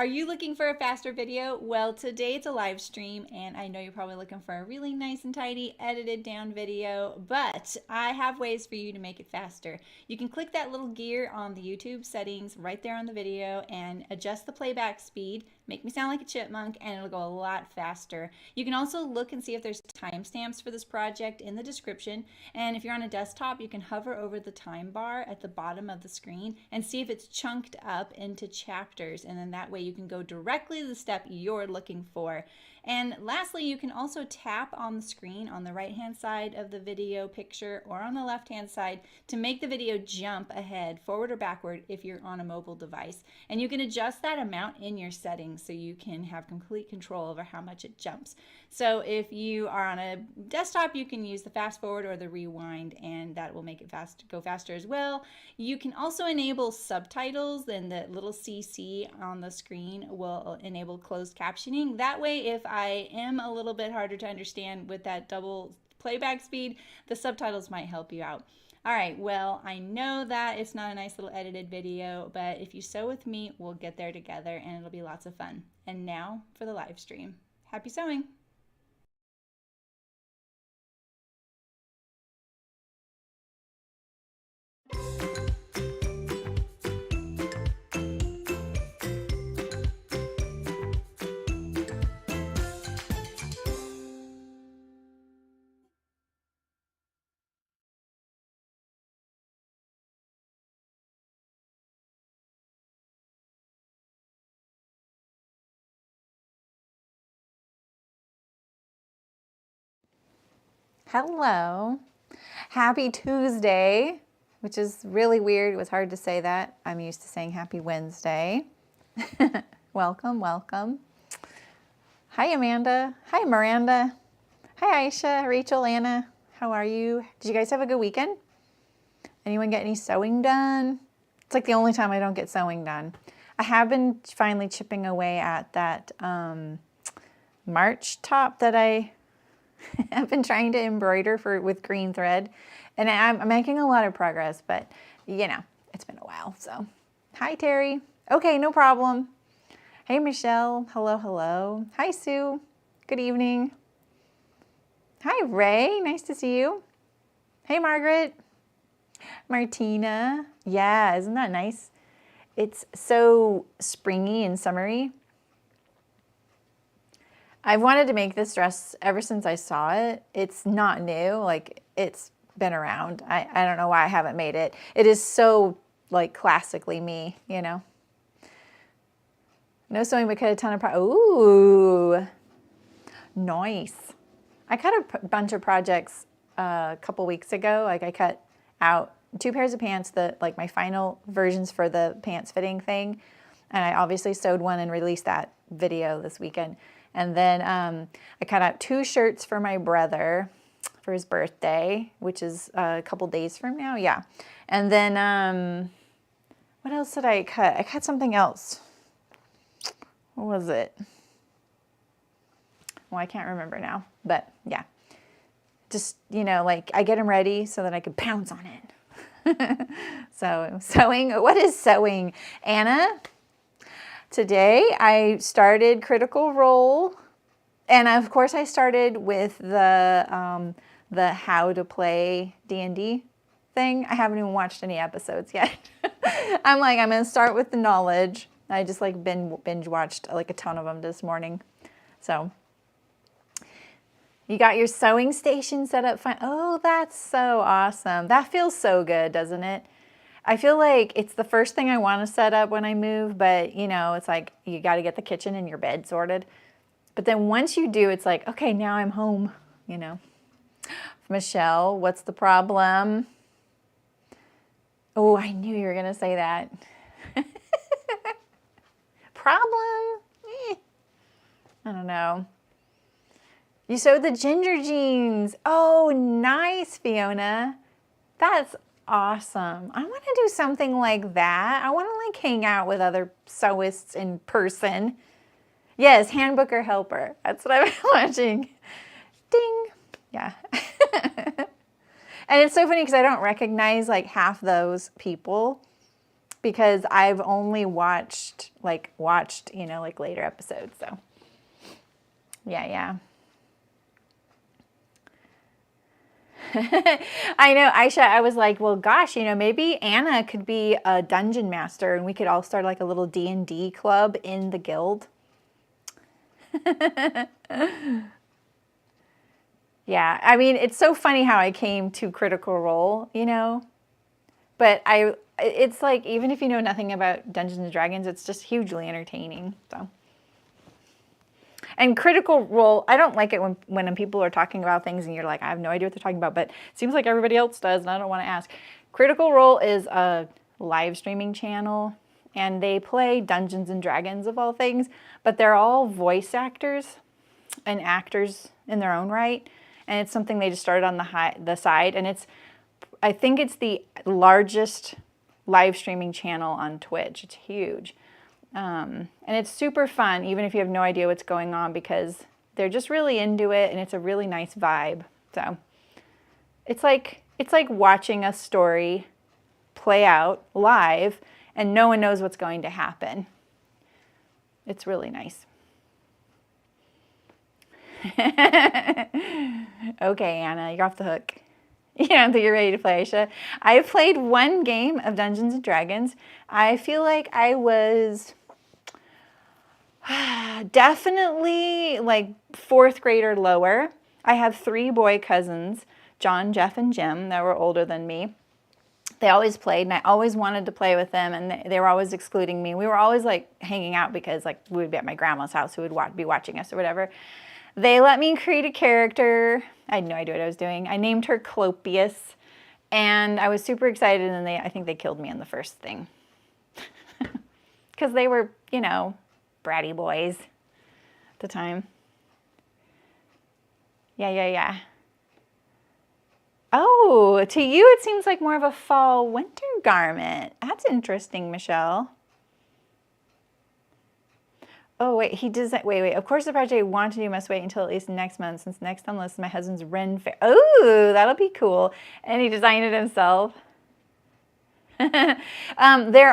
Are you looking for a faster video? Well, today it's a live stream and I know you're probably looking for a really nice and tidy edited down video, but I have ways for you to make it faster. You can click that little gear on the YouTube settings right there on the video and adjust the playback speed, make me sound like a chipmunk, and it'll go a lot faster. You can also look and see if there's timestamps for this project in the description, and if you're on a desktop, you can hover over the time bar at the bottom of the screen and see if it's chunked up into chapters, and then that way you can go directly to the step you're looking for. And lastly, you can also tap on the screen on the right hand side of the video picture or on the left hand side to make the video jump ahead, forward or backward if you're on a mobile device. And you can adjust that amount in your settings so you can have complete control over how much it jumps. So if you are on a desktop, you can use the fast forward or the rewind, and that will make it go faster as well. You can also enable subtitles, and the little CC on the screen will enable closed captioning. That way, if I am a little bit harder to understand with that double playback speed, the subtitles might help you out. All right, well, I know that it's not a nice little edited video, but if you sew with me, we'll get there together and it'll be lots of fun. And now for the live stream. Happy sewing! Hello. Happy Tuesday, which is really weird. It was hard to say that. I'm used to saying happy Wednesday. Welcome, welcome. Hi, Amanda. Hi, Miranda. Hi, Aisha, Rachel, Anna. How are you? Did you guys have a good weekend? Anyone get any sewing done? It's like the only time I don't get sewing done. I have been finally chipping away at that March top that I I've been trying to embroider with green thread, and I'm making a lot of progress, but you know, it's been a while. So hi, Terry. Okay, no problem. Hey, Michelle. Hello, hello. Hi, Sue. Good evening. Hi, Ray. Nice to see you. Hey, Margaret. Martina. Yeah, isn't that nice? It's so springy and summery. I've wanted to make this dress ever since I saw it. It's not new, like it's been around. I don't know why I haven't made it. It is so like classically me, you know. No sewing, but cut a ton of ooh, nice. I cut a bunch of projects a couple weeks ago. Like I cut out 2 pairs of pants, like my final versions for the pants fitting thing. And I obviously sewed one and released that video this weekend. And then I cut out 2 shirts for my brother for his birthday, which is a couple days from now. Yeah. And then what else did I cut? I cut something else. What was it? Well, I can't remember now, but yeah. Just, you know, like I get them ready so that I could pounce on it. So sewing, what is sewing? Anna? Today I started Critical Role, and of course I started with the how to play D&D thing. I haven't even watched any episodes yet. I'm like, I'm gonna start with the knowledge. I just like binge watched like a ton of them this morning. So you got your sewing station set up fine. Oh, that's so awesome. That feels so good, doesn't it? I feel like it's the first thing I want to set up when I move, but you know, it's like you got to get the kitchen and your bed sorted. But then once you do, it's like, okay, now I'm home, you know. Michelle, what's the problem? Oh, I knew you were going to say that. Problem? I don't know. You sewed the ginger jeans. Oh, nice, Fiona. That's awesome. I want to do something like that. I want to like hang out with other sewists in person. Yes, handbook or helper. That's what I'm watching. Ding. Yeah. And it's so funny because I don't recognize like half those people. because I've only watched, you know, like later episodes. So yeah. I know, Aisha, I was like, well, gosh, you know, maybe Anna could be a dungeon master and we could all start like a little D&D club in the guild. Yeah, I mean, it's so funny how I came to Critical Role, you know, but it's like, even if you know nothing about Dungeons and Dragons, it's just hugely entertaining, so. And Critical Role, I don't like it when people are talking about things and you're like, I have no idea what they're talking about, but it seems like everybody else does and I don't want to ask. Critical Role is a live streaming channel and they play Dungeons and Dragons of all things, but they're all voice actors and actors in their own right. And it's something they just started on the side, and I think it's the largest live streaming channel on Twitch. It's huge. And it's super fun, even if you have no idea what's going on, because they're just really into it and it's a really nice vibe. So it's like watching a story play out live and no one knows what's going to happen. It's really nice. Okay, Anna, you're off the hook. You don't think you're ready to play, Aisha? I've played one game of Dungeons and Dragons. I feel like I was definitely like 4th grade or lower. I have 3 boy cousins, John, Jeff, and Jim, that were older than me. They always played, and I always wanted to play with them, and they were always excluding me. We were always like hanging out because like we would be at my grandma's house who would be watching us or whatever. They let me create a character. I had no idea what I was doing. I named her Clopius, and I was super excited, and I think they killed me in the first thing. Because they were, you know, bratty boys at the time. Yeah. Oh, to you it seems like more of a fall-winter garment. That's interesting, Michelle. Oh, wait, he does that. Wait. Of course, the project I want to do must wait until at least next month, since next on the list is my husband's Ren Fair. Oh, that'll be cool. And he designed it himself. There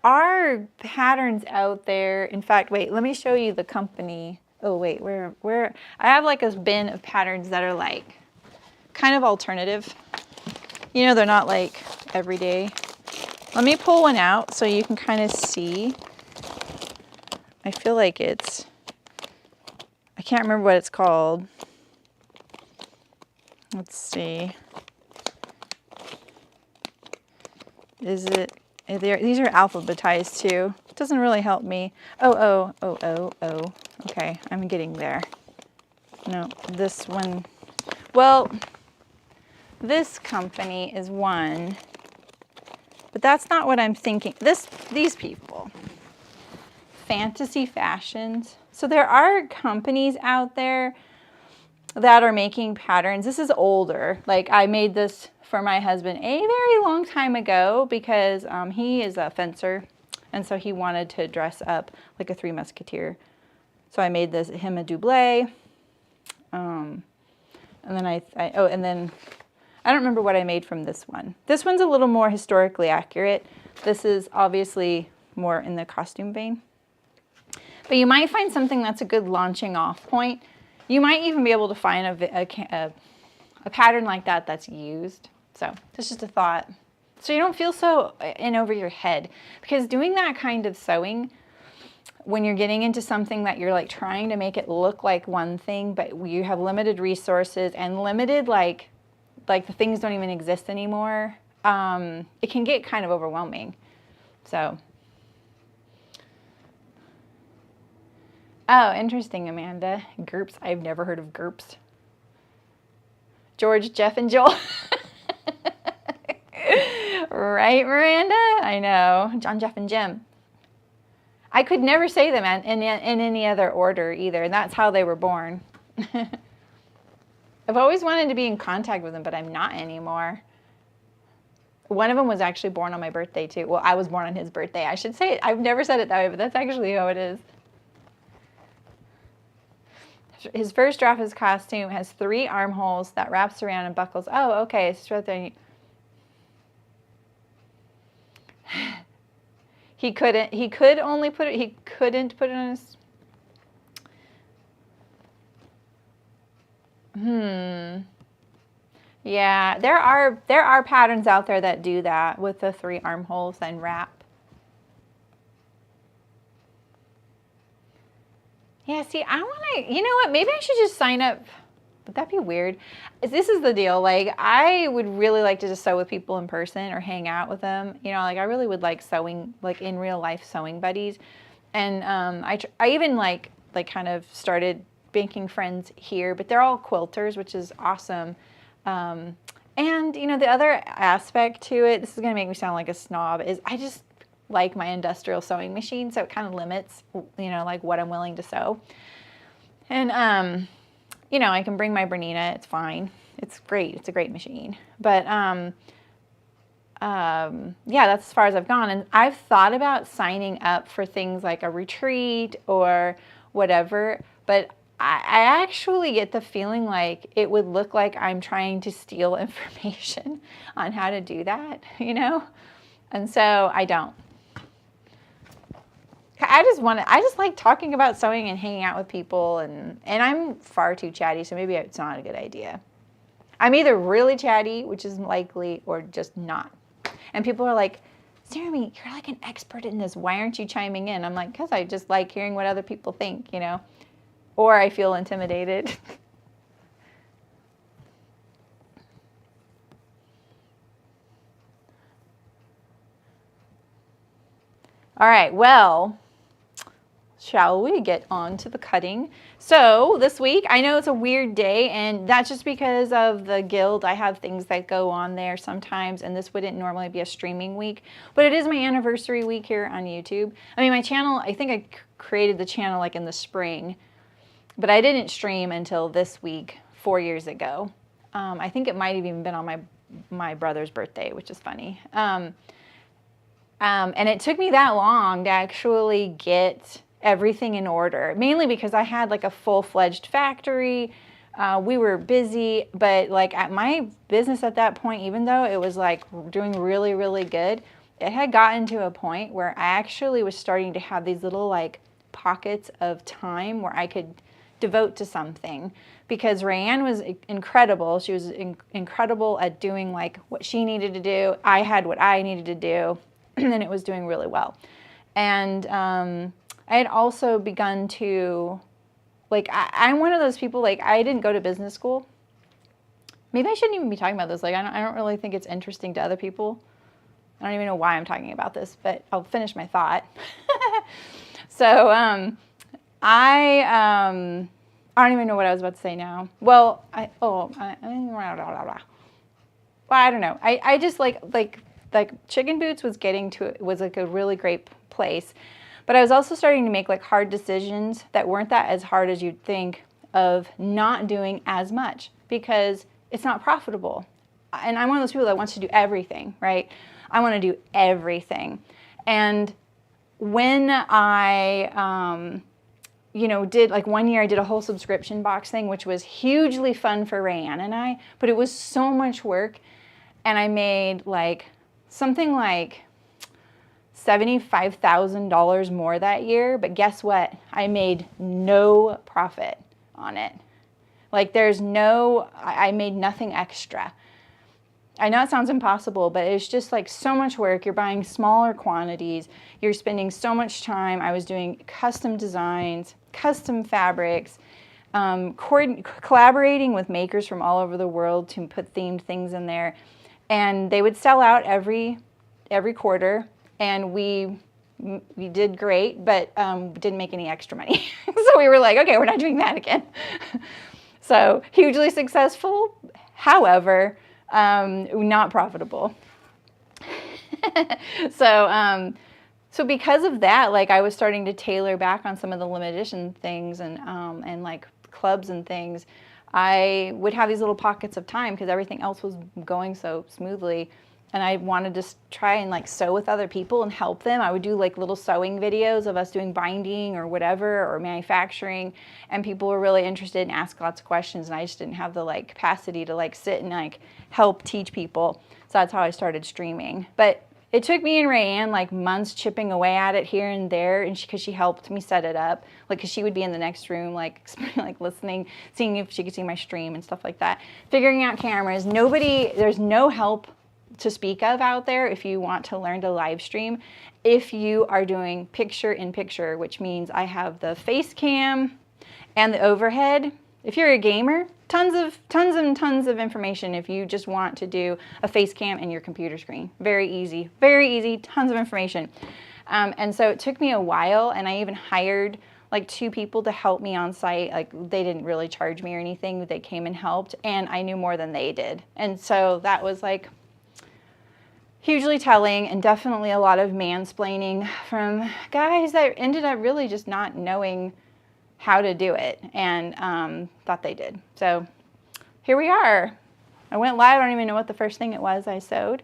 are patterns out there. In fact, wait, let me show you the company. Oh, wait, where I have like a bin of patterns that are like kind of alternative. You know, they're not like everyday. Let me pull one out so you can kind of see. I feel like I can't remember what it's called. Let's see. These are alphabetized too. It doesn't really help me. Oh. Okay, I'm getting there. No, this one. Well, this company is one, but that's not what I'm thinking. These people. Fantasy Fashions. So there are companies out there that are making patterns. This is older. Like I made this for my husband a very long time ago because he is a fencer, and so he wanted to dress up like a 3 Musketeer. So I made him a doublet. And then I don't remember what I made from this one. This one's a little more historically accurate. This is obviously more in the costume vein. But you might find something that's a good launching off point. You might even be able to find a pattern like that that's used. So that's just a thought. So you don't feel so in over your head. Because doing that kind of sewing, when you're getting into something that you're like trying to make it look like one thing, but you have limited resources and limited like the things don't even exist anymore, it can get kind of overwhelming. So. Oh, interesting, Amanda. GURPS. I've never heard of GURPS. George, Jeff, and Joel. Right, Miranda? I know. John, Jeff, and Jim. I could never say them in any other order either, and that's how they were born. I've always wanted to be in contact with them, but I'm not anymore. One of them was actually born on my birthday, too. Well, I was born on his birthday. I should say it. I've never said it that way, but that's actually how it is. His first draft of his costume has 3 armholes that wraps around and buckles. Oh, okay. It's right there. He couldn't. He could only put it. He couldn't put it on his. Yeah, there are patterns out there that do that with the 3 armholes and wrap. Yeah, see, I want to, you know what, maybe I should just sign up. Would that be weird? This is the deal. Like, I would really like to just sew with people in person or hang out with them. You know, like, I really would like sewing, like, in real life sewing buddies. And I even, like kind of started making friends here, but they're all quilters, which is awesome. And, you know, the other aspect to it, this is going to make me sound like a snob, is I just like my industrial sewing machine, so it kind of limits, you know, like what I'm willing to sew. And, you know, I can bring my Bernina, it's fine. It's great. It's a great machine. But, yeah, that's as far as I've gone. And I've thought about signing up for things like a retreat or whatever, but I actually get the feeling like it would look like I'm trying to steal information on how to do that, you know? And so I don't. I just like talking about sewing and hanging out with people, and I'm far too chatty, so maybe it's not a good idea. I'm either really chatty, which is likely, or just not. And people are like, Saremy, you're like an expert in this. Why aren't you chiming in? I'm like, because I just like hearing what other people think, you know? Or I feel intimidated. All right, well, shall we get on to the cutting? So this week, I know it's a weird day, and that's just because of the guild. I have things that go on there sometimes, and this wouldn't normally be a streaming week, but it is my anniversary week here on YouTube. I mean, my channel, I think I created the channel like in the spring, but I didn't stream until this week, 4 years ago. I think it might have even been on my brother's birthday, which is funny. And it took me that long to actually get everything in order, mainly because I had like a full-fledged factory. We were busy, but like at my business at that point, even though it was like doing really, really good, it had gotten to a point where I actually was starting to have these little like pockets of time where I could devote to something, because Rayanne was incredible. She was incredible at doing like what she needed to do. I had what I needed to do, and it was doing really well. And I had also begun to, like, I'm one of those people, like, I didn't go to business school. Maybe I shouldn't even be talking about this. Like, I don't really think it's interesting to other people. I don't even know why I'm talking about this, but I'll finish my thought. So, I don't even know what I was about to say now. Well, I don't know. I just like Chicken Boots was like a really great place, but I was also starting to make like hard decisions that weren't that as hard as you'd think, of not doing as much because it's not profitable. And I'm one of those people that wants to do everything, right? I want to do everything. And when I you know, did like 1 year I did a whole subscription box thing, which was hugely fun for Rayanne and I, but it was so much work, and I made like something like $75,000 more that year, but guess what? I made no profit on it. Like I made nothing extra. I know it sounds impossible, but it's just like so much work. You're buying smaller quantities. You're spending so much time. I was doing custom designs, custom fabrics, collaborating with makers from all over the world to put themed things in there. And they would sell out every quarter, and we did great, but didn't make any extra money. So we were like, okay, we're not doing that again. So hugely successful, however, not profitable. So because of that, like I was starting to tailor back on some of the limited edition things and like clubs and things. I would have these little pockets of time because everything else was going so smoothly, and I wanted to try and like sew with other people and help them. I would do like little sewing videos of us doing binding or whatever, or manufacturing, and people were really interested and asked lots of questions, and I just didn't have the capacity to sit and help teach people. So that's how I started streaming. But it took me and Rayanne like months chipping away at it here and there, and because she helped me set it up, like because she would be in the next room, like like listening, seeing if she could see my stream and stuff like that, figuring out cameras. There's no help to speak of out there if you want to learn to live stream. If you are doing picture in picture, which means I have the face cam and the overhead. If you're a gamer, tons of information if you just want to do a face cam and your computer screen. Very easy, tons of information. And so it took me a while, and I even hired like 2 people to help me on site. Like they didn't really charge me or anything. They came and helped, and I knew more than they did. And so that was like hugely telling, and definitely a lot of mansplaining from guys that ended up really just not knowing how to do it, and thought they did. So here we are. I went live. I don't even know what the first thing it was I sewed,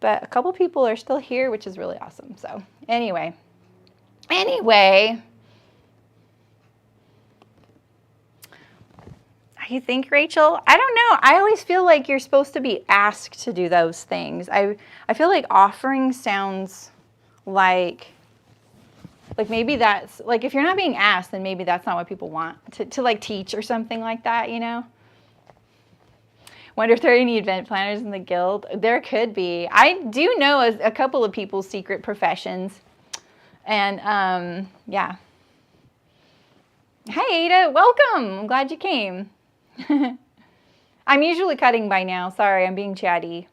but a couple people are still here, which is really awesome. So anyway, you think, Rachel? I don't know. I always feel like you're supposed to be asked to do those things. I feel like offering sounds like maybe that's, like if you're not being asked, then maybe that's not what people want, to like teach or something like that, you know? Wonder if there are any event planners in the guild. There could be. I do know a couple of people's secret professions. And yeah. Hey Ada, welcome. I'm glad you came. I'm usually cutting by now. Sorry, I'm being chatty.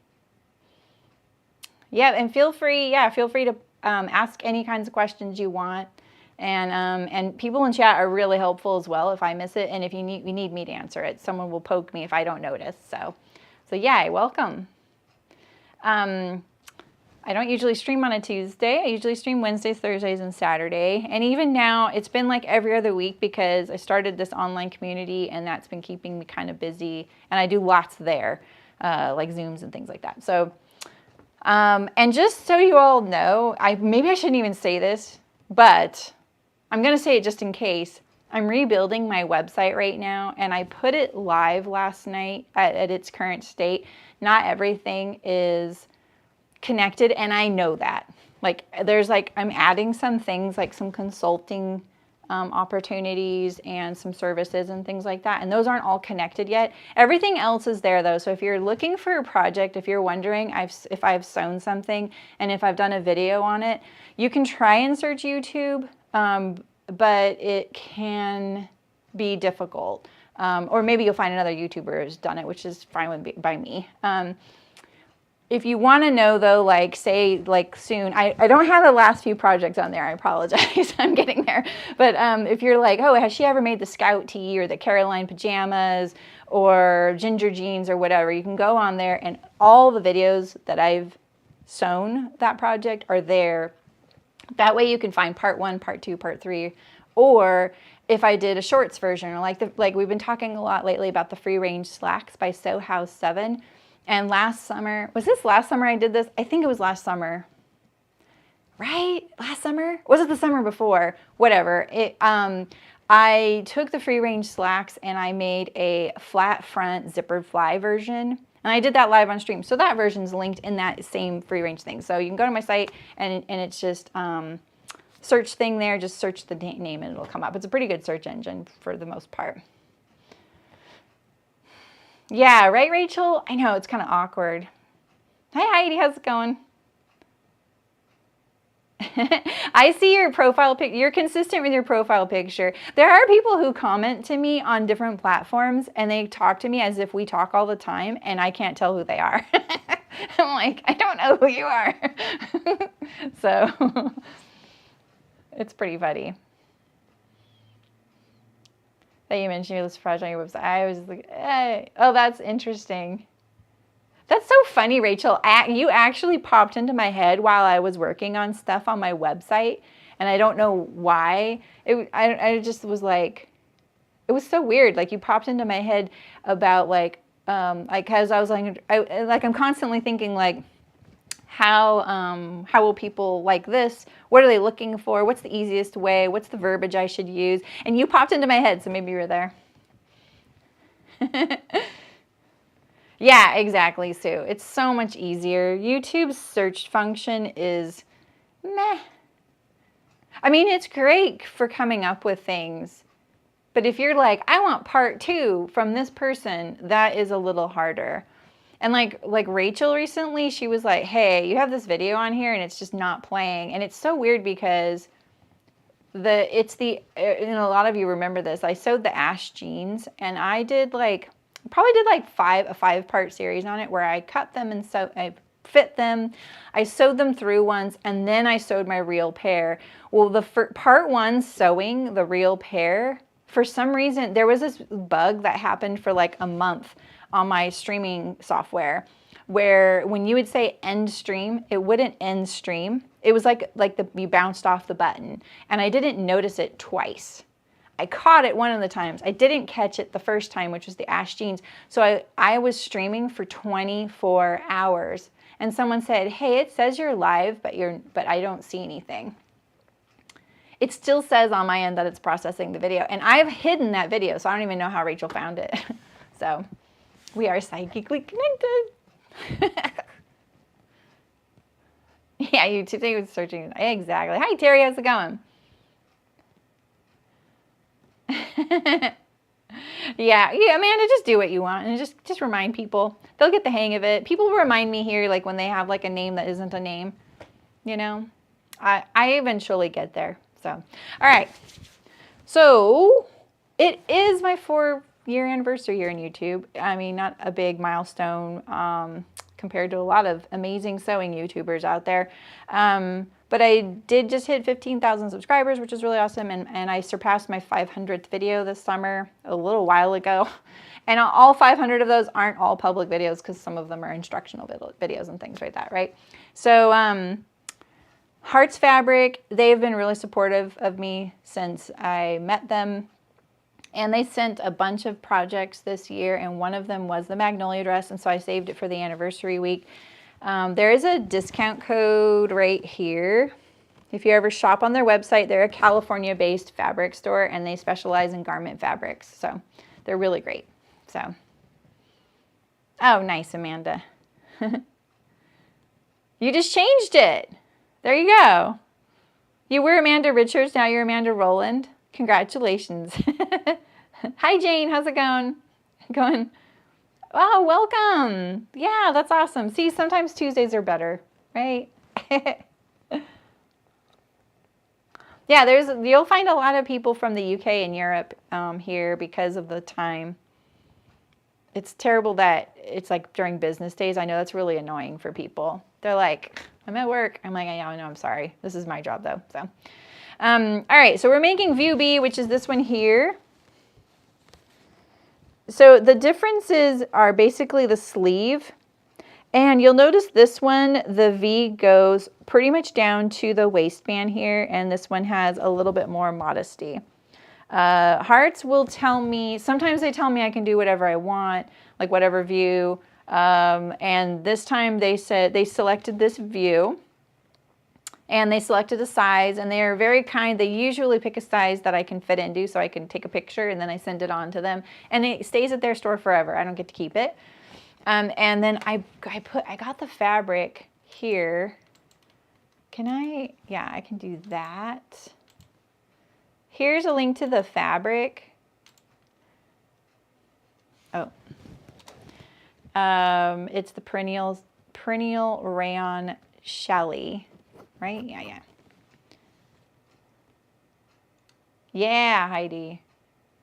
Yeah, and feel free to ask any kinds of questions you want, and people in chat are really helpful as well if I miss it, and if you need me to answer it, someone will poke me if I don't notice. So yeah, welcome. I don't usually stream on a Tuesday. I usually stream Wednesdays, Thursdays, and Saturday. And even now, it's been like every other week because I started this online community, and that's been keeping me kind of busy. And I do lots there, like Zooms and things like that. So. And just so you all know, maybe I shouldn't even say this, but I'm going to say it just in case. I'm rebuilding my website right now, and I put it live last night at its current state. Not everything is connected, and I know that. Like, I'm adding some things, like some consulting opportunities and some services and things like that, and those aren't all connected yet. Everything else is there though, so if you're looking for a project, if you're wondering if I've sewn something and if I've done a video on it, you can try and search YouTube, but it can be difficult, or maybe you'll find another YouTuber who's done it, which is fine by me. If you want to know though, like say like soon, I don't have the last few projects on there, I apologize, I'm getting there. But if you're like, oh, has she ever made the Scout tee or the Caroline pajamas or ginger jeans or whatever, you can go on there, and all the videos that I've sewn that project are there. That way you can find part 1, part 2, part 3, or if I did a shorts version, or like we've been talking a lot lately about the free range slacks by Sew House 7. And last summer, was this last summer I did this? I think it was last summer, right? Last summer? Was it the summer before? Whatever. I took the free range slacks and I made a flat front zippered fly version. And I did that live on stream. So that version's linked in that same free range thing. So you can go to my site and it's just search thing there. Just search the name and it'll come up. It's a pretty good search engine for the most part. Yeah, right, Rachel? I know, it's kind of awkward. Hi, Heidi, how's it going? I see your profile pic. You're consistent with your profile picture. There are people who comment to me on different platforms, and they talk to me as if we talk all the time, and I can't tell who they are. I'm like, I don't know who you are. So, it's pretty funny that you mentioned your list project on your website. I was like, oh, that's interesting. That's so funny, Rachel. You actually popped into my head while I was working on stuff on my website, and I don't know why. I just was like, it was so weird. Like, you popped into my head about cause I was like, I'm constantly thinking like, how will people like this? What are they looking for? What's the easiest way? What's the verbiage I should use? And you popped into my head, so maybe you were there. Yeah, exactly, Sue. It's so much easier. YouTube's search function is meh. I mean, it's great for coming up with things, but if you're like, I want part 2 from this person, that is a little harder. And like Rachel recently, she was like, hey, you have this video on here and it's just not playing. And it's so weird because and a lot of you remember this, I sewed the Ash jeans and I did probably did like a 5-part series on it where I cut them and I fit them, I sewed them through once, and then I sewed my real pair. Well, part 1 sewing the real pair, for some reason, there was this bug that happened for like a month on my streaming software where when you would say end stream, it wouldn't end stream. It was like you bounced off the button, and I didn't notice it twice. I caught it one of the times. I didn't catch it the first time, which was the Ash jeans. So I was streaming for 24 hours, and someone said, hey, it says you're live, but I don't see anything. It still says on my end that it's processing the video, and I've hidden that video, so I don't even know how Rachel found it. So we are psychically connected. Yeah, YouTube thing was searching. Exactly. Hi, Terry. How's it going? Yeah, Amanda, just do what you want and just remind people. They'll get the hang of it. People remind me here, like when they have like a name that isn't a name, you know. I eventually get there. So, all right. So it is my 4-year anniversary here in YouTube. I mean, not a big milestone compared to a lot of amazing sewing YouTubers out there. But I did just hit 15,000 subscribers, which is really awesome. And I surpassed my 500th video this summer a little while ago. And all 500 of those aren't all public videos because some of them are instructional videos and things like that, right? So Hearts Fabric, they've been really supportive of me since I met them. And they sent a bunch of projects this year, and one of them was the Magnolia dress, and so I saved it for the anniversary week. There is a discount code right here. If you ever shop on their website, they're a California-based fabric store, and they specialize in garment fabrics, so they're really great. So, oh, nice, Amanda. You just changed it. There you go. You were Amanda Richards, now you're Amanda Rowland. Congratulations. Hi, Jane. How's it going? Oh, welcome. Yeah, that's awesome. See, sometimes Tuesdays are better, right? Yeah, you'll find a lot of people from the UK and Europe here because of the time. It's terrible that it's like during business days. I know that's really annoying for people. They're like, I'm at work. I'm like, yeah, I know, I'm sorry. This is my job though, so. All right, so we're making view B, which is this one here. So the differences are basically the sleeve. And you'll notice this one, the V goes pretty much down to the waistband here. And this one has a little bit more modesty. Hearts will tell me, sometimes they tell me I can do whatever I want, like whatever view. And this time they said they selected this view. And they selected a size, and they are very kind. They usually pick a size that I can fit into so I can take a picture, and then I send it on to them. And it stays at their store forever. I don't get to keep it. And then I got the fabric here. Can I? Yeah, I can do that. Here's a link to the fabric. Oh. It's the perennial rayon challis. Right? Yeah. Yeah, Heidi.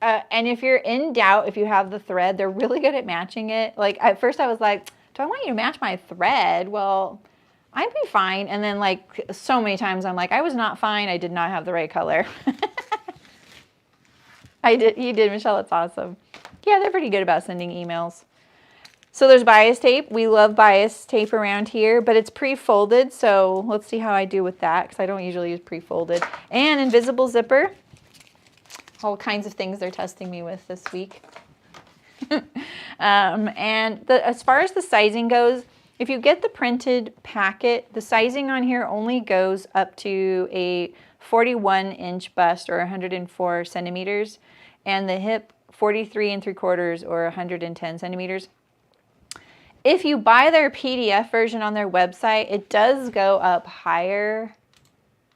And if you're in doubt, if you have the thread, they're really good at matching it. Like at first I was like, do I want you to match my thread? Well, I'd be fine. And then like so many times I'm like, I was not fine. I did not have the right color. You did, Michelle. It's awesome. Yeah, they're pretty good about sending emails. So there's bias tape. We love bias tape around here, but it's pre-folded. So let's see how I do with that because I don't usually use pre-folded. And invisible zipper. All kinds of things they're testing me with this week. As far as the sizing goes, if you get the printed packet, the sizing on here only goes up to a 41-inch bust or 104 centimeters, and the hip 43 3/4 or 110 centimeters. If you buy their PDF version on their website, it does go up higher.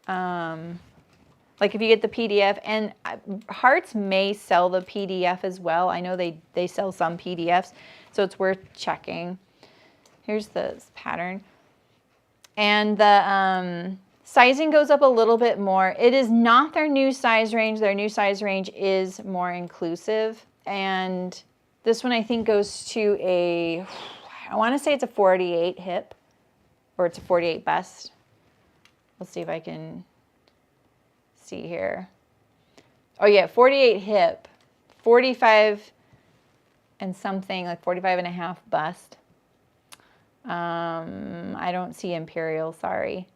Like if you get the PDF, and Hearts may sell the PDF as well. I know they sell some PDFs, so it's worth checking. Here's the pattern. And the sizing goes up a little bit more. It is not their new size range. Their new size range is more inclusive. And this one I think goes to I want to say it's a 48 hip, or it's a 48 bust. Let's see if I can see here. Oh yeah, 48 hip, 45 and something, like 45 and a half bust. I don't see Imperial, sorry.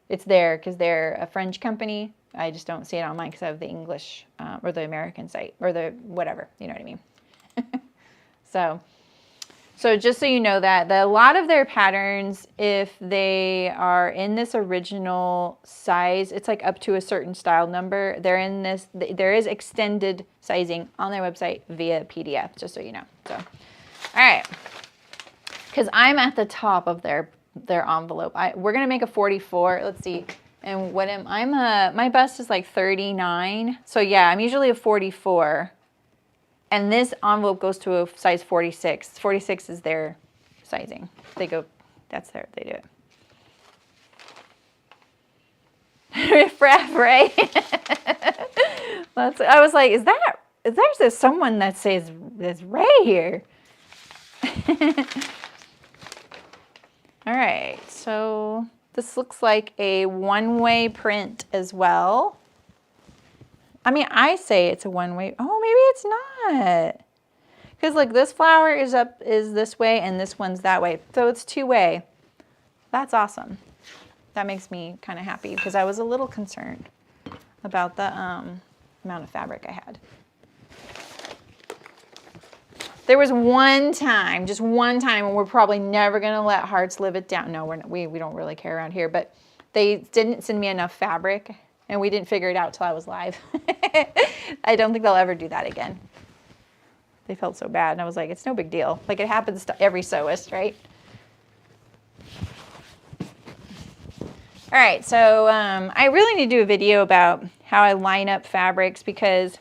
It's there because they're a French company. I just don't see it on mine because I have the English or the American site, or the whatever, you know what I mean? So just so you know that a lot of their patterns, if they are in this original size, it's like up to a certain style number. They're in this, there is extended sizing on their website via PDF, just so you know. So, all right. Because I'm at the top of their envelope. We're going to make a 44. Let's see. And what my bust is like 39. So yeah, I'm usually a 44. And this envelope goes to a size 46. 46 is their sizing. They go, they do it. Riff-raff, right? I was like, there's someone that says there's Ray here. All right, so this looks like a one-way print as well. I mean, I say it's a one-way. Oh, maybe it's not. Because like this flower is this way and this one's that way. So it's two-way. That's awesome. That makes me kind of happy because I was a little concerned about the amount of fabric I had. There was one time, just one time, and we're probably never going to let Hearts live it down. No, we don't really care around here, but they didn't send me enough fabric. And we didn't figure it out till I was live. I don't think they'll ever do that again. They felt so bad. And I was like, it's no big deal. Like it happens to every sewist, right? All right, so I really need to do a video about how I line up fabrics because,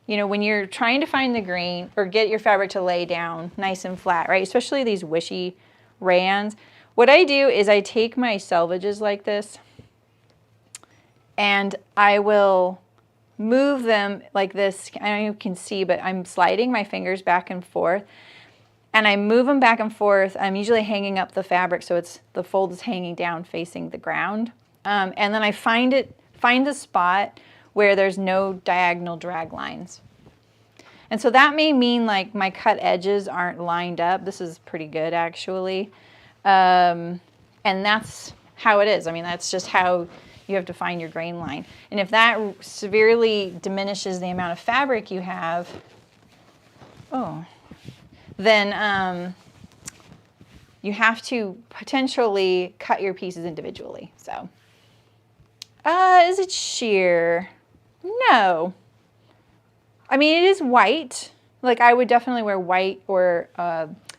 you know, when you're trying to find the grain or get your fabric to lay down nice and flat, right? Especially these wishy rayons. What I do is I take my selvages like this, and I will move them like this. I don't know if you can see, but I'm sliding my fingers back and forth. And I move them back and forth. I'm usually hanging up the fabric so the fold is hanging down facing the ground. And then I find the spot where there's no diagonal drag lines. And so that may mean like my cut edges aren't lined up. This is pretty good actually. And that's how it is. I mean, that's just how you have to find your grain line. And if that severely diminishes the amount of fabric you have, then you have to potentially cut your pieces individually. So, is it sheer? No. I mean, it is white. Like I would definitely wear white or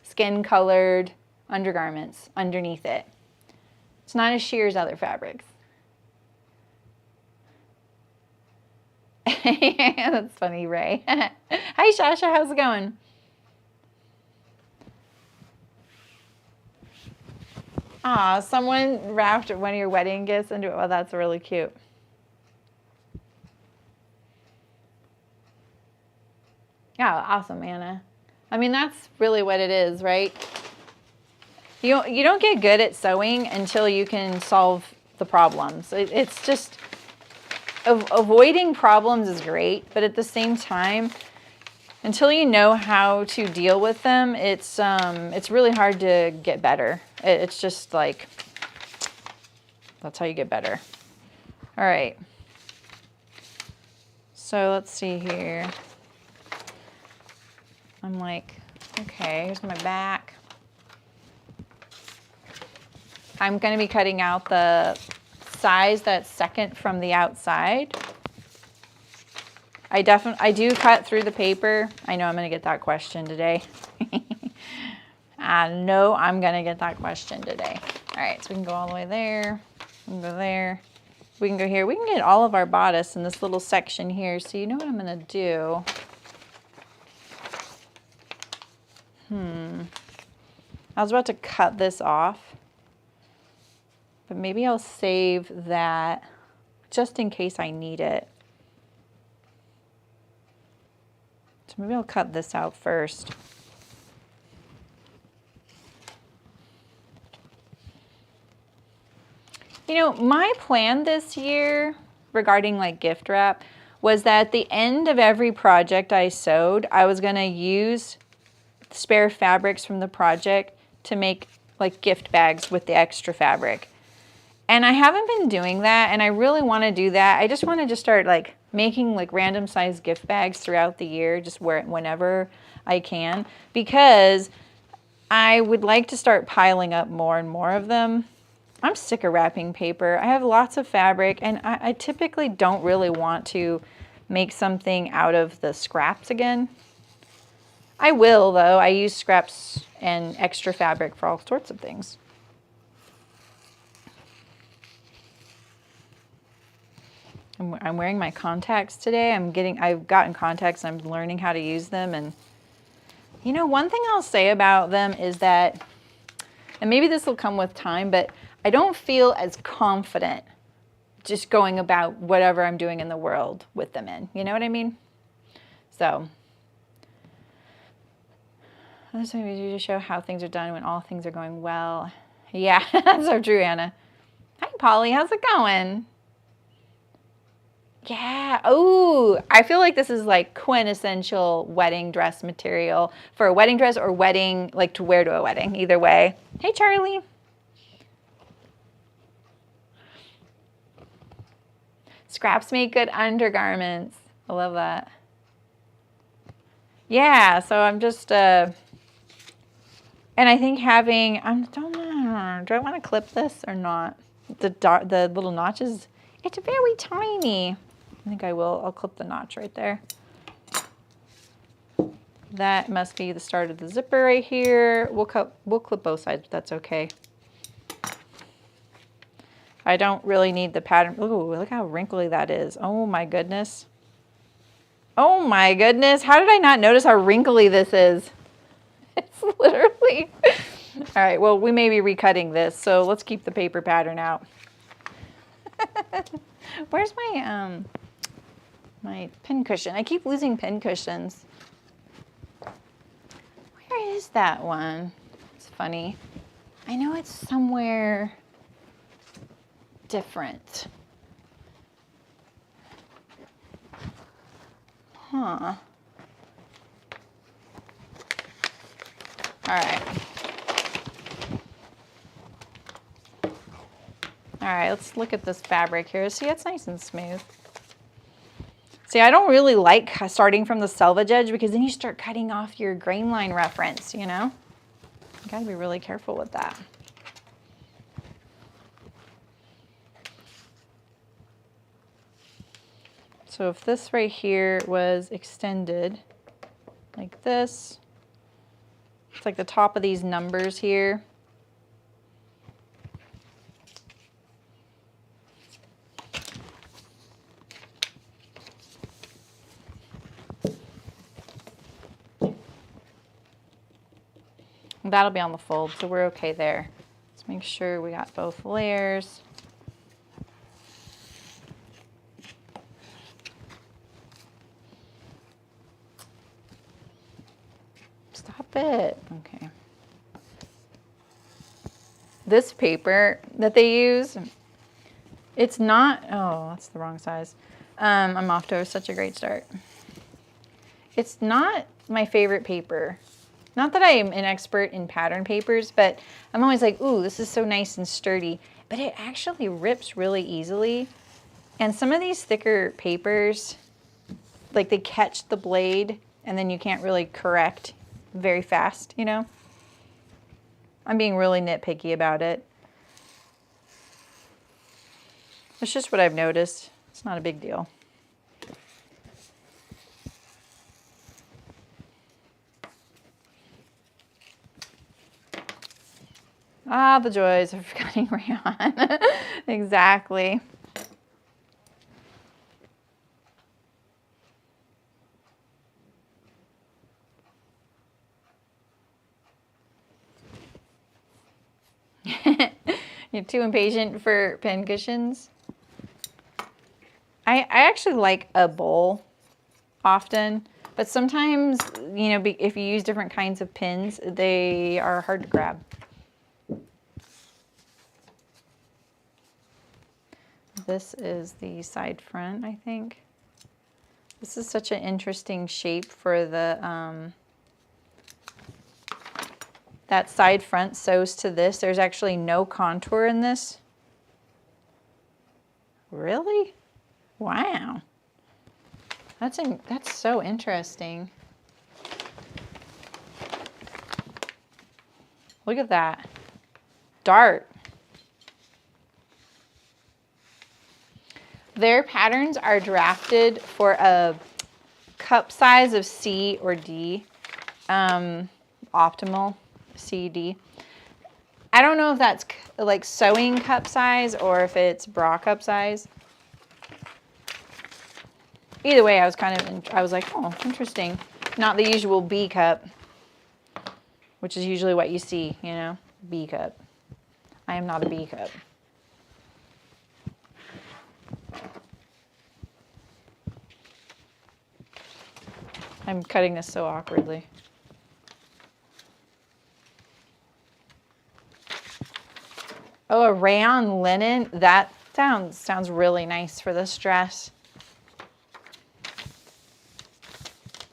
skin colored undergarments underneath it. It's not as sheer as other fabrics. That's funny, Ray. Hi, Shasha. How's it going? Aw, someone wrapped one of your wedding gifts into it. Oh, that's really cute. Yeah, awesome, Anna. I mean, that's really what it is, right? You don't get good at sewing until you can solve the problems. It's just... Avoiding problems is great, but at the same time, until you know how to deal with them, it's really hard to get better. It's just like, that's how you get better. All right. So let's see here. I'm like, okay, here's my back. I'm going to be cutting out the size that's second from the outside. I do cut through the paper. I know I'm going to get that question today. I know I'm gonna get that question today. All right, so we can go all the way there. We can go there. We can go here. We can get all of our bodice in this little section here. So you know what I'm gonna do? I was about to cut this off, but maybe I'll save that just in case I need it. So maybe I'll cut this out first. You know, my plan this year regarding like gift wrap was that at the end of every project I sewed, I was gonna use spare fabrics from the project to make like gift bags with the extra fabric. And I haven't been doing that, and I really want to do that. I just want to just start like making like random size gift bags throughout the year, just whenever I can, because I would like to start piling up more and more of them. I'm sick of wrapping paper. I have lots of fabric, and I typically don't really want to make something out of the scraps again. I will, though. I use scraps and extra fabric for all sorts of things. I'm wearing my contacts today. I've gotten contacts and I'm learning how to use them. And you know, one thing I'll say about them is that, and maybe this will come with time, but I don't feel as confident just going about whatever I'm doing in the world with them in. You know what I mean? So, this thing we do to show how things are done when all things are going well. Yeah, that's so true, Anna. Hi, Polly. How's it going? Yeah. Oh, I feel like this is like quintessential wedding dress material for a wedding dress or wedding, like to wear to a wedding. Either way. Hey, Charlie. Scraps make good undergarments. I love that. Yeah, so I'm just, and I think having, I don't know, do I want to clip this or not? The little notches, it's very tiny. I think I will. I'll clip the notch right there. That must be the start of the zipper right here. We'll clip both sides, but that's okay. I don't really need the pattern. Ooh, look how wrinkly that is. Oh my goodness. Oh my goodness. How did I not notice how wrinkly this is? It's literally. All right, well, we may be recutting this, so let's keep the paper pattern out. Where's my my pin cushion? I keep losing pin cushions. Where is that one? It's funny. I know it's somewhere different. Huh. All right. All right, let's look at this fabric here. See, it's nice and smooth. See, I don't really like starting from the selvage edge because then you start cutting off your grain line reference, you know? You gotta be really careful with that. So if this right here was extended like this, it's like the top of these numbers here. That'll be on the fold, so we're okay there. Let's make sure we got both layers. Stop it. Okay. This paper that they use, it's not, oh, that's the wrong size. I'm off to such a great start. It's not my favorite paper. Not that I am an expert in pattern papers, but I'm always like, ooh, this is so nice and sturdy. But it actually rips really easily. And some of these thicker papers, like they catch the blade and then you can't really correct very fast, you know? I'm being really nitpicky about it. It's just what I've noticed. It's not a big deal. Ah, the joys of cutting rayon. Exactly. You're too impatient for pin cushions. I actually like a bowl often, but sometimes, you know, if you use different kinds of pins, they are hard to grab. This is the side front, I think. This is such an interesting shape for the, that side front sews to this. There's actually no contour in this. Really? Wow. That's so interesting. Look at that. Dart. Their patterns are drafted for a cup size of C or D, optimal C, D. I don't know if that's like sewing cup size or if it's bra cup size. Either way, I was like, oh, interesting. Not the usual B cup, which is usually what you see, you know, B cup. I am not a B cup. I'm cutting this so awkwardly. Oh, a rayon linen. That sounds really nice for this dress.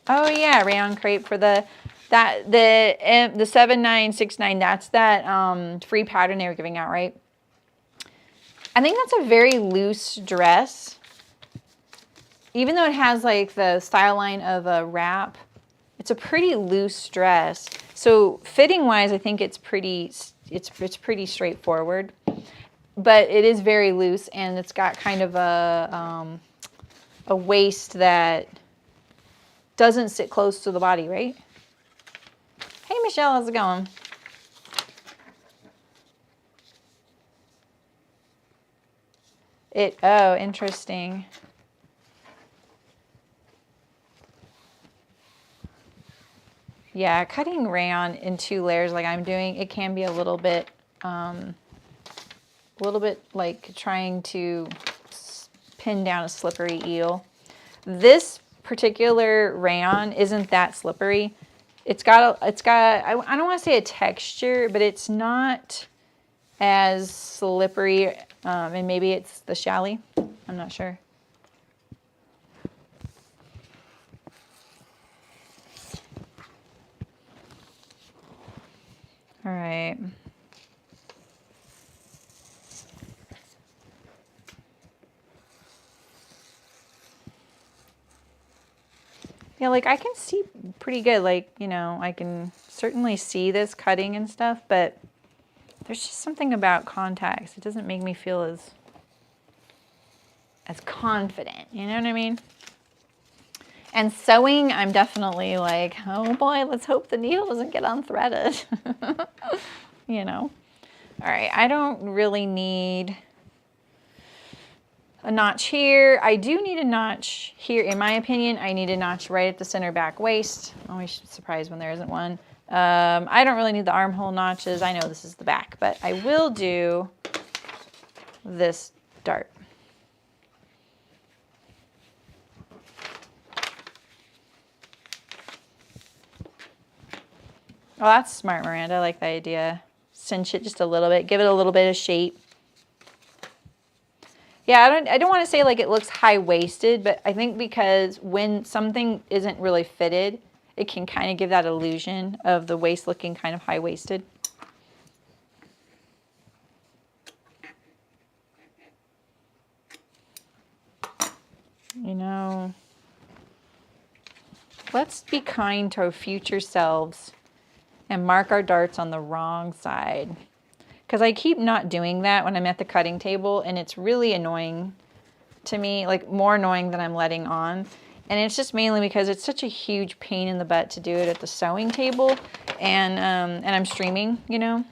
Oh yeah, rayon crepe for the 7969. That's that free pattern they were giving out, right? I think that's a very loose dress. Even though it has like the style line of a wrap, it's a pretty loose dress. So fitting wise, I think it's pretty straightforward, but it is very loose and it's got kind of a waist that doesn't sit close to the body, right? Hey Michelle, how's it going? Oh, interesting. Yeah, cutting rayon in 2 layers like I'm doing, it can be a little bit like trying to pin down a slippery eel. This particular rayon isn't that slippery. It's got I don't want to say a texture, but it's not as slippery, and maybe it's the challis. I'm not sure. All right. Yeah, like I can see pretty good, like, you know, I can certainly see this cutting and stuff, but there's just something about contacts. It doesn't make me feel as confident, you know what I mean? And sewing, I'm definitely like, oh boy, let's hope the needle doesn't get unthreaded. You know? All right, I don't really need a notch here. I do need a notch here. In my opinion, I need a notch right at the center back waist. Always surprised when there isn't one. I don't really need the armhole notches. I know this is the back, but I will do this dart. Oh, that's smart, Miranda. I like the idea. Cinch it just a little bit. Give it a little bit of shape. Yeah, I don't want to say like it looks high-waisted, but I think because when something isn't really fitted, it can kind of give that illusion of the waist looking kind of high-waisted. You know, let's be kind to our future selves and mark our darts on the wrong side. Because I keep not doing that when I'm at the cutting table, and it's really annoying to me, like more annoying than I'm letting on. And it's just mainly because it's such a huge pain in the butt to do it at the sewing table, and I'm streaming, you know.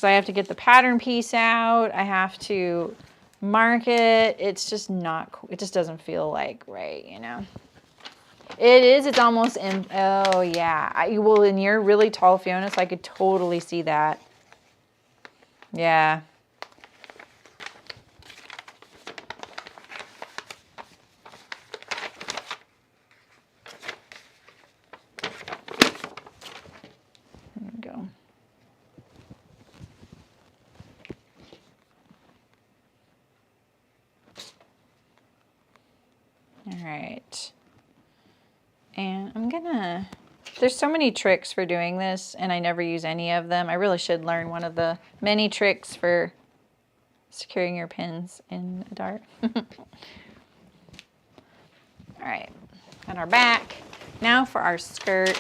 because I have to get the pattern piece out. I have to mark it. It's just not, it just doesn't feel like right, you know. It is, it's almost, oh yeah. Well, in your really tall Fiona, so I could totally see that. Yeah. There we go. All right. And I'm gonna, there's so many tricks for doing this and I never use any of them. I really should learn one of the many tricks for securing your pins in a dart. All right, on our back. Now for our skirt.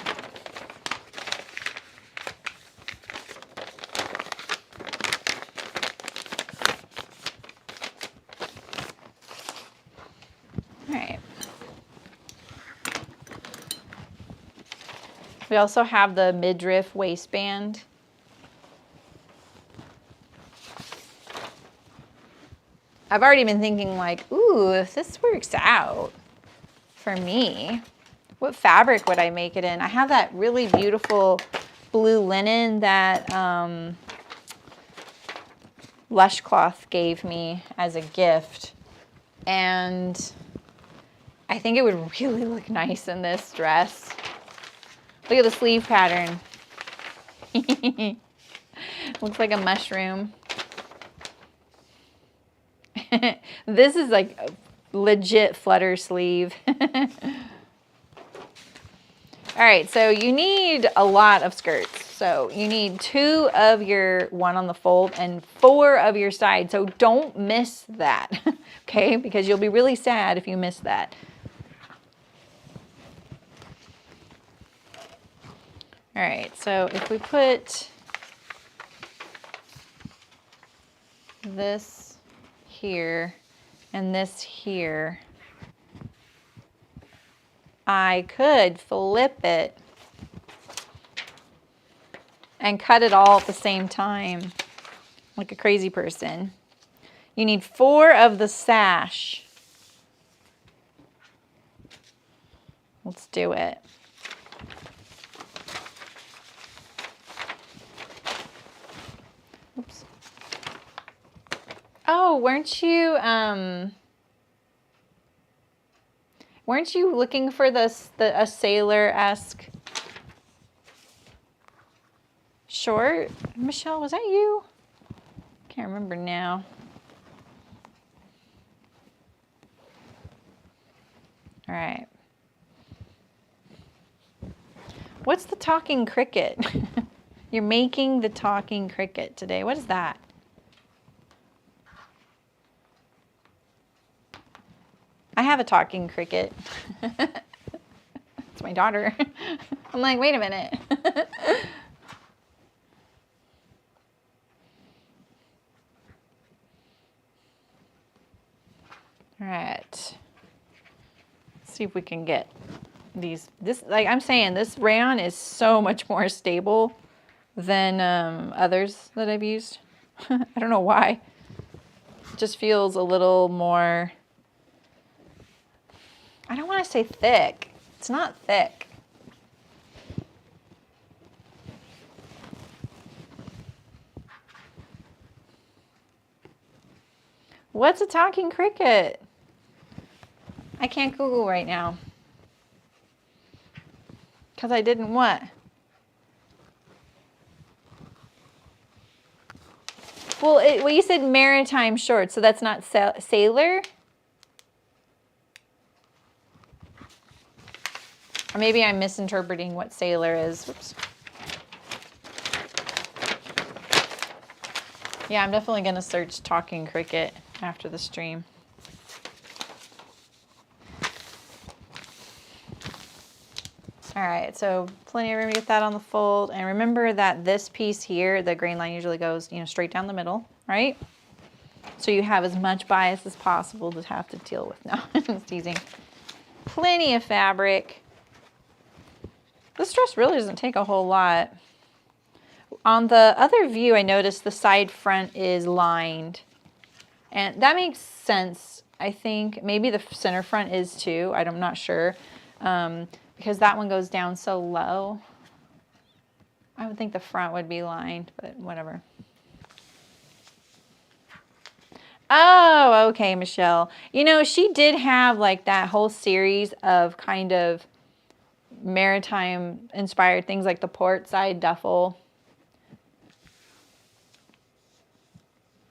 All right. We also have the midriff waistband. I've already been thinking like, ooh, if this works out for me, what fabric would I make it in? I have that really beautiful blue linen that Lush Cloth gave me as a gift. And I think it would really look nice in this dress. Look at the sleeve pattern. Looks like a mushroom. This is like a legit flutter sleeve. All right, so you need a lot of skirts. So you need 2 of your one on the fold and 4 of your side. So don't miss that, okay? Because you'll be really sad if you miss that. All right, so if we put this here and this here, I could flip it and cut it all at the same time like a crazy person. You need 4 of the sash. Let's do it. Oops. Oh, weren't you looking for a sailor-esque short? Michelle, was that you? Can't remember now. All right. What's the talking cricket? You're making the talking cricket today. What is that? I have a talking cricket. It's my daughter. I'm like, wait a minute. All right. Let's see if we can get these. This, like I'm saying, this rayon is so much more stable than others that I've used. I don't know why. It just feels a little more, I don't want to say thick. It's not thick. What's a talking cricket? I can't Google right now. Because I didn't what? Well, you said maritime shorts, so that's not sailor? Or maybe I'm misinterpreting what sailor is. Whoops. Yeah, I'm definitely going to search talking cricket after the stream. All right, so plenty of room to get that on the fold. And remember that this piece here, the grain line usually goes, straight down the middle, right? So you have as much bias as possible to have to deal with. No, I'm just teasing. Plenty of fabric. This dress really doesn't take a whole lot. On the other view, I noticed the side front is lined. And that makes sense. I think maybe the center front is too. I'm not sure. Because that one goes down so low. I would think the front would be lined, but whatever. Oh, okay, Michelle. You know, she did have like that whole series of kind of maritime inspired things like the port side duffel.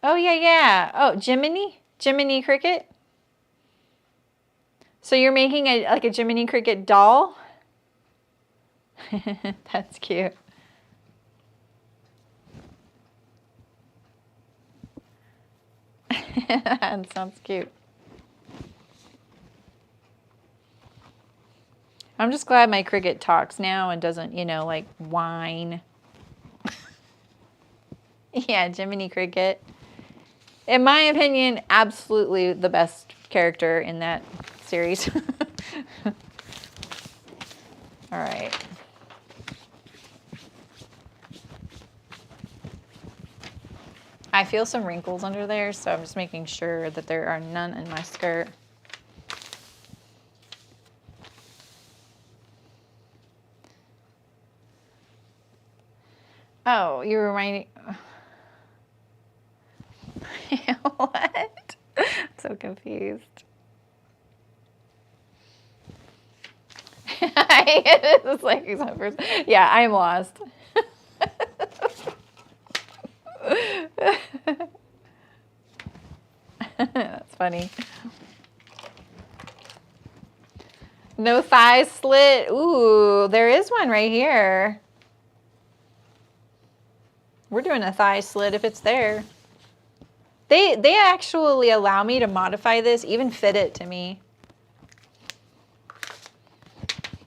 Oh, yeah, yeah. Oh, Jiminy Cricket. So you're making like a Jiminy Cricket doll? That's cute. That sounds cute. I'm just glad my cricket talks now and doesn't, you know, like whine. Yeah, Jiminy Cricket. In my opinion, absolutely the best character in that series. All right. I feel some wrinkles under there, so I'm just making sure that there are none in my skirt. Oh, you're reminding... What? I'm so confused. It's like yeah, I'm lost. That's funny. No thigh slit. Ooh, there is one right here. We're doing a thigh slit if it's there. They actually allow me to modify this, even fit it to me.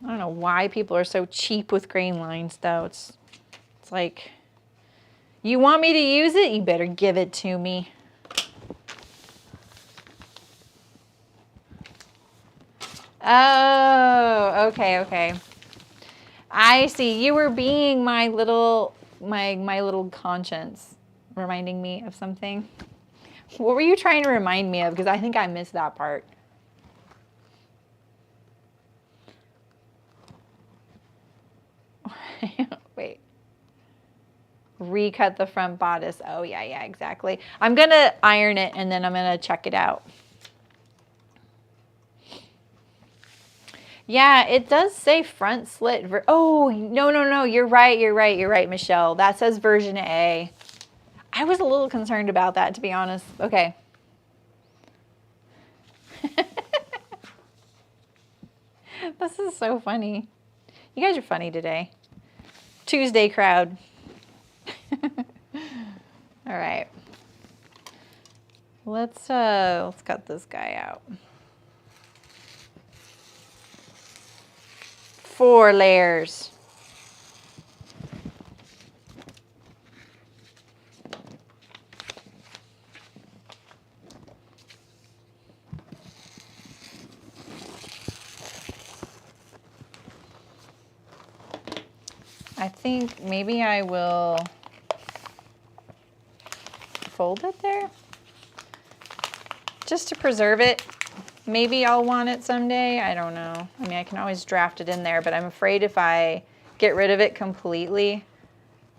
I don't know why people are so cheap with grain lines, though. It's like, you want me to use it? You better give it to me. Oh, okay, okay. I see. You were being my little conscience, reminding me of something. What were you trying to remind me of? Because I think I missed that part. Wait. Recut the front bodice. Oh, yeah, yeah, exactly. I'm going to iron it and then I'm going to check it out. Yeah, it does say front slit. Oh, no. You're right, Michelle. That says version A. I was a little concerned about that, to be honest. Okay. This is so funny. You guys are funny today. Tuesday crowd. All right. Let's cut this guy out. 4 layers. I think maybe I will fold it there just to preserve it. Maybe I'll want it someday. I don't know. I mean, I can always draft it in there, but I'm afraid if I get rid of it completely,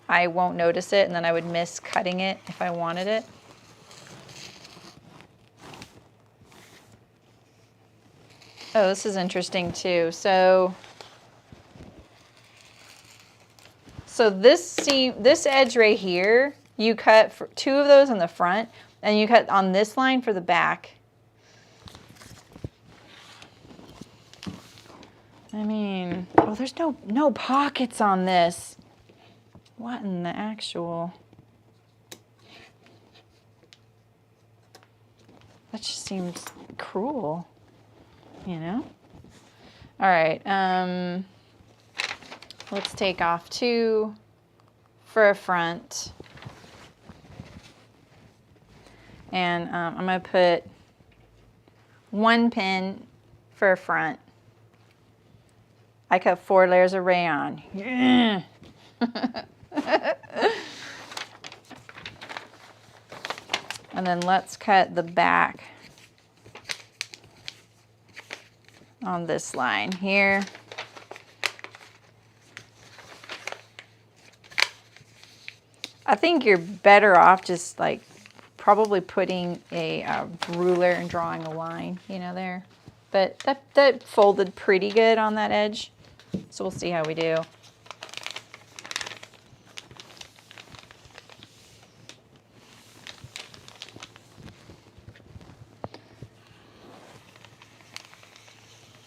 I won't notice it, and then I would miss cutting it if I wanted it. Oh, this is interesting too. So this seam, this edge right here, you cut for 2 of those in the front, and you cut on this line for the back. I mean, oh, there's no pockets on this. What in the actual? That just seems cruel, you know? All right, let's take off 2 for a front. And I'm gonna put 1 pin for a front. I cut 4 layers of rayon. Yeah. then let's cut the back on this line here. I think you're better off just like probably putting a ruler and drawing a line, you know, there. But that folded pretty good on that edge. So we'll see how we do.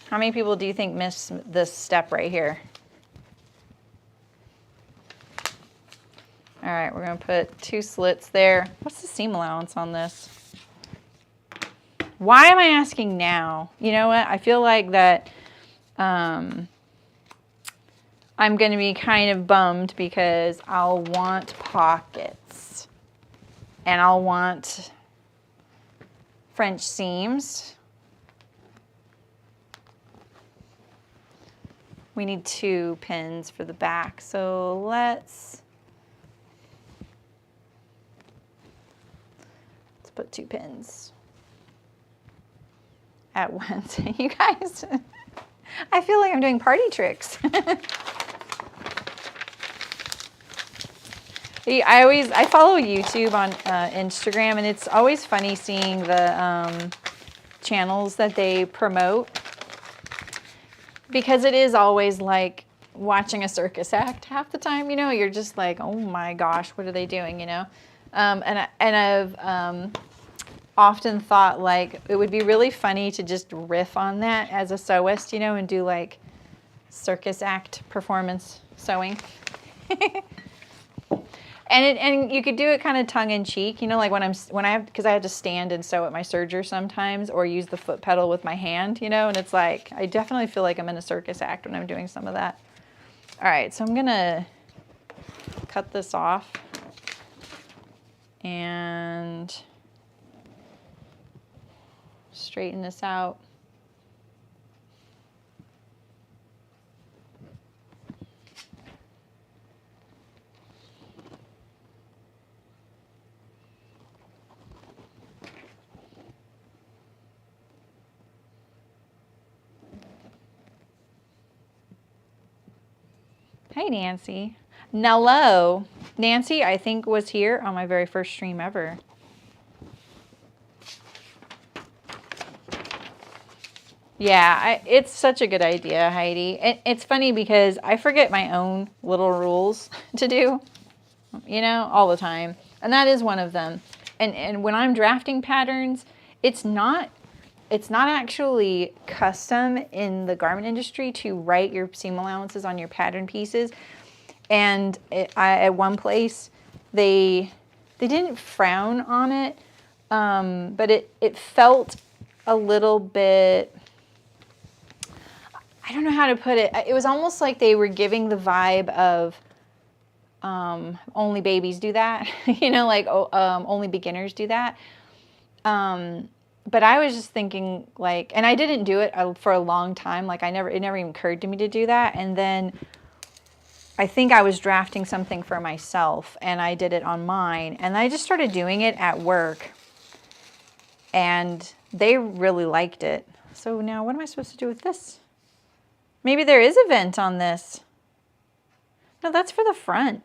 How many people do you think miss this step right here? All right, we're gonna put 2 slits there. What's the seam allowance on this? Why am I asking now? You know what? I feel like that I'm gonna be kind of bummed because I'll want pockets and I'll want French seams. We need 2 pins for the back, so let's put 2 pins at once. You guys, I feel like I'm doing party tricks. I follow YouTube on Instagram, and it's always funny seeing the channels that they promote, because it is always like watching a circus act half the time. You know, you're just like, oh my gosh, what are they doing? You know. And I've often thought like it would be really funny to just riff on that as a sewist, you know, and do like circus act performance sewing. And you could do it kind of tongue in cheek, you know, like because I have to stand and sew at my serger sometimes, or use the foot pedal with my hand, you know, and it's like I definitely feel like I'm in a circus act when I'm doing some of that. All right, so I'm gonna cut this off. And straighten this out. Hey, Nancy. Nello. Nancy, I think, was here on my very first stream ever. Yeah, it's such a good idea, Heidi. It's funny because I forget my own little rules to do, you know, all the time. And that is one of them. And when I'm drafting patterns, it's not actually custom in the garment industry to write your seam allowances on your pattern pieces. And at one place, they didn't frown on it, but it felt a little bit, I don't know how to put it. It was almost like they were giving the vibe of only babies do that, you know, like only beginners do that. But I was just thinking like, and I didn't do it for a long time. Like it never even occurred to me to do that. And then I think I was drafting something for myself and I did it on mine, and I just started doing it at work and they really liked it. So now what am I supposed to do with this? Maybe there is a vent on this. No, that's for the front.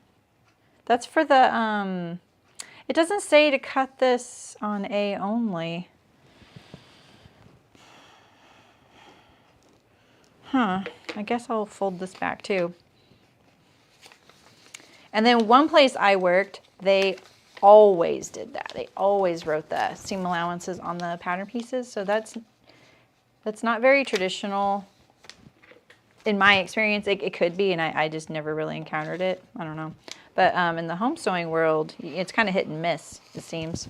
That's for the, it doesn't say to cut this on A only. Huh, I guess I'll fold this back too. And then one place I worked, they always did that. They always wrote the seam allowances on the pattern pieces. So that's not very traditional. In my experience, it could be, and I just never really encountered it. I don't know. But in the home sewing world, it's kind of hit and miss, it seems.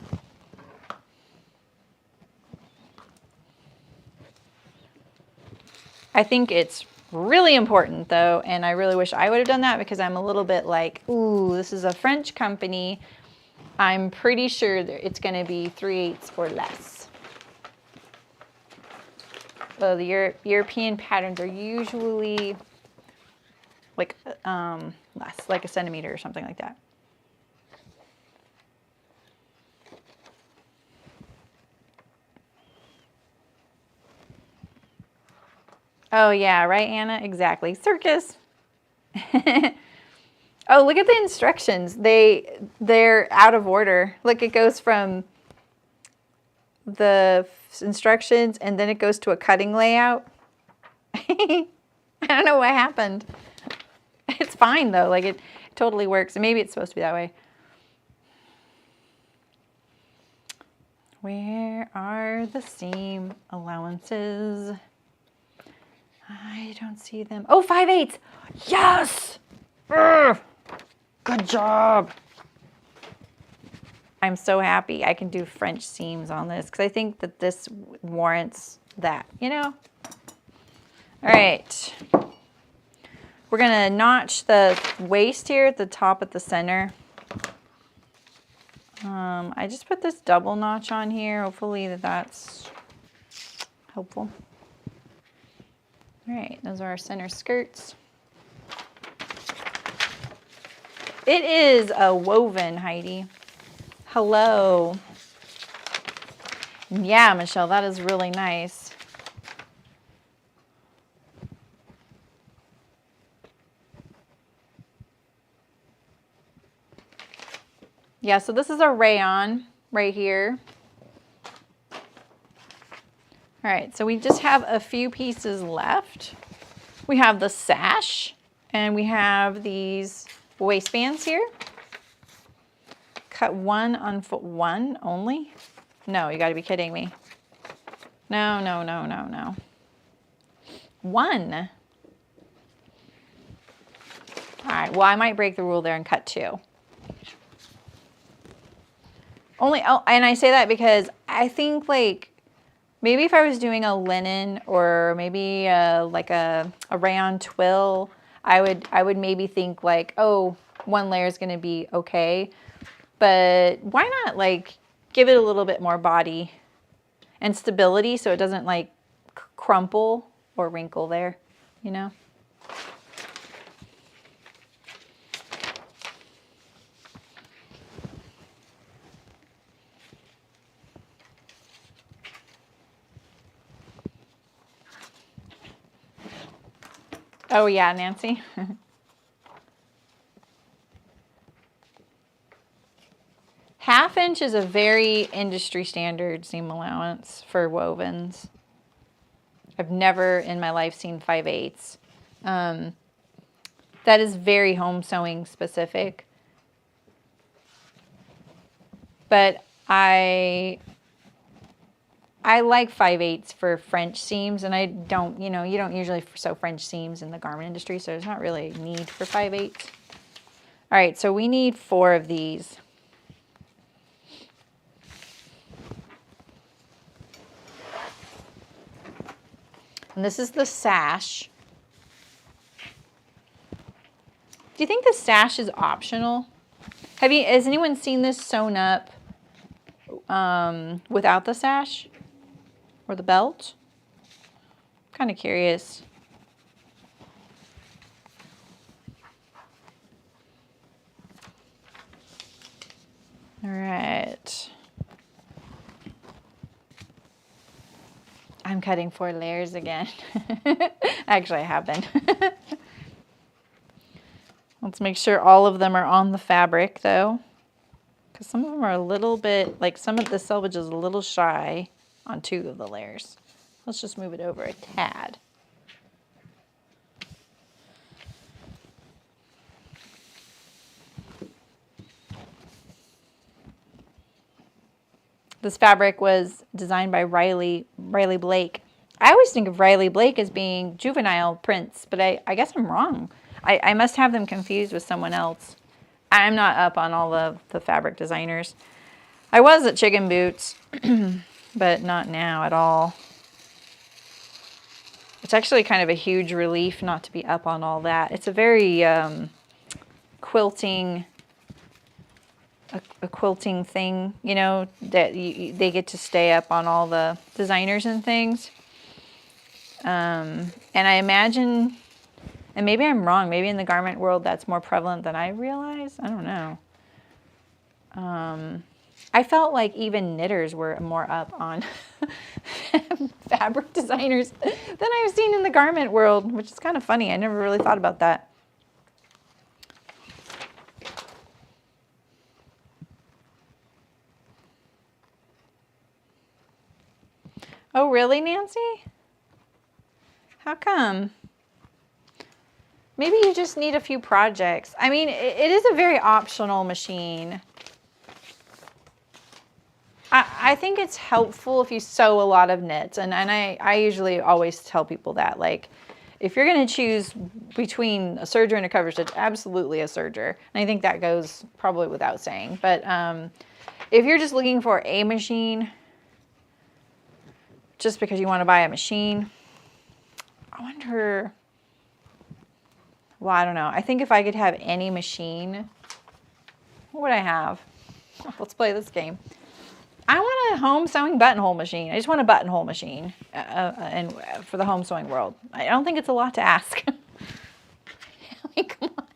I think it's really important, though, and I really wish I would have done that, because I'm a little bit like, ooh, this is a French company. I'm pretty sure that it's going to be 3/8 or less. Well, the European patterns are usually like less, like a centimeter or something like that. Oh yeah, right, Anna? Exactly. Circus. Oh, look at the instructions. They're out of order. Look, it goes from the instructions and then it goes to a cutting layout. I don't know what happened. It's fine though. Like it totally works. And maybe it's supposed to be that way. Where are the seam allowances? I don't see them. Oh, 5/8. Yes! Urgh. Good job. I'm so happy I can do French seams on this because I think that this warrants that, you know? All right. We're going to notch the waist here at the top at the center. I just put this double notch on here. Hopefully that's helpful. All right, those are our center skirts. It is a woven, Heidi. Hello. Yeah, Michelle, that is really nice. Yeah, so this is a rayon right here. All right, so we just have a few pieces left. We have the sash and we have these waistbands here. Cut one on foot one only. No, you got to be kidding me. No, no, no, no, no. One. All right, well, I might break the rule there and cut two. Only, oh, and I say that because I think like maybe if I was doing a linen or maybe like a rayon twill, I would maybe think like, oh, one layer is going to be okay. But why not like give it a little bit more body and stability so it doesn't like crumple or wrinkle there, you know? Oh yeah, Nancy. 1/2 inch is a very industry standard seam allowance for wovens. I've never in my life seen 5/8. That is very home sewing specific. But I like 5/8 for French seams, and I don't, you know, you don't usually sew French seams in the garment industry, so there's not really a need for 5/8. All right, so we need 4 of these. And this is the sash. Do you think the sash is optional? Has anyone seen this sewn up without the sash or the belt? I'm kind of curious. All right. I'm cutting 4 layers again. Actually, I have been. Let's make sure all of them are on the fabric though, because some of them are a little bit, like some of the selvage is a little shy on 2 of the layers. Let's just move it over a tad. This fabric was designed by Riley Blake. I always think of Riley Blake as being juvenile prints, but I guess I'm wrong. I must have them confused with someone else. I'm not up on all the fabric designers. I was at Chicken Boots, but not now at all. It's actually kind of a huge relief not to be up on all that. It's a very quilting thing, you know, that they get to stay up on all the designers and things. And I imagine, and maybe I'm wrong, maybe in the garment world that's more prevalent than I realize. I don't know. I felt like even knitters were more up on fabric designers than I've seen in the garment world, which is kind of funny. I never really thought about that. Oh, really, Nancy? How come? Maybe you just need a few projects. I mean, it is a very optional machine. I think it's helpful if you sew a lot of knits. And I usually always tell people that, like, if you're going to choose between a serger and a cover stitch, absolutely a serger. And I think that goes probably without saying. But if you're just looking for a machine, just because you want to buy a machine, I wonder, well, I don't know. I think if I could have any machine, what would I have? Let's play this game. I want a home sewing buttonhole machine. I just want a buttonhole machine and for the home sewing world. I don't think it's a lot to ask. I mean, come on.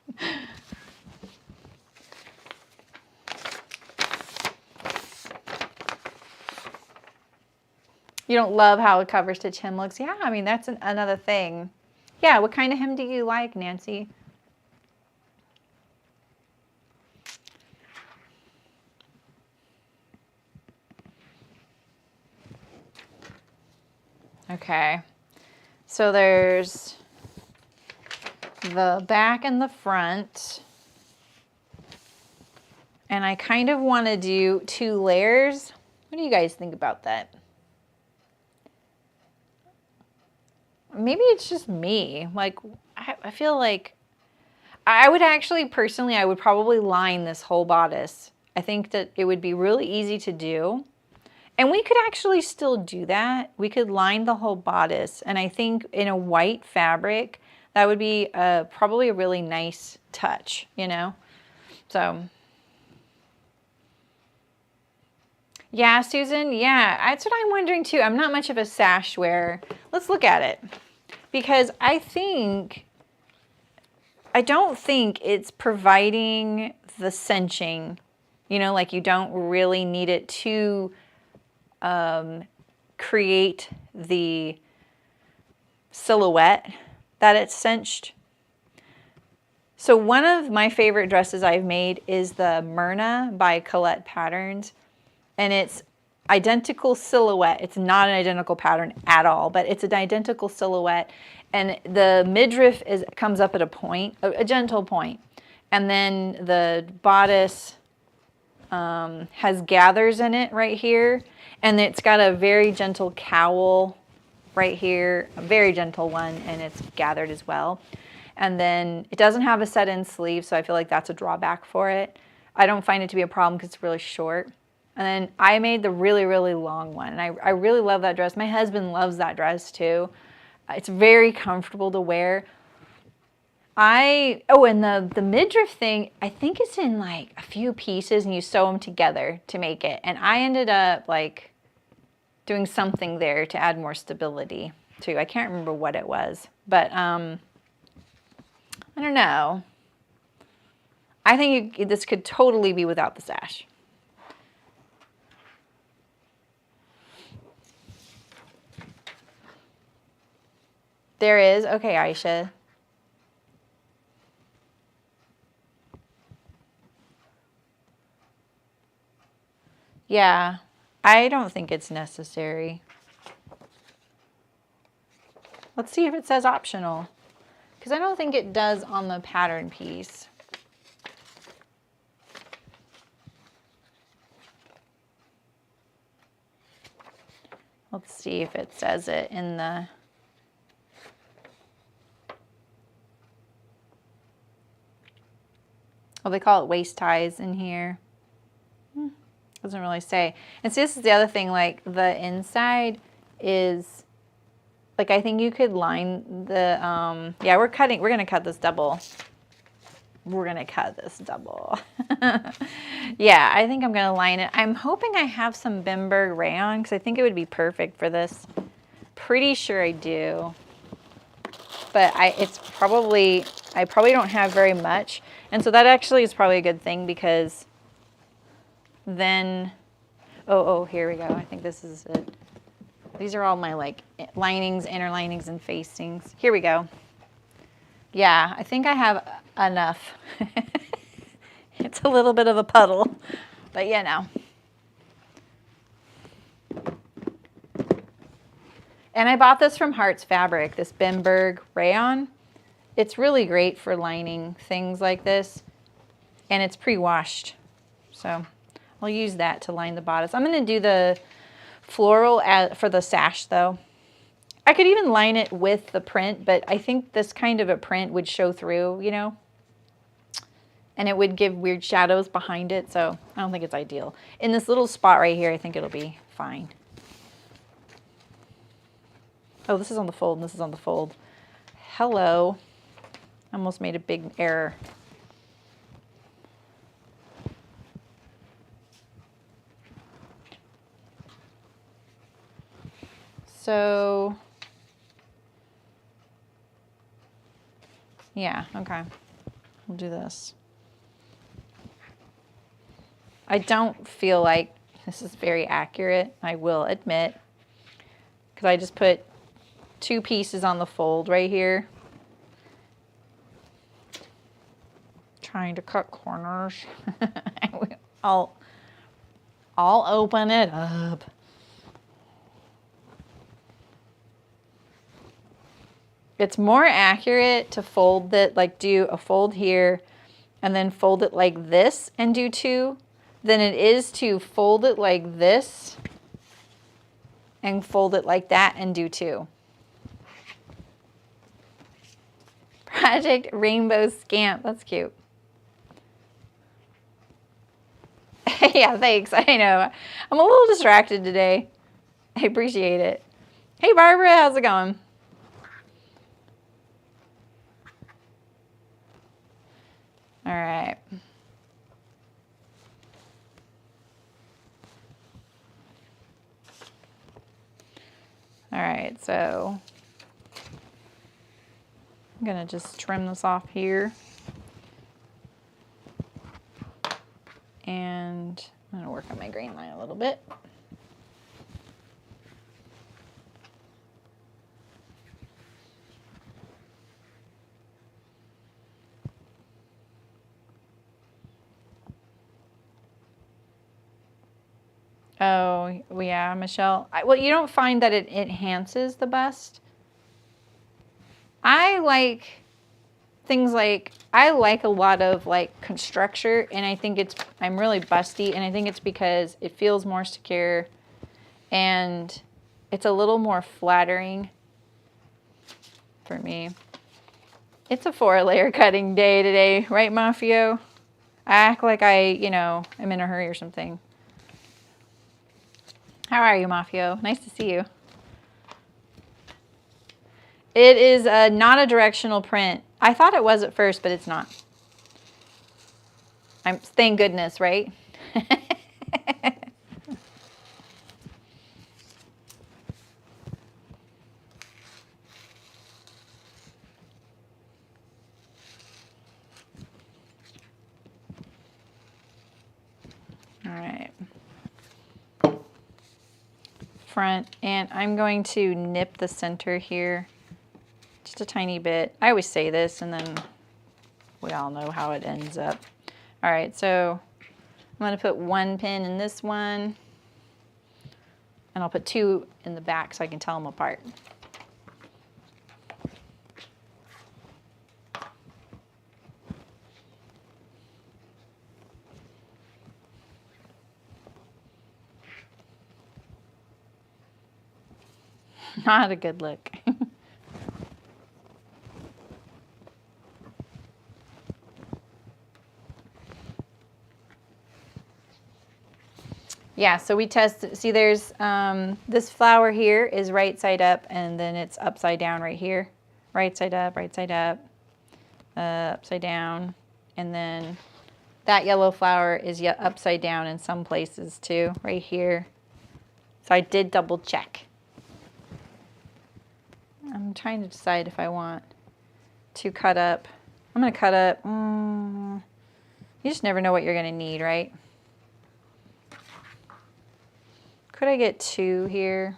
You don't love how a cover stitch hem looks? Yeah, I mean, that's another thing. Yeah, what kind of hem do you like, Nancy? Okay, so there's the back and the front. And I kind of want to do 2 layers. What do you guys think about that? Maybe it's just me. Like, I feel like I would actually, personally, I would probably line this whole bodice. I think that it would be really easy to do. And we could actually still do that. We could line the whole bodice. And I think in a white fabric, that would be probably a really nice touch, you know? So, yeah, Susan, yeah, that's what I'm wondering too. I'm not much of a sash wearer. Let's look at it. Because I don't think it's providing the cinching, you know, like you don't really need it to create the silhouette that it's cinched. So one of my favorite dresses I've made is the Myrna by Colette Patterns. And it's identical silhouette. It's not an identical pattern at all, but it's an identical silhouette. And the midriff comes up at a point, a gentle point. And then the bodice has gathers in it right here. And it's got a very gentle cowl right here, a very gentle one, and it's gathered as well. And then it doesn't have a set-in sleeve, so I feel like that's a drawback for it. I don't find it to be a problem because it's really short. And then I made the really, really long one. And I really love that dress. My husband loves that dress too. It's very comfortable to wear. And the midriff thing, I think it's in like a few pieces and you sew them together to make it. And I ended up like doing something there to add more stability too. I can't remember what it was, but I don't know. I think this could totally be without the sash. There is? Okay, Aisha. Yeah, I don't think it's necessary. Let's see if it says optional, because I don't think it does on the pattern piece. Let's see if it says it in the... Oh, they call it waist ties in here. Doesn't really say. And so this is the other thing, like the inside is, like I think you could line the, yeah, we're going to cut this double. We're going to cut this double. Yeah, I think I'm going to line it. I'm hoping I have some Bimberg rayon because I think it would be perfect for this. Pretty sure I do. But I probably don't have very much. And so that actually is probably a good thing because then, oh, here we go. I think this is it. These are all my like linings, inner linings, and facings. Here we go. Yeah, I think I have enough. It's a little bit of a puddle, but yeah, no. And I bought this from Hearts Fabric, this Bimberg rayon. It's really great for lining things like this, and it's pre-washed. So I'll use that to line the bodice. I'm going to do the floral for the sash though. I could even line it with the print, but I think this kind of a print would show through, you know, and it would give weird shadows behind it, so I don't think it's ideal. In this little spot right here, I think it'll be fine. Oh, this is on the fold, and this is on the fold. Hello. Almost made a big error. So, yeah, okay. We'll do this. I don't feel like this is very accurate, I will admit, because I just put 2 pieces on the fold right here. Trying to cut corners. I'll open it up. It's more accurate to fold it, like do a fold here and then fold it like this and do 2 than it is to fold it like this and fold it like that and do 2. Project Rainbow Scamp, that's cute. Yeah, thanks, I know. I'm a little distracted today. I appreciate it. Hey Barbara, how's it going? All right. All right, so I'm gonna just trim this off here. And I'm gonna work on my grain line a little bit. Oh, yeah, Michelle. Well, you don't find that it enhances the bust? I like things like, I like a lot of like constructure, and I think I'm really busty, and I think it's because it feels more secure and it's a little more flattering for me. It's a 4-layer cutting day today, right, Mafio? I act like I'm in a hurry or something. How are you, Mafio? Nice to see you. It is not a directional print. I thought it was at first, but it's not. Thank goodness, right? All right. Front, and I'm going to nip the center here just a tiny bit. I always say this, and then we all know how it ends up. All right, so I'm going to put 1 pin in this one, and I'll put 2 in the back so I can tell them apart. Not a good look. Yeah, so we tested, see there's, this flower here is right side up, and then it's upside down right here. Right side up, upside down, and then that yellow flower is upside down in some places too, right here. So I did double check. I'm trying to decide if I want to cut up. I'm going to cut up. You just never know what you're going to need, right? Could I get 2 here?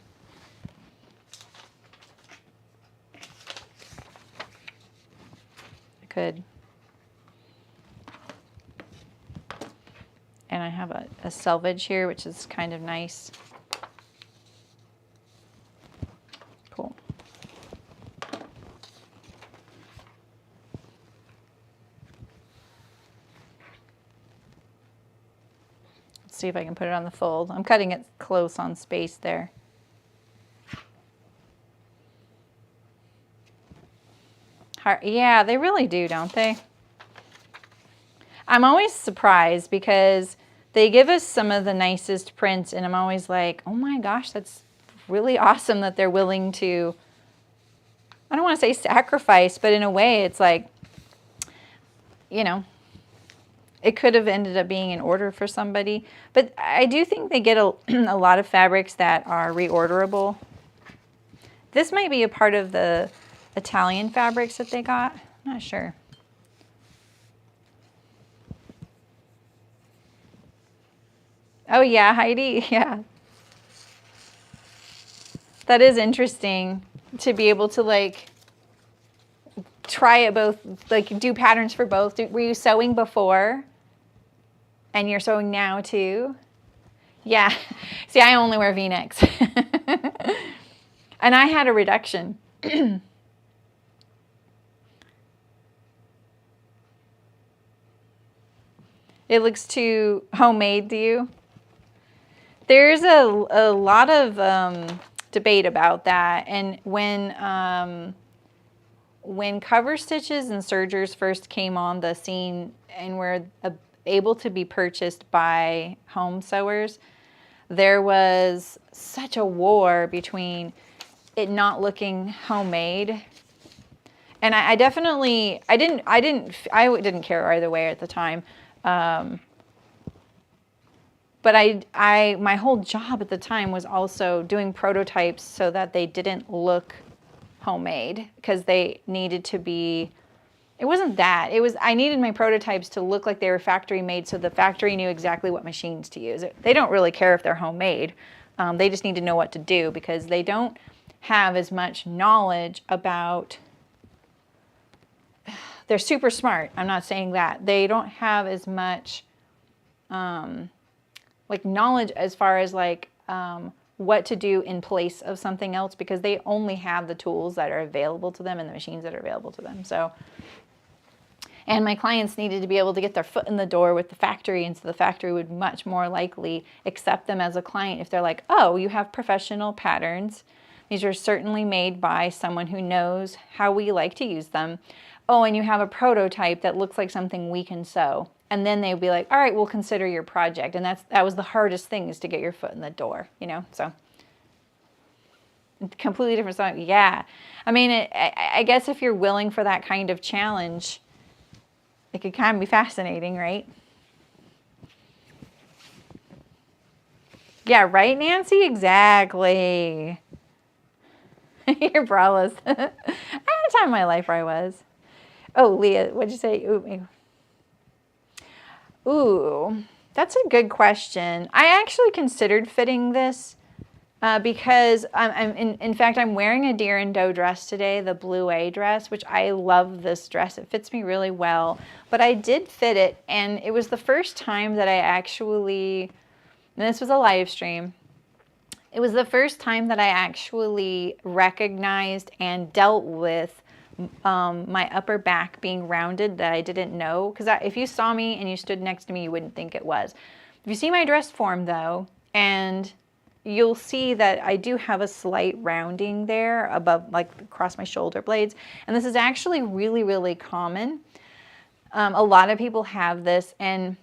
I could. And I have a selvage here, which is kind of nice. Cool. Let's see if I can put it on the fold. I'm cutting it close on space there. Yeah, they really do, don't they? I'm always surprised because they give us some of the nicest prints, and I'm always like, oh my gosh, that's really awesome that they're willing to, I don't want to say sacrifice, but in a way it's like, you know, it could have ended up being an order for somebody. But I do think they get a lot of fabrics that are reorderable. This might be a part of the Italian fabrics that they got. I'm not sure. Oh yeah, Heidi, yeah. That is interesting to be able to like try it both, like do patterns for both. Were you sewing before? And you're sewing now too? Yeah. See, I only wear V-necks. And I had a reduction. It looks too homemade to you? There's a lot of debate about that. And when cover stitches and sergers first came on the scene and were able to be purchased by home sewers, there was such a war between it not looking homemade. And I definitely, I didn't care either way at the time. But my whole job at the time was also doing prototypes so that they didn't look homemade, because they needed to be, it wasn't that, it was, I needed my prototypes to look like they were factory made so the factory knew exactly what machines to use. They don't really care if they're homemade. They just need to know what to do, because they don't have as much knowledge about, they're super smart. I'm not saying that. They don't have as much like knowledge as far as like what to do in place of something else, because they only have the tools that are available to them and the machines that are available to them. So, and my clients needed to be able to get their foot in the door with the factory, and so the factory would much more likely accept them as a client if they're like, oh, you have professional patterns. These are certainly made by someone who knows how we like to use them. Oh, and you have a prototype that looks like something we can sew. And then they'd be like, all right, we'll consider your project. And that was the hardest thing, is to get your foot in the door, you know? So completely different song. Yeah. I mean, I guess if you're willing for that kind of challenge, it could kind of be fascinating, right? Yeah, right, Nancy? Exactly. Your braless. I had a time in my life where I was. Oh, Leah, what'd you say? Ooh, that's a good question. I actually considered fitting this because in fact, I'm wearing a deer and doe dress today, the Blue A dress, which I love this dress. It fits me really well, but I did fit it, and it was the first time that I actually, and this was a live stream, it was the first time that I actually recognized and dealt with my upper back being rounded that I didn't know. Because if you saw me and you stood next to me, you wouldn't think it was. If you see my dress form though, and you'll see that I do have a slight rounding there above, like across my shoulder blades. And this is actually really, really common. A lot of people have this. And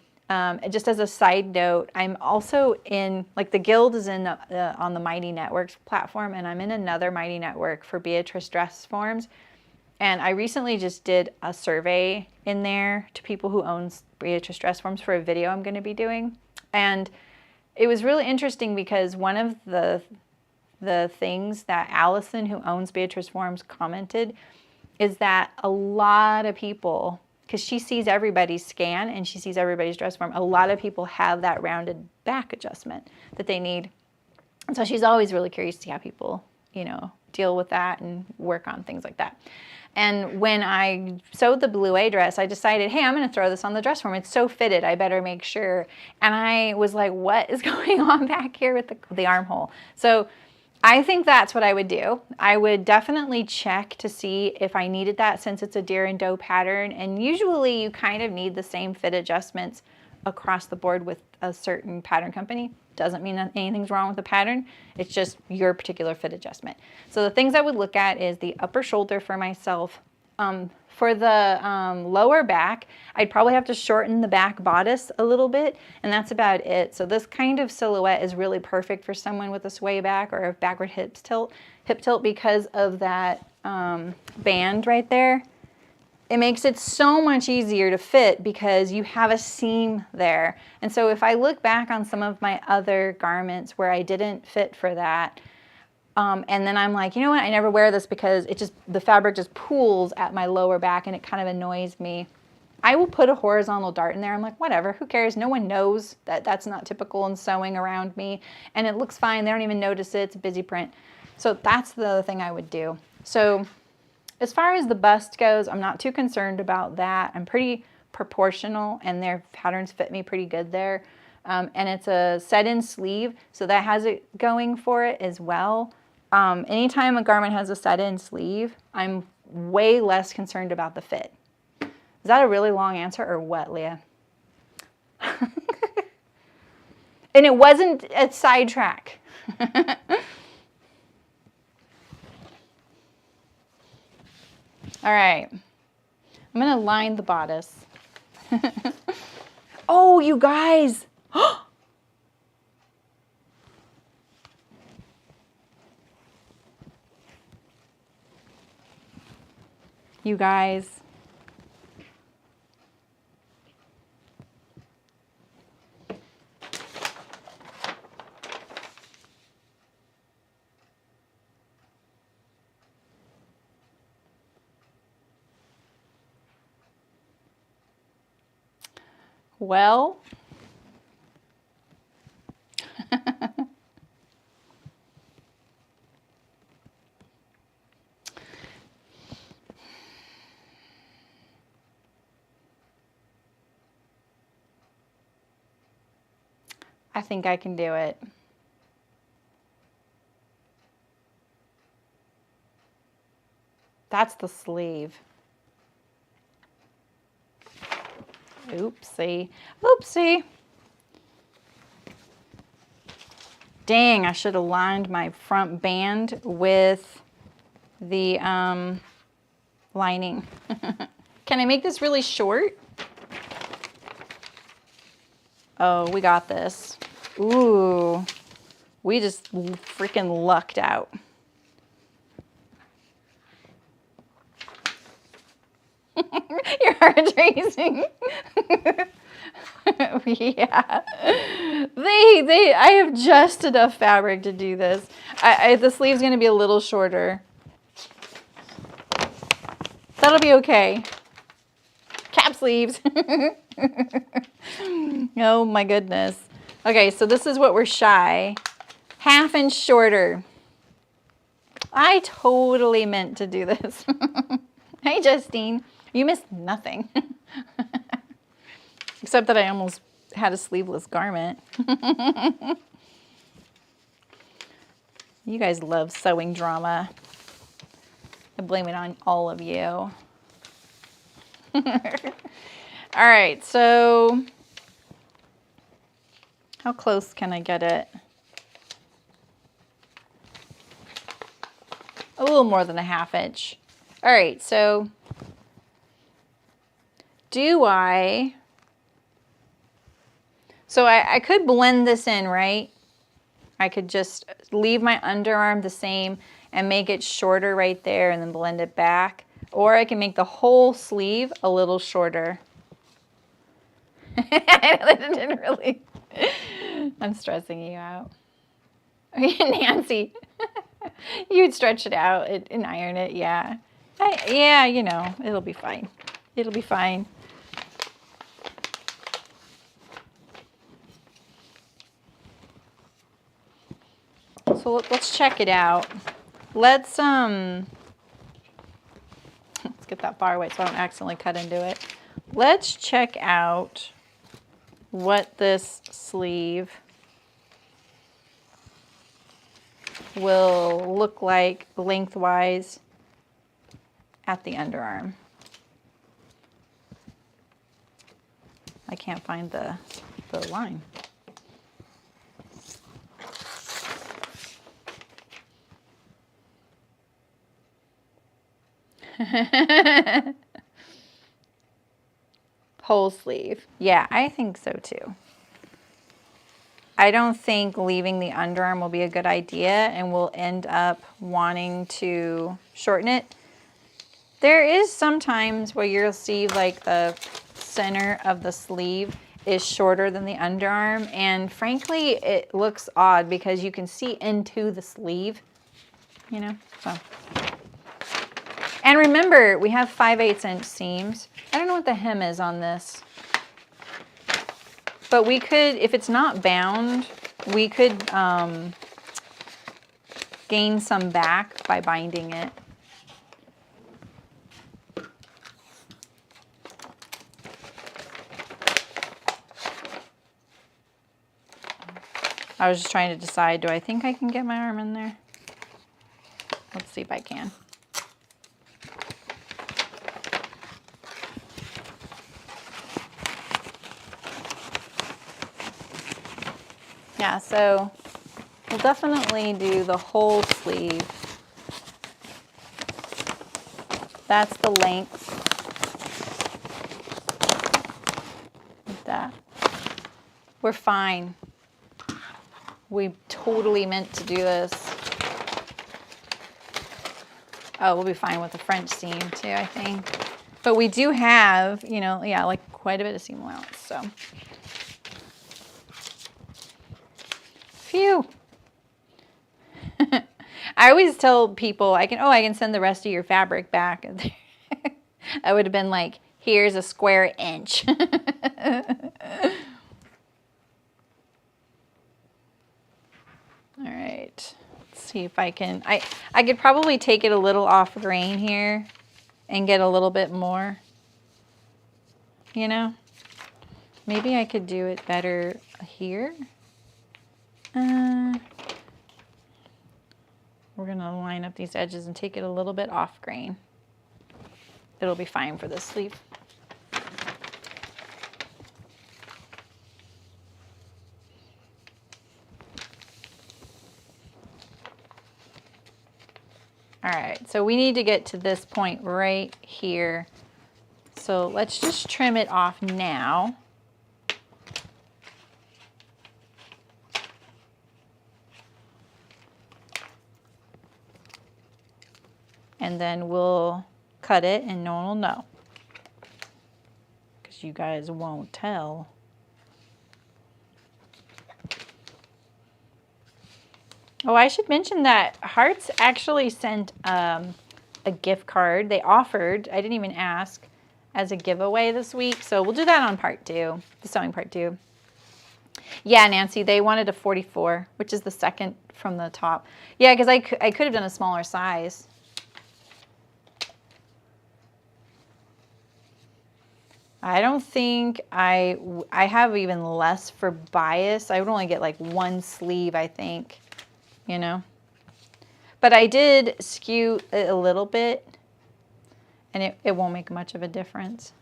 just as a side note, I'm also in, like, the Guild is in on the Mighty Networks platform, and I'm in another Mighty Network for Beatrice dress forms. And I recently just did a survey in there to people who own Beatrice dress forms for a video I'm going to be doing. And it was really interesting because one of the things that Allison, who owns Beatrice forms, commented is that a lot of people, because she sees everybody's scan and she sees everybody's dress form, a lot of people have that rounded back adjustment that they need. So she's always really curious to see how people, you know, deal with that and work on things like that. And when I sewed the Blue A dress, I decided, hey, I'm going to throw this on the dress form. It's so fitted, I better make sure. And I was like, what is going on back here with the armhole? So I think that's what I would do. I would definitely check to see if I needed that, since it's a deer and doe pattern. And usually you kind of need the same fit adjustments across the board with a certain pattern company. Doesn't mean that anything's wrong with the pattern. It's just your particular fit adjustment. So the things I would look at is the upper shoulder for myself. For the lower back, I'd probably have to shorten the back bodice a little bit, and that's about it. So this kind of silhouette is really perfect for someone with a sway back or a backward hip tilt because of that band right there. It makes it so much easier to fit because you have a seam there. And so if I look back on some of my other garments where I didn't fit for that, and then I'm like, you know what, I never wear this because the fabric just pools at my lower back and it kind of annoys me. I will put a horizontal dart in there. I'm like, whatever, who cares? No one knows that that's not typical in sewing around me, and it looks fine. They don't even notice it. It's a busy print. So that's the other thing I would do. So as far as the bust goes, I'm not too concerned about that. I'm pretty proportional and their patterns fit me pretty good there. And it's a set-in sleeve, so that has it going for it as well. Anytime a garment has a set-in sleeve, I'm way less concerned about the fit. Is that a really long answer or what, Leah? And it wasn't a sidetrack. All right, I'm gonna line the bodice. Oh, you guys. You guys. Well, I think I can do it. That's the sleeve. Oopsie. Oopsie. Dang, I should have lined my front band with the lining. Can I make this really short? Oh, we got this. Ooh, we just freaking lucked out. Your heart's racing. Yeah. I have just enough fabric to do this. The sleeve's going to be a little shorter. That'll be okay. Cap sleeves. Oh my goodness. Okay, so this is what we're shy. 1/2 inch shorter. I totally meant to do this. Hey, Justine. You missed nothing. Except that I almost had a sleeveless garment. You guys love sewing drama. I blame it on all of you. All right, so how close can I get it? A little more than a 1/2 inch. All right, so I could blend this in, right? I could just leave my underarm the same and make it shorter right there and then blend it back. Or I can make the whole sleeve a little shorter. I didn't really. I'm stressing you out. Nancy, you'd stretch it out and iron it, yeah. Yeah, you know, it'll be fine. It'll be fine. So let's check it out. Let's get that far away so I don't accidentally cut into it. Let's check out what this sleeve will look like lengthwise at the underarm. I can't find the line. Whole sleeve. Yeah, I think so too. I don't think leaving the underarm will be a good idea, and we'll end up wanting to shorten it. There is sometimes where you'll see like the center of the sleeve is shorter than the underarm, and frankly it looks odd because you can see into the sleeve, you know, so. And remember, we have 5/8 inch seams. I don't know what the hem is on this, but we could, if it's not bound, we could gain some back by binding it. I was just trying to decide, do I think I can get my arm in there? Let's see if I can. Yeah, so we'll definitely do the whole sleeve. That's the length. Like that. We're fine. We totally meant to do this. Oh, we'll be fine with the French seam too, I think. But we do have, you know, yeah, like quite a bit of seam allowance, so. Phew. I always tell people, I can send the rest of your fabric back. I would have been like, here's a square inch. All right, let's see if I can, I could probably take it a little off grain here and get a little bit more, you know? Maybe I could do it better here. We're gonna line up these edges and take it a little bit off grain. It'll be fine for this sleeve. All right, so we need to get to this point right here. So let's just trim it off now. And then we'll cut it and no one will know. Because you guys won't tell. Oh, I should mention that Hearts actually sent a gift card. They offered, I didn't even ask, as a giveaway this week. So we'll do that on part 2, the sewing part 2. Yeah, Nancy, they wanted a 44, which is the second from the top. Yeah, because I could have done a smaller size. I don't think I have even less for bias. I would only get like one sleeve, I think, you know. But I did skew it a little bit, and it won't make much of a difference.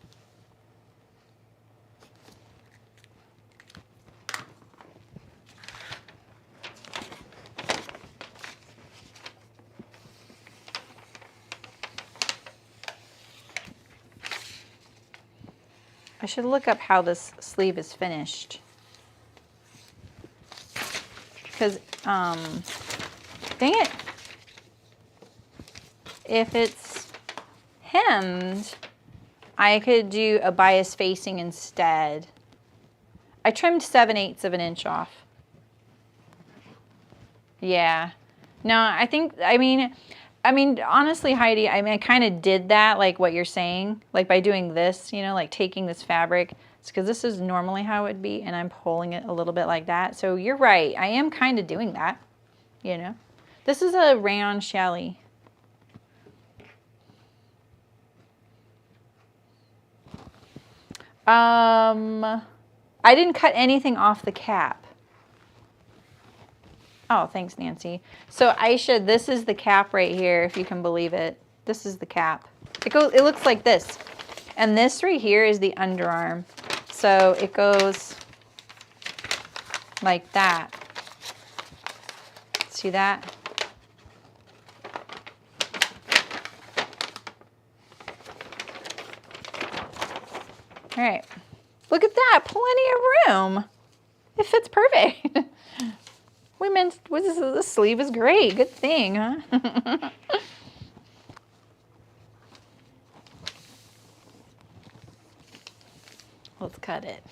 I should look up how this sleeve is finished. Because, dang it. If it's hemmed, I could do a bias facing instead. I trimmed 7/8 of an inch off. Yeah. No, I think, I mean, honestly, Heidi, I kind of did that, like what you're saying, like by doing this, you know, like taking this fabric, because this is normally how it would be, and I'm pulling it a little bit like that. So you're right. I am kind of doing that. you know. This is a rayon challis. I didn't cut anything off the cap. Oh, thanks, Nancy. So Aisha, this is the cap right here, if you can believe it. This is the cap. It looks like this. And this right here is the underarm. So it goes like that. See that? All right. Look at that. Plenty of room. It fits perfect. We meant the sleeve is great. Good thing, huh? Let's cut it.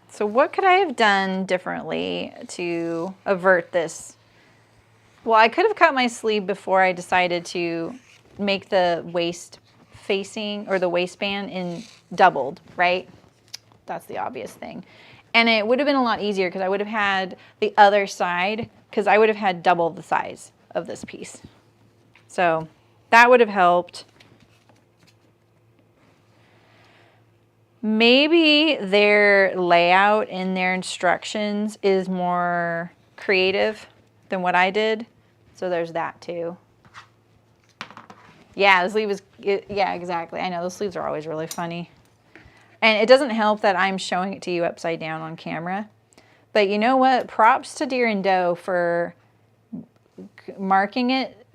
So what could I have done differently to avert this? Well, I could have cut my sleeve before I decided to make the waist facing or the waistband in doubled, right? That's the obvious thing. And it would have been a lot easier because I would have had the other side, because I would have had double the size of this piece. So that would have helped. Maybe their layout in their instructions is more creative than what I did. So there's that too. Yeah, the sleeve is, yeah, exactly. I know, those sleeves are always really funny. And it doesn't help that I'm showing it to you upside down on camera. But you know what? Props to Deer and Doe for marking it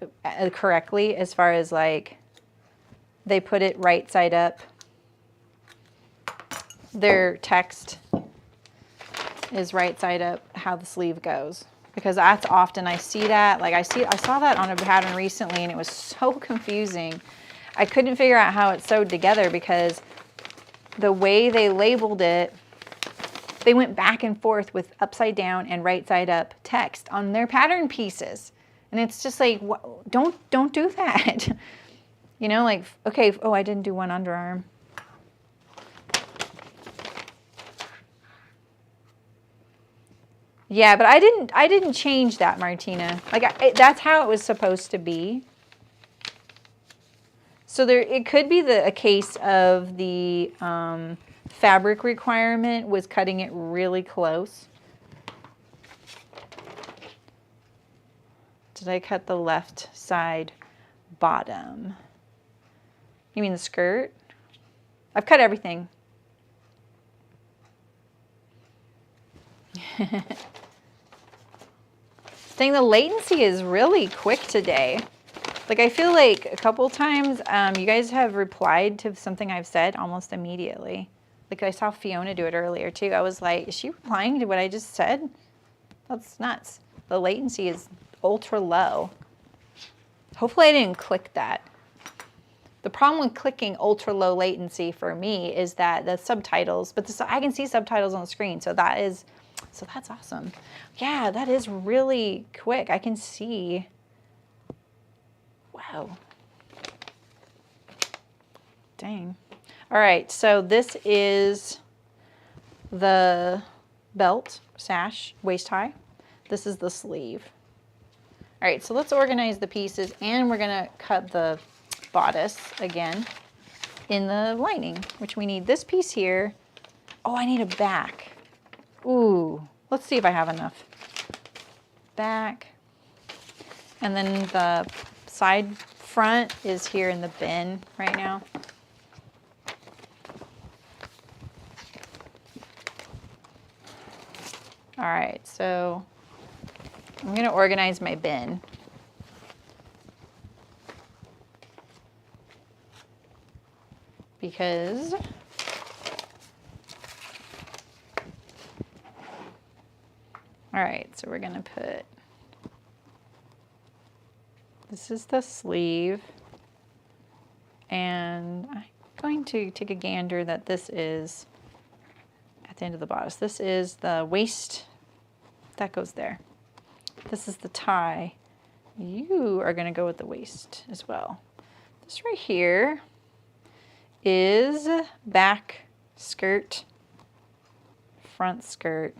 correctly as far as like they put it right side up. Their text is right side up how the sleeve goes. Because that's often I see that. Like I saw that on a pattern recently and it was so confusing. I couldn't figure out how it's sewed together because the way they labeled it, they went back and forth with upside down and right side up text on their pattern pieces. And it's just like, don't do that. You know, like, okay, oh, I didn't do one underarm. Yeah, but I didn't change that, Martina. Like that's how it was supposed to be. So it could be a case of the fabric requirement was cutting it really close. Did I cut the left side bottom? You mean the skirt? I've cut everything. Dang, the latency is really quick today. Like I feel like a couple times you guys have replied to something I've said almost immediately. Like I saw Fiona do it earlier too. I was like, is she replying to what I just said? That's nuts. The latency is ultra low. Hopefully I didn't click that. The problem with clicking ultra low latency for me is that the subtitles, but I can see subtitles on the screen, so that's awesome. Yeah, that is really quick. I can see. Wow. Dang. All right, so this is the belt, sash, waist high. This is the sleeve. All right, so let's organize the pieces, and we're gonna cut the bodice again in the lining, which we need this piece here. Oh, I need a back. Ooh, let's see if I have enough. Back. And then the side front is here in the bin right now. All right, so I'm gonna organize my bin. Because all right, so we're gonna put, this is the sleeve, and I'm going to take a gander that this is at the end of the bodice. This is the waist, that goes there. This is the tie. You are gonna go with the waist as well. This right here is back skirt front skirt.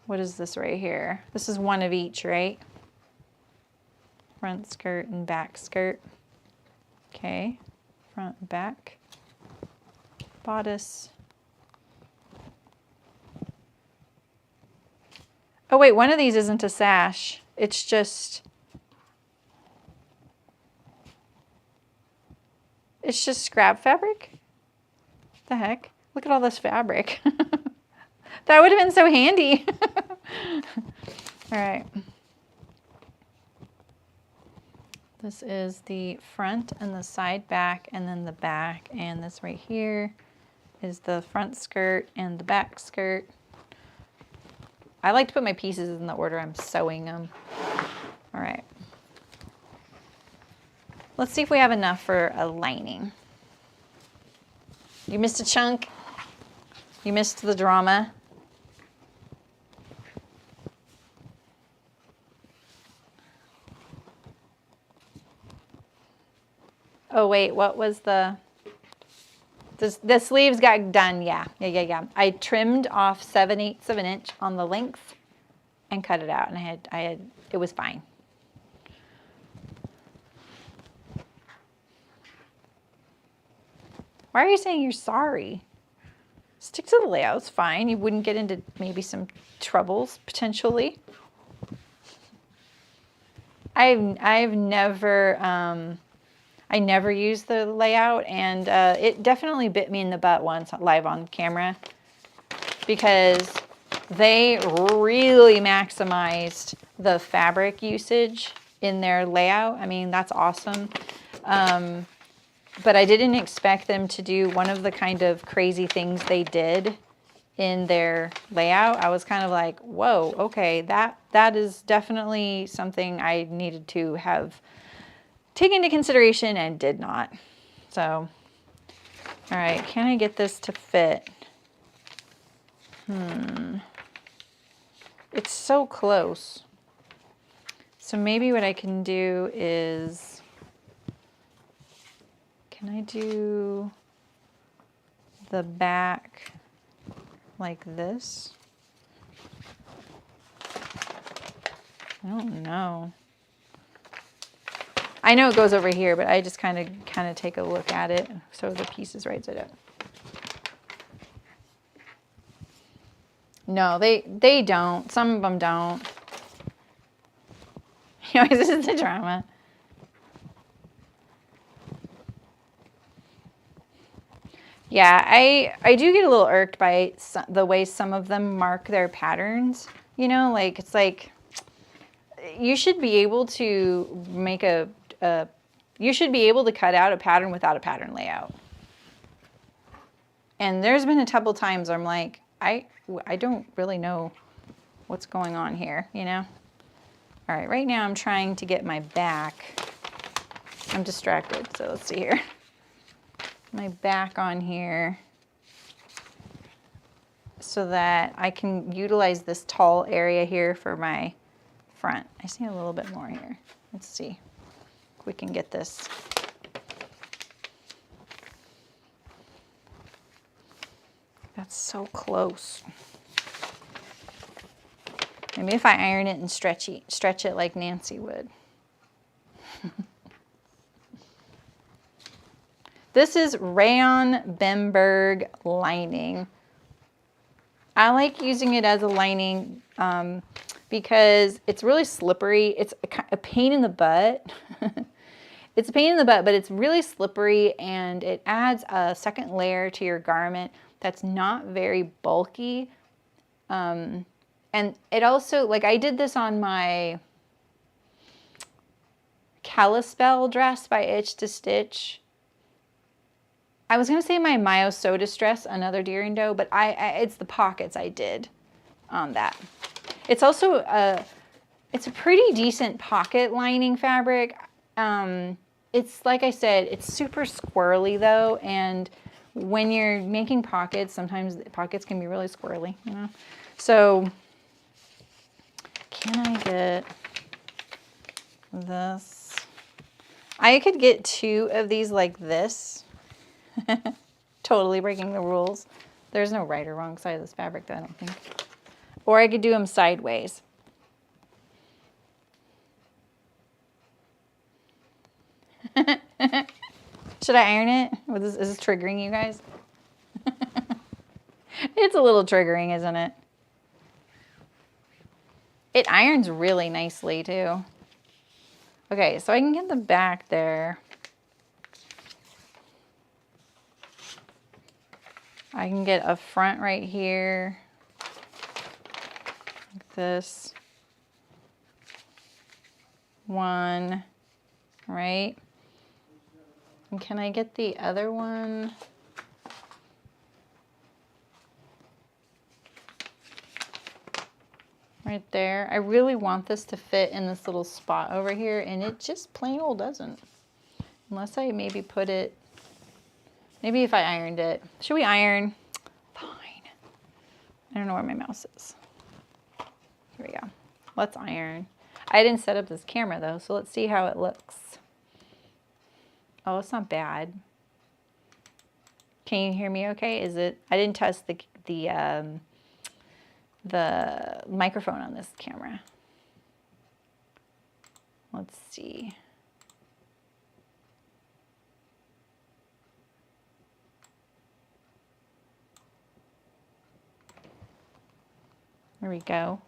What is this right here? This is one of each, right? Front skirt and back skirt. Okay, front and back. Bodice. Oh wait, one of these isn't a sash. It's just scrap fabric? What the heck? Look at all this fabric. That would have been so handy. All right. This is the front and the side back and then the back. And this right here is the front skirt and the back skirt. I like to put my pieces in the order I'm sewing them. All right. Let's see if we have enough for a lining. You missed a chunk. You missed the drama. Oh wait, what was the... The sleeves got done, yeah. I trimmed off 7/8 of an inch on the length and cut it out, and it was fine. Why are you saying you're sorry? Stick to the layout, it's fine. You wouldn't get into maybe some troubles, potentially. I've never... I never used the layout, and it definitely bit me in the butt once live on camera because they really maximized the fabric usage in their layout. I mean, that's awesome. But I didn't expect them to do one of the kind of crazy things they did in their layout. I was kind of like, whoa, okay, that is definitely something I needed to have take into consideration and did not. So, all right, can I get this to fit? It's so close. So maybe what I can do is, can I do the back like this? I don't know. I know it goes over here, but I just kind of take a look at it. So the pieces right side up. No, they don't. Some of them don't. Anyways, this is the drama. Yeah, I do get a little irked by the way some of them mark their patterns. You know, like it's like you should be able to make you should be able to cut out a pattern without a pattern layout. And there's been a couple times I'm like, I don't really know what's going on here, you know? All right, right now I'm trying to get my back. I'm distracted, so let's see here. My back on here so that I can utilize this tall area here for my front. I see a little bit more here. Let's see if we can get this. That's so close. Maybe if I iron it and stretch it like Nancy would. This is rayon Bemberg lining. I like using it as a lining because it's really slippery. It's a pain in the butt. It's a pain in the butt, but it's really slippery and it adds a second layer to your garment that's not very bulky. And it also, like I did this on my Kalispell dress by Itch to Stitch. I was going to say my Mayo Soda dress, another Deering Doe, but it's the pockets I did on that. It's also it's a pretty decent pocket lining fabric. It's like I said, it's super squirrely though, and when you're making pockets, sometimes the pockets can be really squirrely, you know. So can I get this? I could get 2 of these like this. Totally breaking the rules. There's no right or wrong side of this fabric, though, I don't think. Or I could do them sideways. Should I iron it? Is this triggering you guys? It's a little triggering, isn't it? It irons really nicely, too. Okay, so I can get the back there. I can get a front right here, like this. One, right? And can I get the other one? Right there. I really want this to fit in this little spot over here, and it just plain old doesn't. Unless I maybe put it, maybe if I ironed it. Should we iron? Fine. I don't know where my mouse is. Here we go. Let's iron. I didn't set up this camera though, so let's see how it looks. Oh, it's not bad. Can you hear me okay? Is it, I didn't test the microphone on this camera. Let's see. There we go.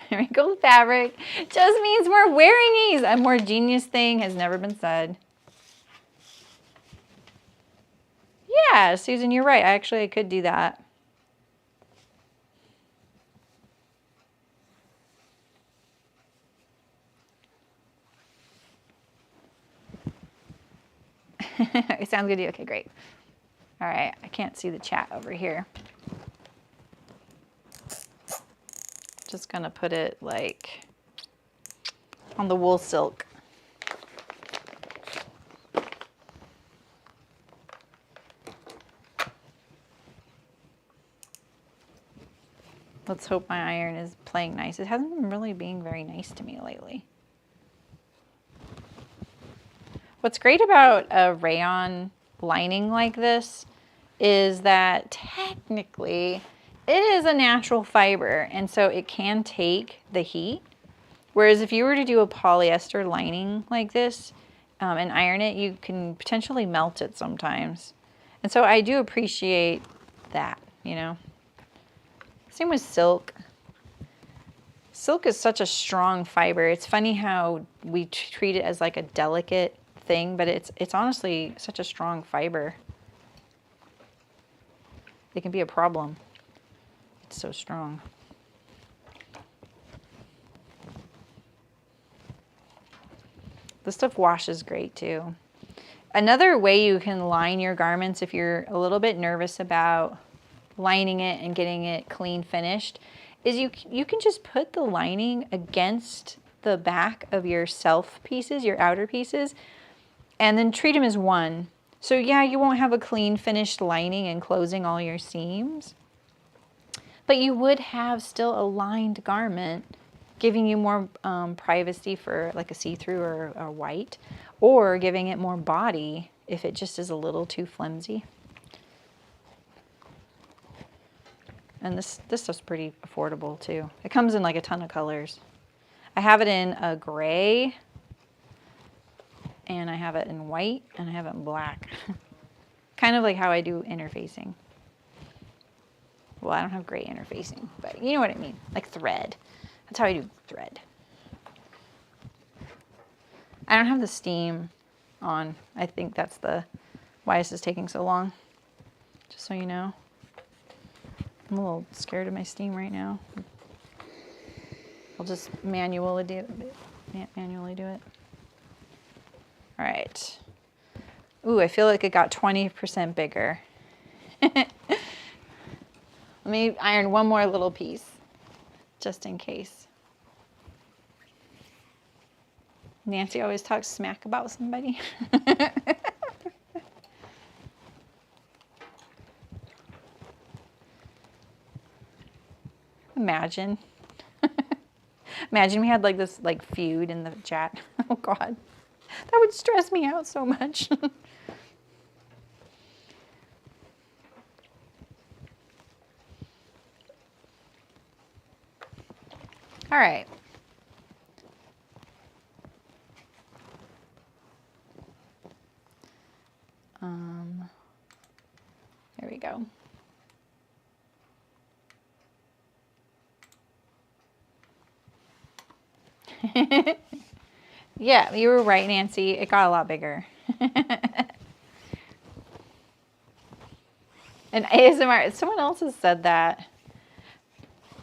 Wrinkled fabric just means we're wearing these. A more genius thing has never been said. Yeah, Susan, you're right. Actually, I could do that. It sounds good to you. Okay, great. All right, I can't see the chat over here. Just gonna put it like on the wool silk. Let's hope my iron is playing nice. It hasn't been really being very nice to me lately. What's great about a rayon lining like this is that technically it is a natural fiber, and so it can take the heat. Whereas if you were to do a polyester lining like this and iron it, you can potentially melt it sometimes. And so I do appreciate that, you know. Same with silk. Silk is such a strong fiber. It's funny how we treat it as like a delicate thing, but it's honestly such a strong fiber. It can be a problem. It's so strong. This stuff washes great too. Another way you can line your garments if you're a little bit nervous about lining it and getting it clean finished is you can just put the lining against the back of your self pieces, your outer pieces, and then treat them as one. So yeah, you won't have a clean finished lining and closing all your seams, but you would have still a lined garment, giving you more privacy for like a see-through or a white, or giving it more body if it just is a little too flimsy. And this stuff's pretty affordable too. It comes in like a ton of colors. I have it in a gray, and I have it in white, and I have it in black. Kind of like how I do interfacing. Well, I don't have gray interfacing, but you know what I mean, like thread. That's how I do thread. I don't have the steam on. I think that's why this is taking so long, just so you know. I'm a little scared of my steam right now. I'll just manually do it. All right. Ooh, I feel like it got 20% bigger. Let me iron one more little piece, just in case. Nancy always talks smack about somebody. Imagine. Imagine we had like this like feud in the chat. Oh God. That would stress me out so much. All right. There we go. Yeah, you were right, Nancy. It got a lot bigger. And ASMR, someone else has said that.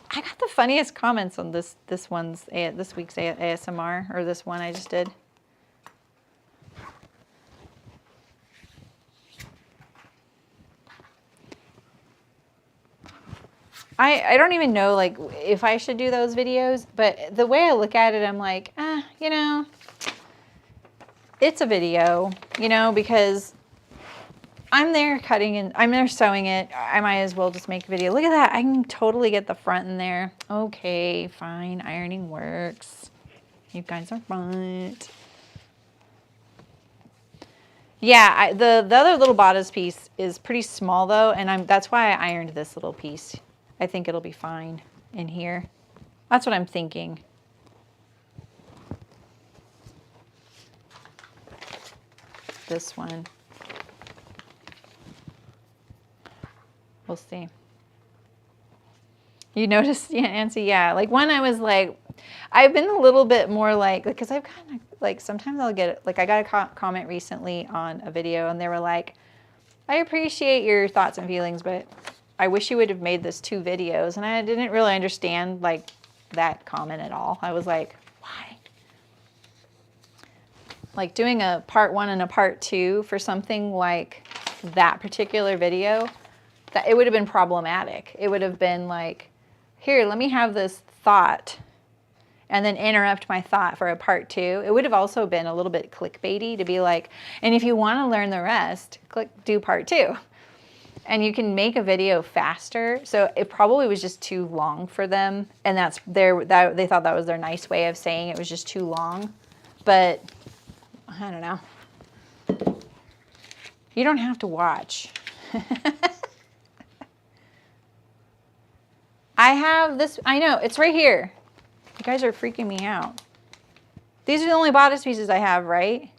I got the funniest comments on this week's ASMR, or this one I just did. I don't even know like if I should do those videos, but the way I look at it, I'm like, you know, it's a video, you know, because I'm there cutting and I'm there sewing it. I might as well just make a video. Look at that. I can totally get the front in there. Okay, fine. Ironing works. You guys are right. Yeah, the other little bodice piece is pretty small though, and that's why I ironed this little piece. I think it'll be fine in here. That's what I'm thinking. This one. We'll see. You noticed, yeah, Nancy? Yeah, like when I was like, I've been a little bit more like, because I've kind of like, sometimes I'll get, like I got a comment recently on a video and they were like, I appreciate your thoughts and feelings, but I wish you would have made this 2 videos. And I didn't really understand like that comment at all. I was like, why? Like doing a part 1 and a part 2 for something like that particular video, that it would have been problematic. It would have been like, here, let me have this thought and then interrupt my thought for a part 2. It would have also been a little bit clickbaity to be like, and if you want to learn the rest, do part 2. And you can make a video faster. So it probably was just too long for them. And they thought that was their nice way of saying it was just too long. But I don't know. You don't have to watch. I have this, I know, it's right here. You guys are freaking me out. These are the only bodice pieces I have, right?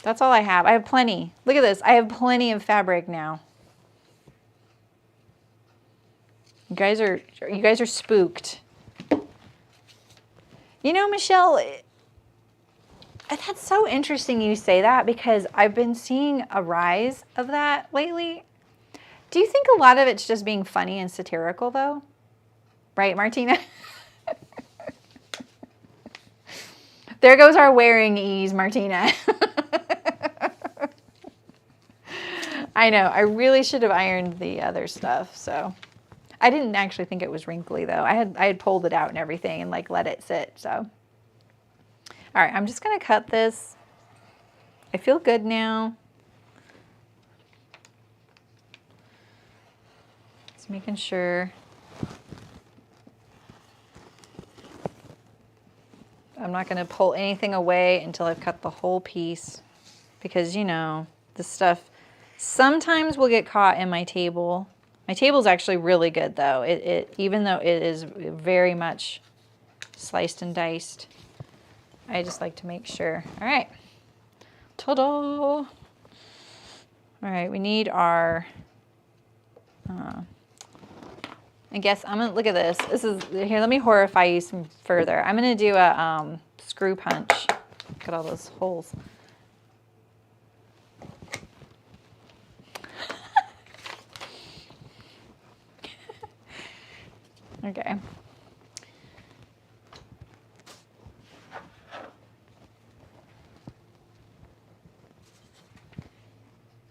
That's all I have. I have plenty. Look at this. I have plenty of fabric now. You guys are spooked. You know, Michelle, that's so interesting you say that because I've been seeing a rise of that lately. Do you think a lot of it's just being funny and satirical though? Right, Martina? There goes our wearing ease, Martina. I know, I really should have ironed the other stuff, so. I didn't actually think it was wrinkly though. I had pulled it out and everything and like let it sit, so. All right, I'm just gonna cut this. I feel good now. Just making sure. I'm not gonna pull anything away until I've cut the whole piece because you know, this stuff sometimes will get caught in my table. My table's actually really good though. Even though it is very much sliced and diced, I just like to make sure. All right, ta-da! All right, we need our, I guess I'm gonna, look at this. This is, here, let me horrify you some further. I'm gonna do a screw punch. Look at all those holes. Okay.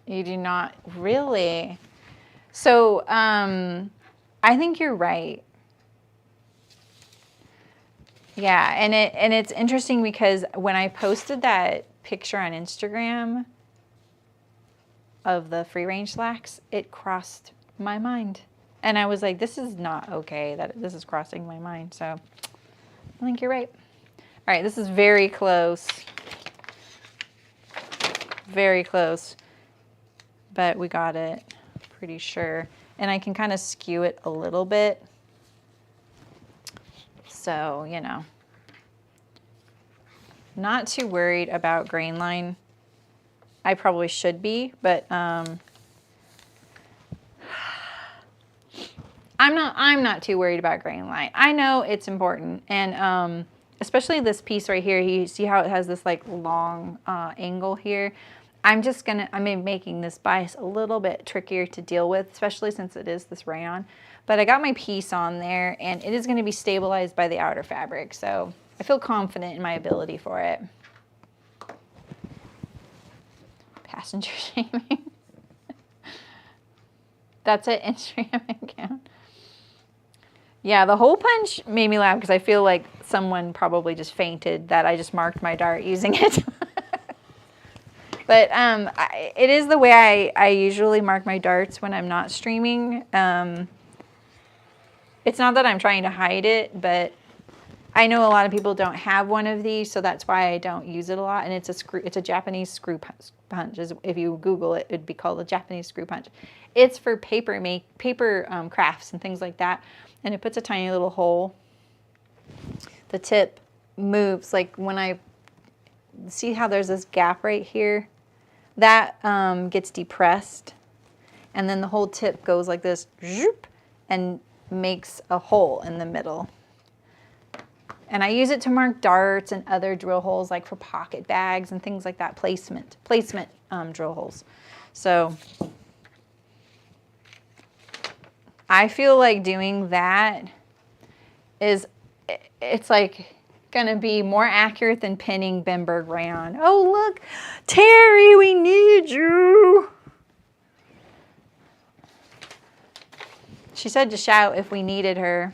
You do not really. So I think you're right. Yeah, and it's interesting because when I posted that picture on Instagram, of the free range slacks, it crossed my mind. And I was like, this is not okay that this is crossing my mind. So I think you're right. All right, this is very close. Very close. But we got it, pretty sure. And I can kind of skew it a little bit. So, you know, not too worried about grain line. I probably should be, but I'm not too worried about grain line. I know it's important, and especially this piece right here. You see how it has this like long angle here. I'm making this bias a little bit trickier to deal with, especially since it is this rayon. But I got my piece on there, and it is going to be stabilized by the outer fabric, so I feel confident in my ability for it. Passenger shaming. That's an Instagram account. Yeah, the hole punch made me laugh because I feel like someone probably just fainted that I just marked my dart using it. But it is the way I usually mark my darts when I'm not streaming. It's not that I'm trying to hide it, but I know a lot of people don't have one of these, so that's why I don't use it a lot. And it's a Japanese screw punch. If you Google it, it'd be called a Japanese screw punch. It's for paper crafts and things like that. And it puts a tiny little hole. The tip moves, like when I see how there's this gap right here, that gets depressed, and then the whole tip goes like this, and makes a hole in the middle. And I use it to mark darts and other drill holes, like for pocket bags and things like that, placement drill holes. So I feel like doing that it's like gonna be more accurate than pinning Bemberg rayon. Oh look, Terry, we need you. She said to shout if we needed her.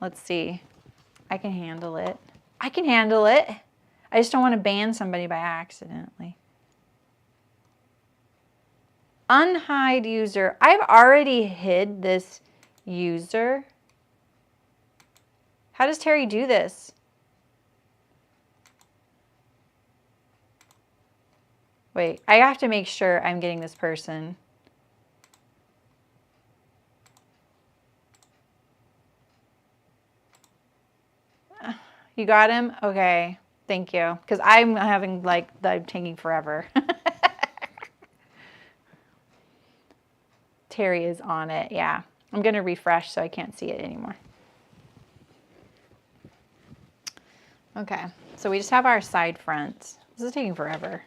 Let's see. I can handle it. I can handle it. I just don't want to ban somebody by accidentally. Unhide user. I've already hid this user. How does Terry do this? Wait, I have to make sure I'm getting this person. You got him? Okay, thank you. Because I'm having I'm taking forever. Terry is on it, yeah. I'm gonna refresh so I can't see it anymore. Okay, so we just have our side fronts. This is taking forever.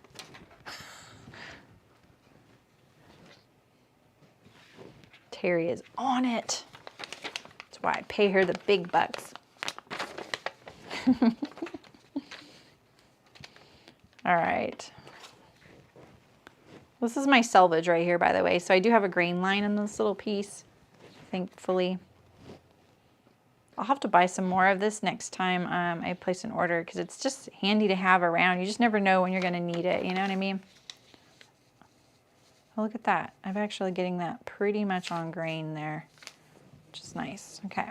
Terry is on it. That's why I pay her the big bucks. All right. This is my selvage right here, by the way. So I do have a grain line in this little piece, thankfully. I'll have to buy some more of this next time I place an order, because it's just handy to have around. You just never know when you're going to need it. You know what I mean? Oh, look at that. I'm actually getting that pretty much on grain there, which is nice. Okay.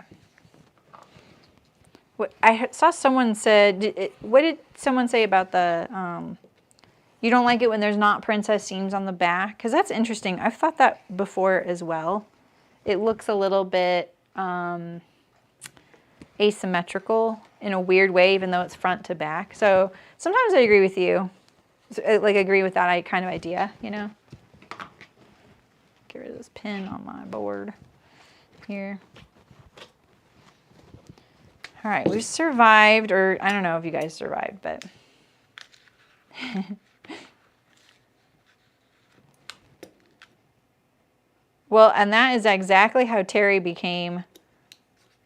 What I saw someone said, what did someone say about the, you don't like it when there's not princess seams on the back? Because that's interesting. I've thought that before as well. It looks a little bit asymmetrical in a weird way, even though it's front to back. So sometimes I agree with you. Like, agree with that kind of idea, you know? Get rid of this pin on my board here. All right, we've survived, or I don't know if you guys survived, but. Well, and that is exactly how Terry became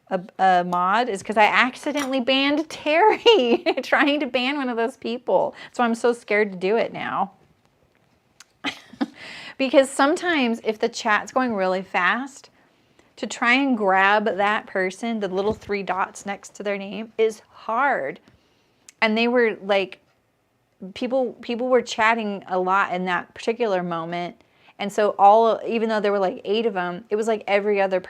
a mod, is because I accidentally banned Terry, trying to ban one of those people. So I'm so scared to do it now. Because sometimes if the chat's going really fast, to try and grab that person, the little 3 dots next to their name, is hard. And they were like, people were chatting a lot in that particular moment. And so even though there were like 8 of them, it was like every other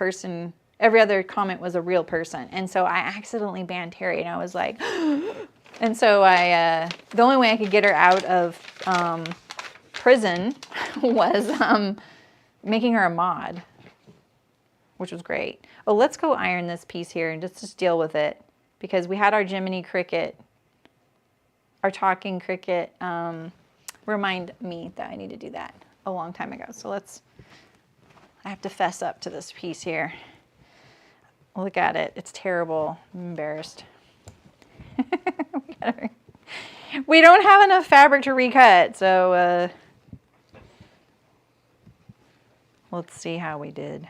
comment was a real person. And so I accidentally banned Terry, and I was like, and so the only way I could get her out of prison was making her a mod, which was great. Oh, let's go iron this piece here and just deal with it, because we had our Jiminy Cricket, our talking cricket, remind me that I need to do that a long time ago. So I have to fess up to this piece here. Look at it. It's terrible. I'm embarrassed. We don't have enough fabric to recut, so let's see how we did.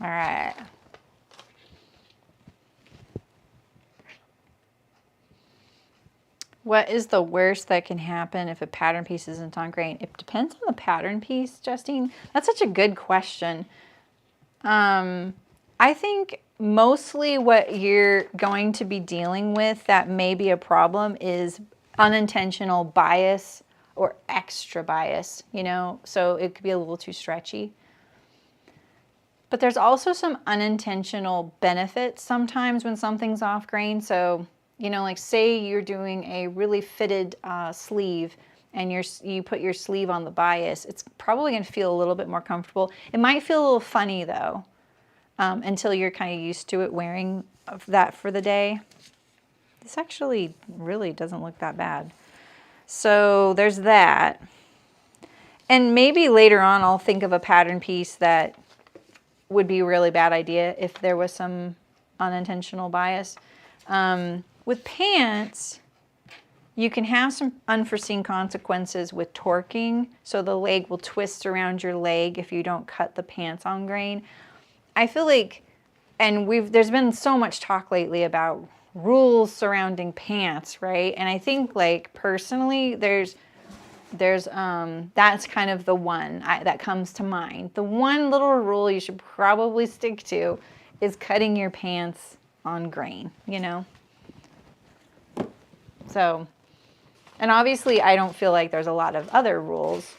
All right. What is the worst that can happen if a pattern piece isn't on grain? It depends on the pattern piece, Justine. That's such a good question. I think mostly what you're going to be dealing with that may be a problem is unintentional bias or extra bias, you know? So it could be a little too stretchy. But there's also some unintentional benefits sometimes when something's off grain. So, you know, like say you're doing a really fitted sleeve and you put your sleeve on the bias, it's probably going to feel a little bit more comfortable. It might feel a little funny though, until you're kind of used to it wearing that for the day. This actually really doesn't look that bad. So there's that. And maybe later on I'll think of a pattern piece that would be a really bad idea if there was some unintentional bias. With pants, you can have some unforeseen consequences with torquing. So the leg will twist around your leg if you don't cut the pants on grain. I feel like, and there's been so much talk lately about rules surrounding pants, right? And I think like personally, that's kind of the one that comes to mind. The one little rule you should probably stick to is cutting your pants on grain, you know? So, and obviously I don't feel like there's a lot of other rules,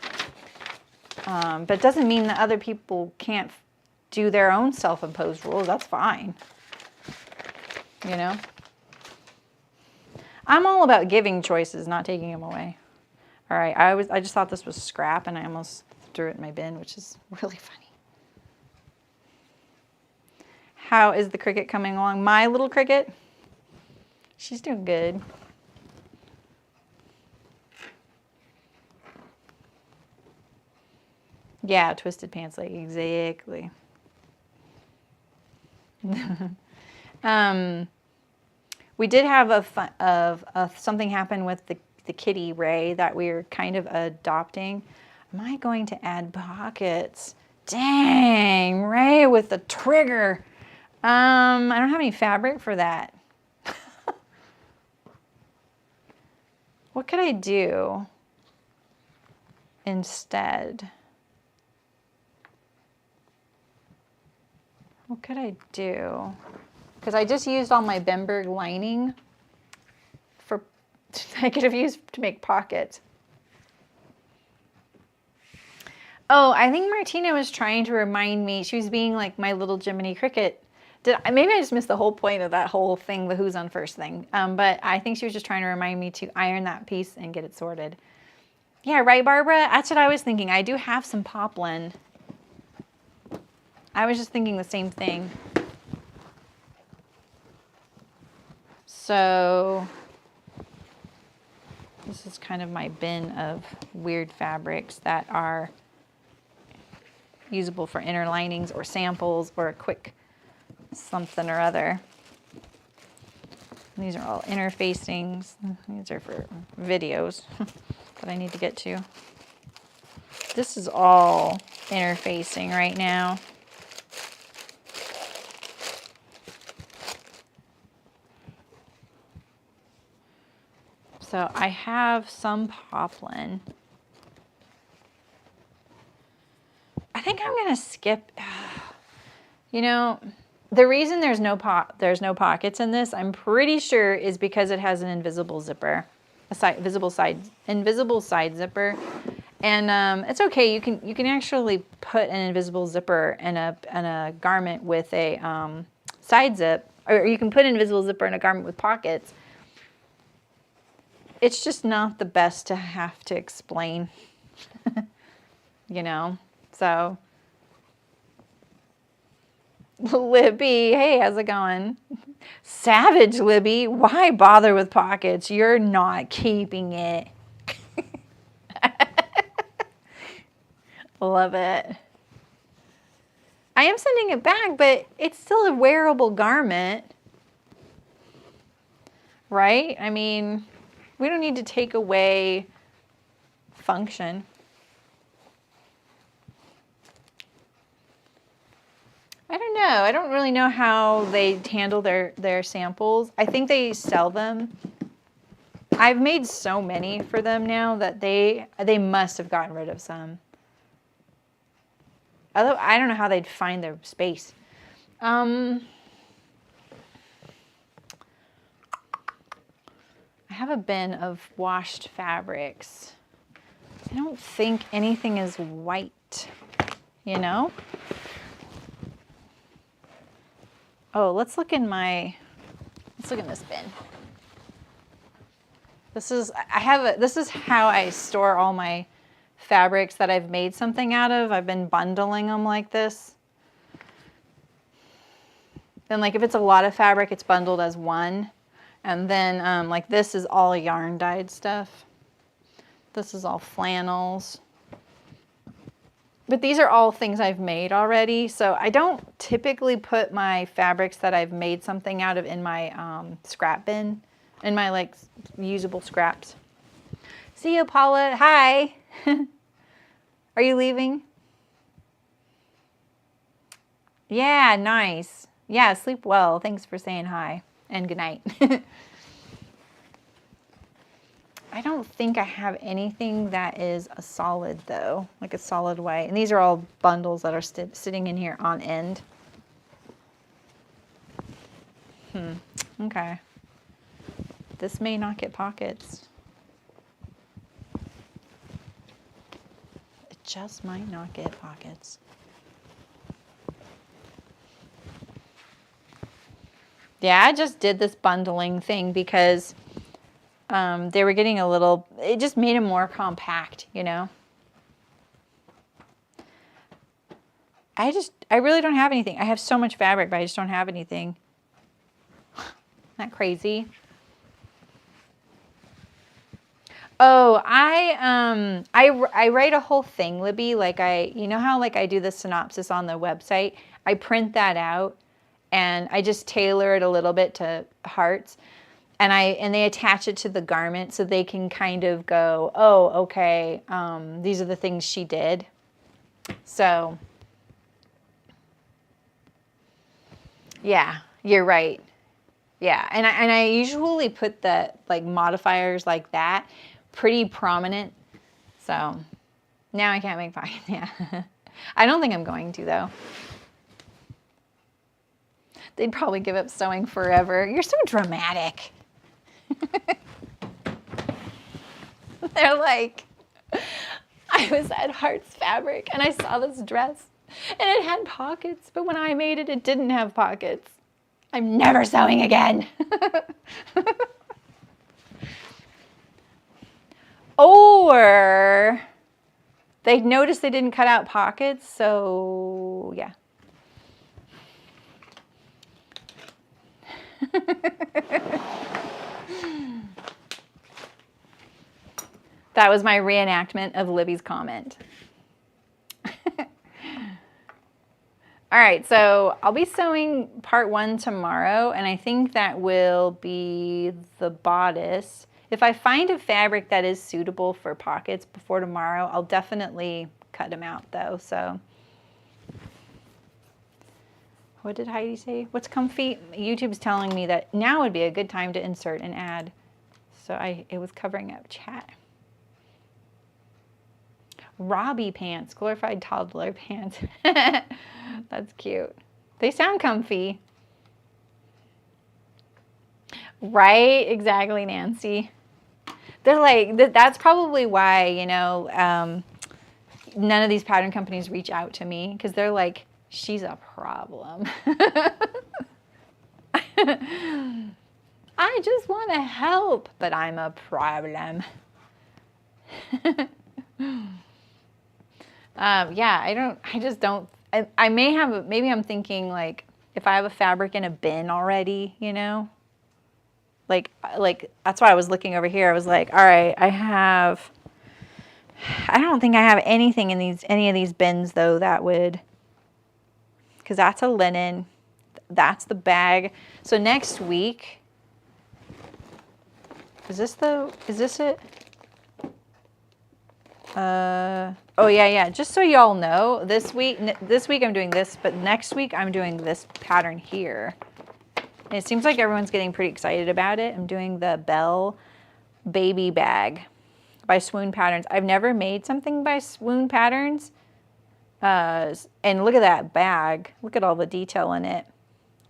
but it doesn't mean that other people can't do their own self-imposed rules. That's fine, you know? I'm all about giving choices, not taking them away. All right, I just thought this was scrap and I almost threw it in my bin, which is really funny. How is the cricket coming along? My little cricket? She's doing good. Yeah, twisted pants leg, exactly. We did have something happen with the kitty Ray that we're kind of adopting. Am I going to add pockets? Dang, Ray with the trigger. I don't have any fabric for that. What could I do instead? What could I do? Because I just used all my Bemberg lining I could have used to make pockets. Oh, I think Martina was trying to remind me. She was being like my little Jiminy Cricket. Maybe I just missed the whole point of that whole thing, the who's on first thing. But I think she was just trying to remind me to iron that piece and get it sorted. Yeah, right, Barbara? That's what I was thinking. I do have some poplin. I was just thinking the same thing. So this is kind of my bin of weird fabrics that are usable for inner linings or samples or a quick something or other. These are all interfacings. These are for videos that I need to get to. This is all interfacing right now. So I have some poplin. I think going to skip, you know, the reason there's no pockets in this, I'm pretty sure, is because it has an invisible zipper, invisible side zipper. And it's okay. You can actually put an invisible zipper in a garment with a side zip, or you can put an invisible zipper in a garment with pockets. It's just not the best to have to explain, you know. So, Libby, hey, how's it going? Savage, Libby, why bother with pockets? You're not keeping it. Love it. I am sending it back, but it's still a wearable garment, right? I mean, we don't need to take away function. I don't know. I don't really know how they handle their samples. I think they sell them. I've made so many for them now that they must have gotten rid of some. Although I don't know how they'd find their space. I have a bin of washed fabrics. I don't think anything is white, you know? Oh, let's look in this bin. This is how I store all my fabrics that I've made something out of. I've been bundling them like this. Then like if it's a lot of fabric, it's bundled as one. And then like this is all yarn dyed stuff. This is all flannels. But these are all things I've made already. So I don't typically put my fabrics that I've made something out of in my scrap bin, in my like usable scraps. See you, Paula. Hi. Are you leaving? Yeah, nice. Yeah, sleep well. Thanks for saying hi and good night. I don't think I have anything that is a solid though, like a solid white. And these are all bundles that are sitting in here on end. Okay. This may not get pockets. It just might not get pockets. Yeah, I just did this bundling thing because they were getting a little, it just made them more compact, you know. I really don't have anything. I have so much fabric, but I just don't have anything. Isn't that crazy? Oh, I write a whole thing, Libby. Like you know how like I do the synopsis on the website? I print that out and I just tailor it a little bit to hearts. And they attach it to the garment so they can kind of go, oh, okay, these are the things she did. So, yeah, you're right. Yeah, and I usually put the like modifiers like that pretty prominent. So now I can't make pockets. Yeah, I don't think I'm going to though. They'd probably give up sewing forever. You're so dramatic. They're like, I was at Hearts Fabric and I saw this dress and it had pockets, but when I made it, it didn't have pockets. I'm never sewing again. Or they noticed they didn't cut out pockets, so yeah. That was my reenactment of Libby's comment. All right, so I'll be sewing part 1 tomorrow, and I think that will be the bodice. If I find a fabric that is suitable for pockets before tomorrow, I'll definitely cut them out though, so. What did Heidi say? What's comfy? YouTube's telling me that now would be a good time to insert an ad. So it was covering up chat. Robbie pants, glorified toddler pants. That's cute. They sound comfy. Right? Exactly, Nancy. They're like, that's probably why, you know, none of these pattern companies reach out to me, because they're like, she's a problem. I just want to help, but I'm a problem. Yeah, I just don't, I may have, maybe I'm thinking like, if I have a fabric in a bin already, you know, like that's why I was looking over here. I was like, all right, I don't think I have anything in any of these bins though that would, because that's a linen, that's the bag. So next week, is this it? Oh yeah. Just so y'all know, this week I'm doing this, but next week I'm doing this pattern here. And it seems like everyone's getting pretty excited about it. I'm doing the Belle Baby Bag by Swoon Patterns. I've never made something by Swoon Patterns. And look at that bag. Look at all the detail in it.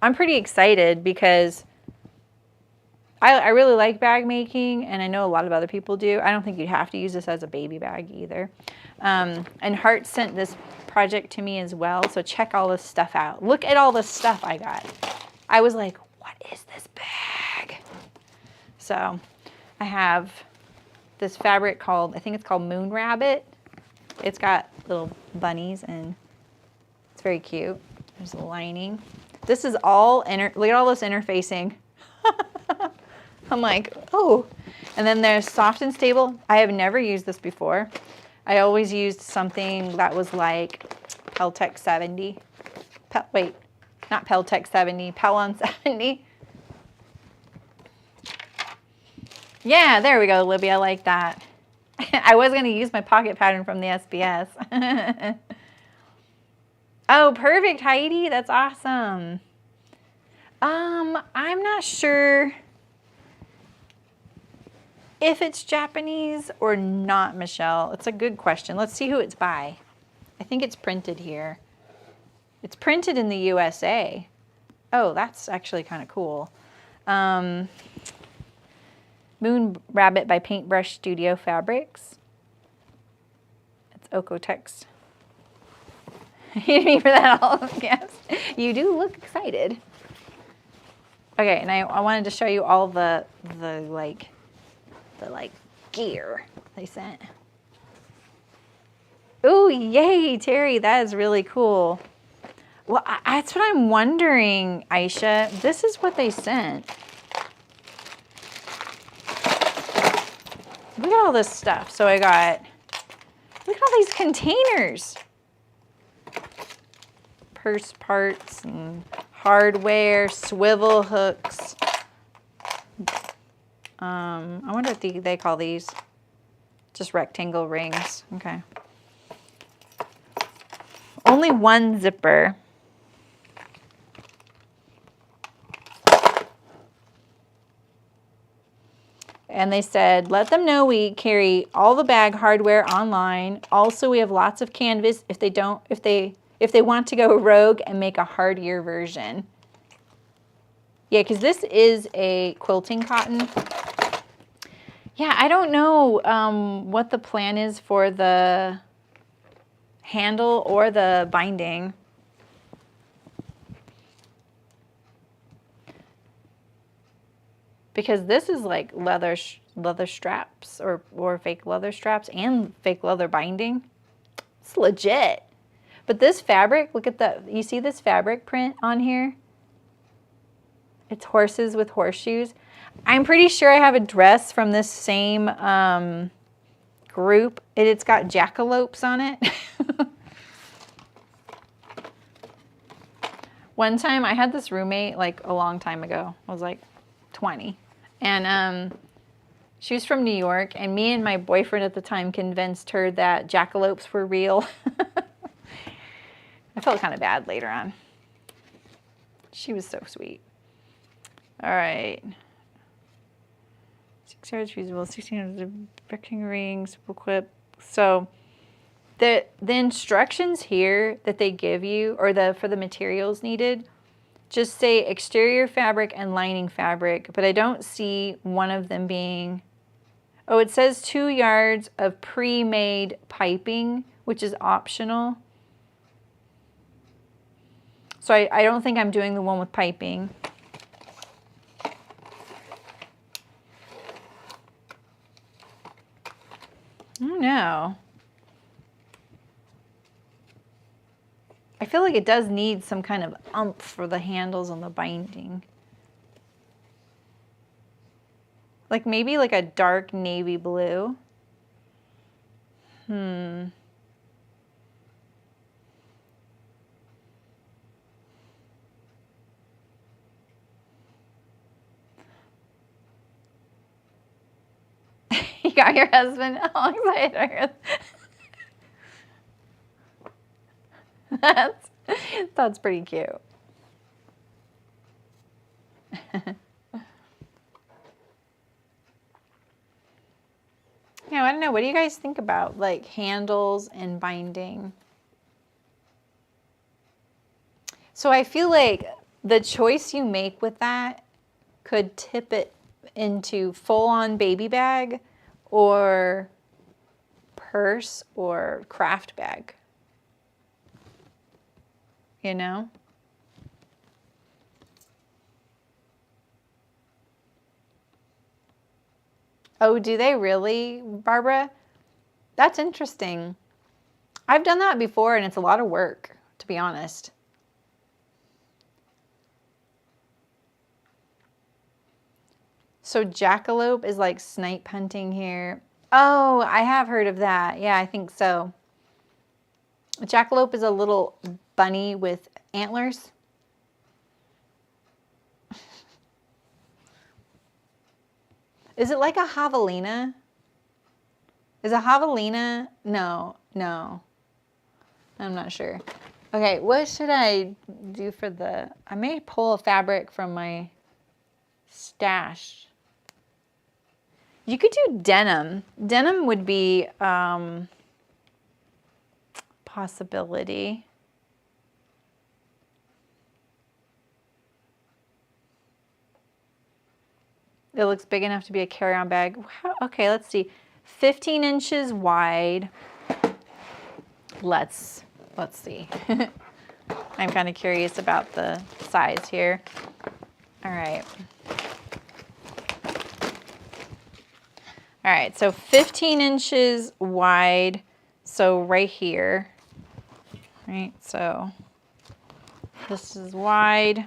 I'm pretty excited because I really like bag making, and I know a lot of other people do. I don't think you'd have to use this as a baby bag either. And Hart sent this project to me as well, so check all this stuff out. Look at all the stuff I got. I was like, what is this bag? So I have this fabric called, I think it's called Moon Rabbit. It's got little bunnies, and it's very cute. There's a lining. This is all, look at all this interfacing. I'm like, oh. And then there's Soft and Stable. I have never used this before. I always used something that was like Peltex 70. Wait, not Peltex 70, Pelon 70. Yeah, there we go, Libby. I like that. I was going to use my pocket pattern from the SBS. Oh, perfect, Heidi. That's awesome. I'm not sure if it's Japanese or not, Michelle. It's a good question. Let's see who it's by. I think it's printed here. It's printed in the USA. Oh, that's actually kind of cool. Moon Rabbit by Paintbrush Studio Fabrics. It's Okotex. You didn't mean for that all, yes. You do look excited. Okay, and I wanted to show you all the gear they sent. Oh, yay, Terry, that is really cool. Well, that's what I'm wondering, Aisha. This is what they sent. Look at all this stuff. So I got, look at all these containers. Purse parts and hardware, swivel hooks. I wonder what they call these. Just rectangle rings. Okay. Only one zipper. And they said, let them know we carry all the bag hardware online. Also, we have lots of canvas if they want to go rogue and make a hardier version. Yeah, because this is a quilting cotton. Yeah, I don't know what the plan is for the handle or the binding. Because this is like leather straps or fake leather straps and fake leather binding. It's legit. But this fabric, look at you see this fabric print on here? It's horses with horseshoes. I'm pretty sure I have a dress from this same group. It's got jackalopes on it. One time I had this roommate like a long time ago. I was like 20. And she was from New York, and me and my boyfriend at the time convinced her that jackalopes were real. I felt kind of bad later on. She was so sweet. All right. 6 yards fusible, 1600 picking rings, will clip. So The instructions here that they give you, or for the materials needed, just say exterior fabric and lining fabric, but I don't see one of them being, oh, it says 2 yards of pre-made piping, which is optional. So I don't think I'm doing the one with piping. I don't know. I feel like it does need some kind of oomph for the handles on the binding. Like maybe like a dark navy blue. You got your husband all excited. That's pretty cute. Yeah, I don't know. What do you guys think about like handles and binding? So I feel like the choice you make with that could tip it into full-on baby bag or purse or craft bag. You know? Oh, do they really, Barbara? That's interesting. I've done that before and it's a lot of work, to be honest. So jackalope is like snipe hunting here. Oh, I have heard of that. Yeah, I think so. A jackalope is a little bunny with antlers. Is it like a javelina? Is a javelina? No, no. I'm not sure. Okay, what should I do for the... I may pull a fabric from my stash. You could do denim. Denim would be possibility. It looks big enough to be a carry-on bag. Okay, let's see. 15 inches wide. Let's see. I'm kind of curious about the size here. All right. All right, so 15 inches wide. So right here. Right, so this is wide.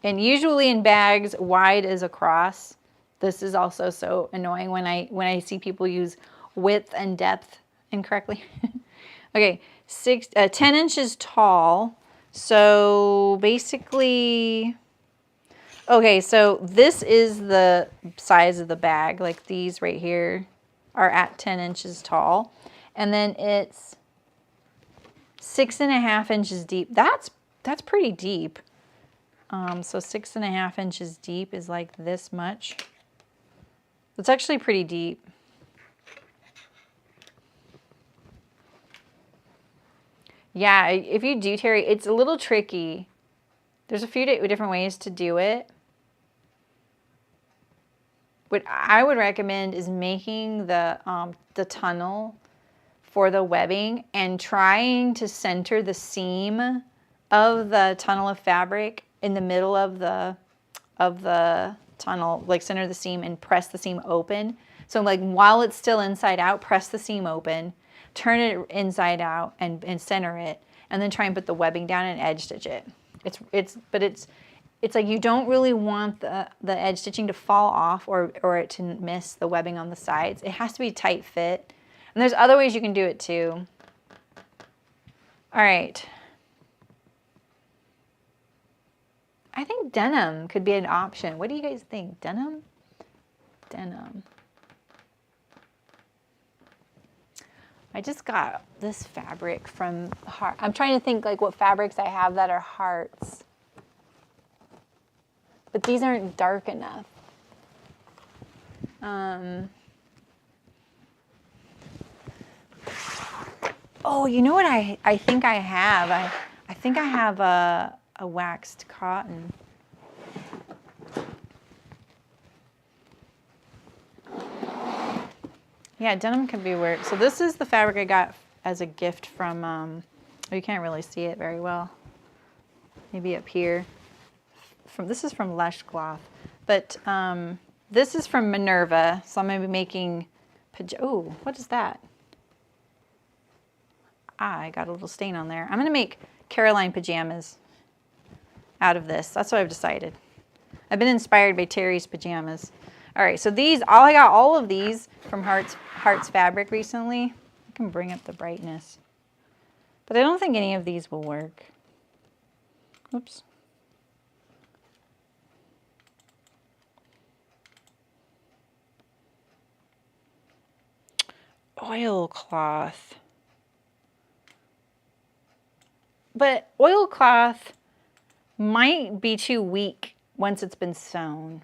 And usually in bags, wide is across. This is also so annoying when I see people use width and depth incorrectly. Okay, 10 inches tall. So basically, okay, so this is the size of the bag. Like these right here are at 10 inches tall. And then it's 6.5 inches deep. That's pretty deep. So 6.5 inches deep is like this much. It's actually pretty deep. Yeah, if you do Terry, it's a little tricky. There's a few different ways to do it. What I would recommend is making the tunnel for the webbing and trying to center the seam of the tunnel of fabric in the middle of the tunnel, like center the seam and press the seam open. So like while it's still inside out, press the seam open, turn it inside out and center it, and then try and put the webbing down and edge stitch it. It's like you don't really want the edge stitching to fall off or it to miss the webbing on the sides. It has to be tight fit. And there's other ways you can do it too. All right. I think denim could be an option. What do you guys think? Denim? Denim. I just got this fabric from Heart. I'm trying to think like what fabrics I have that are hearts. But these aren't dark enough. Oh, you know what I think I have? I think I have a waxed cotton. Yeah, denim could be weird. So this is the fabric I got as a gift from, oh, you can't really see it very well. Maybe up here. This is from Lush Cloth. But this is from Minerva. So I'm going to be making, oh, what is that? Ah, I got a little stain on there. I'm going to make Caroline pajamas out of this. That's what I've decided. I've been inspired by Terry's pajamas. All right, so these, I got all of these from Hearts Fabric recently. I can bring up the brightness. But I don't think any of these will work. Oops. Oilcloth. But oilcloth might be too weak once it's been sewn.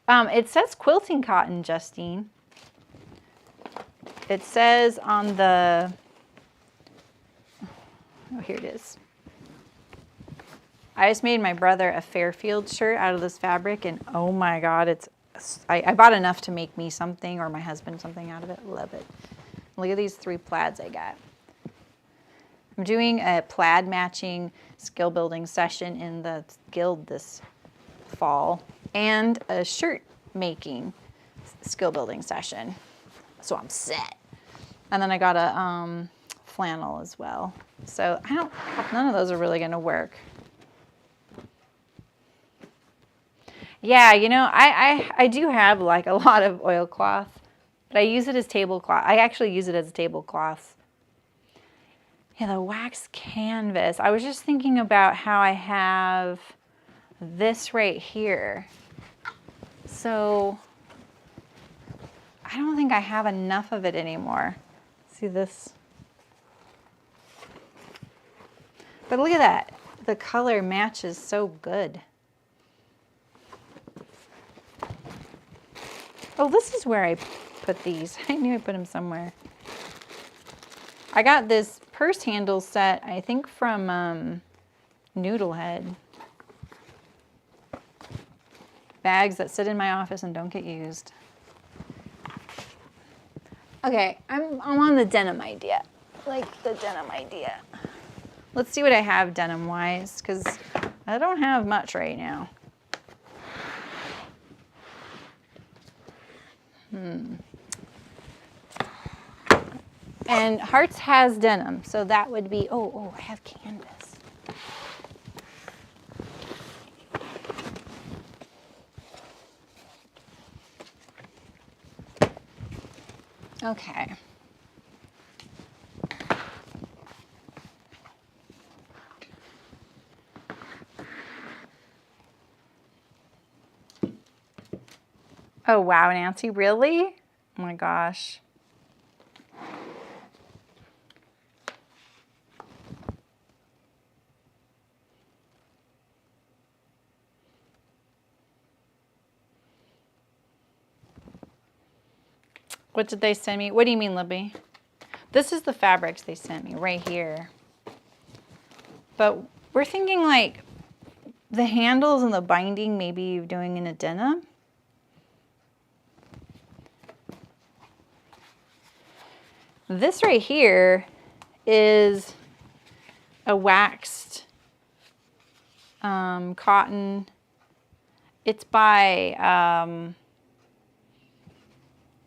It says quilting cotton, Justine. It says on the, oh, here it is. I just made my brother a Fairfield shirt out of this fabric, and oh my God, I bought enough to make me something, or my husband something out of it. Love it. Look at these 3 plaids I got. I'm doing a plaid matching skill building session in the guild this fall, and a shirt making skill building session. So I'm set. And then I got a flannel as well. So none of those are really gonna work. Yeah, you know, I do have like a lot of oilcloth, but I use it as tablecloth. I actually use it as a tablecloth. Yeah, the wax canvas. I was just thinking about how I have this right here. So I don't think I have enough of it anymore. See this? But look at that. The color matches so good. Oh, this is where I put these. I knew I put them somewhere. I got this purse handle set, I think from Noodlehead. Bags that sit in my office and don't get used. Okay, I'm on the denim idea. Like the denim idea. Let's see what I have denim-wise, because I don't have much right now. And Hearts has denim, so that would be, oh, I have canvas. Okay. Oh, wow, Nancy, really? Oh my gosh. What did they send me? What do you mean, Libby? This is the fabrics they sent me right here. But we're thinking like the handles and the binding maybe doing in a denim. This right here is a waxed cotton. It's by,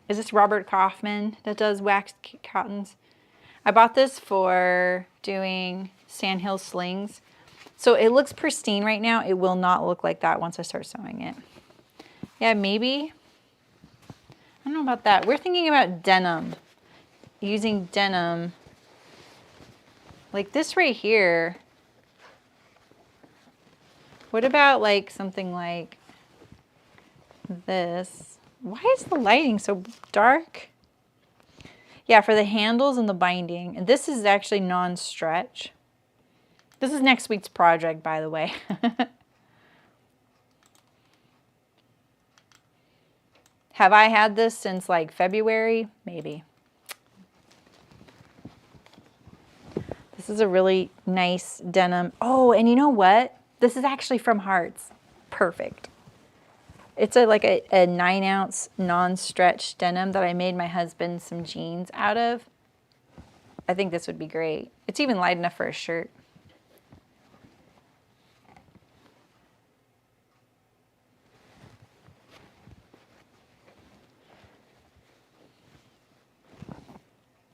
is this Robert Kaufman that does waxed cottons? I bought this for doing Sandhill slings. So it looks pristine right now. It will not look like that once I start sewing it. Yeah, maybe. I don't know about that. We're thinking about denim. Using denim. Like this right here. What about like something like this? Why is the lighting so dark? Yeah, for the handles and the binding. And this is actually non-stretch. This is next week's project, by the way. Have I had this since like February? Maybe. This is a really nice denim. Oh, and you know what? This is actually from Hearts. Perfect. It's like a 9-ounce non-stretch denim that I made my husband some jeans out of. I think this would be great. It's even light enough for a shirt.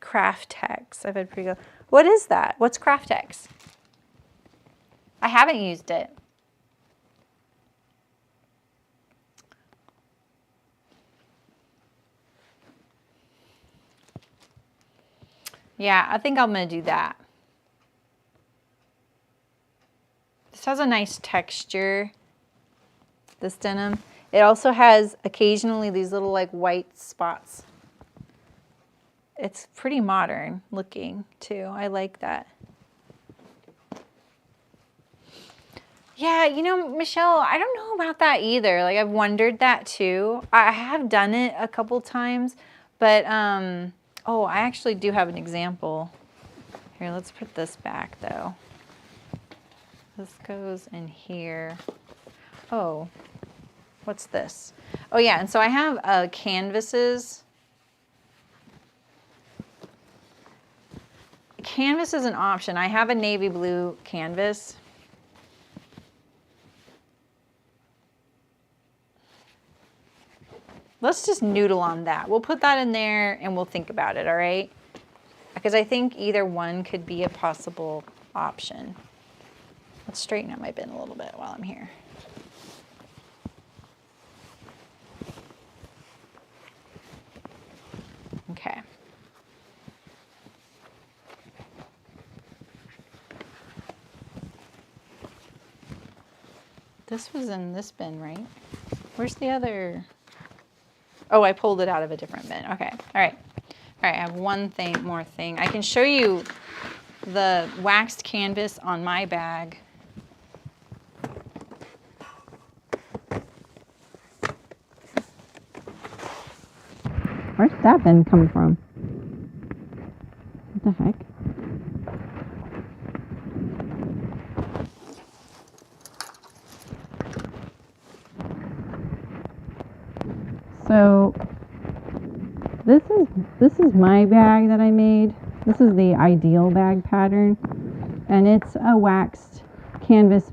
Craftex. I've had pretty good. What is that? What's Craftex? I haven't used it. Yeah, I think I'm going to do that. This has a nice texture, this denim. It also has occasionally these little like white spots. It's pretty modern looking too. I like that. Yeah, you know, Michelle, I don't know about that either. Like, I've wondered that too. I have done it a couple times, but, oh, I actually do have an example. Here, let's put this back though. This goes in here. Oh, what's this? Oh yeah, and so I have canvases. Canvas is an option. I have a navy blue canvas. Let's just noodle on that. We'll put that in there and we'll think about it, all right? Because I think either one could be a possible option. Let's straighten out my bin a little bit while I'm here. Okay. This was in this bin, right? Where's the other? Oh, I pulled it out of a different bin. Okay. All right. All right. I have one more thing. I can show you the waxed canvas on my bag. Where's that bin coming from? What the heck? So this is my bag that I made. This is the ideal bag pattern, and it's a waxed canvas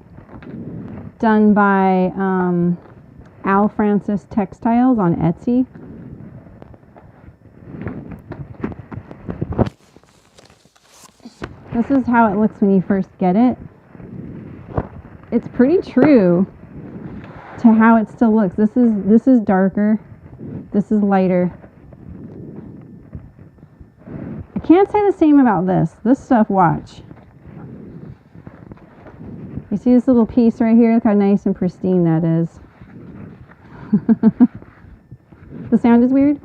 done by Al Francis Textiles on Etsy. This is how it looks when you first get it. It's pretty true to how it still looks. This is darker. This is lighter. I can't say the same about this. This stuff, watch. You see this little piece right here? Look how nice and pristine that is. The sound is weird?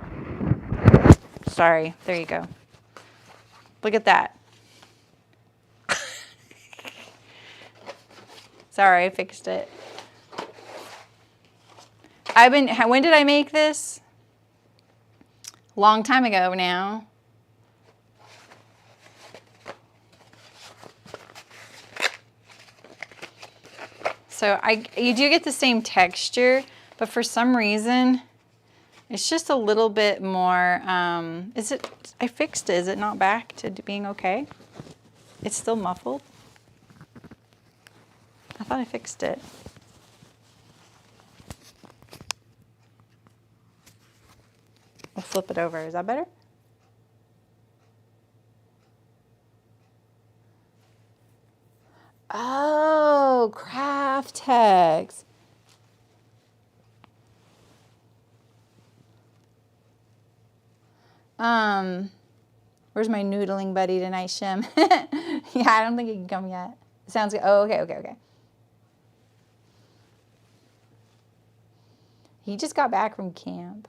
Sorry. There you go. Look at that. Sorry, I fixed it. When did I make this? Long time ago now. So you do get the same texture, but for some reason, it's just a little bit more, I fixed it. Is it not back to being okay? It's still muffled. I thought I fixed it. I'll flip it over. Is that better? Oh, Craftex. Where's my noodling buddy tonight, Shim? Yeah, I don't think he can come yet. Sounds good. Oh, okay. He just got back from camp.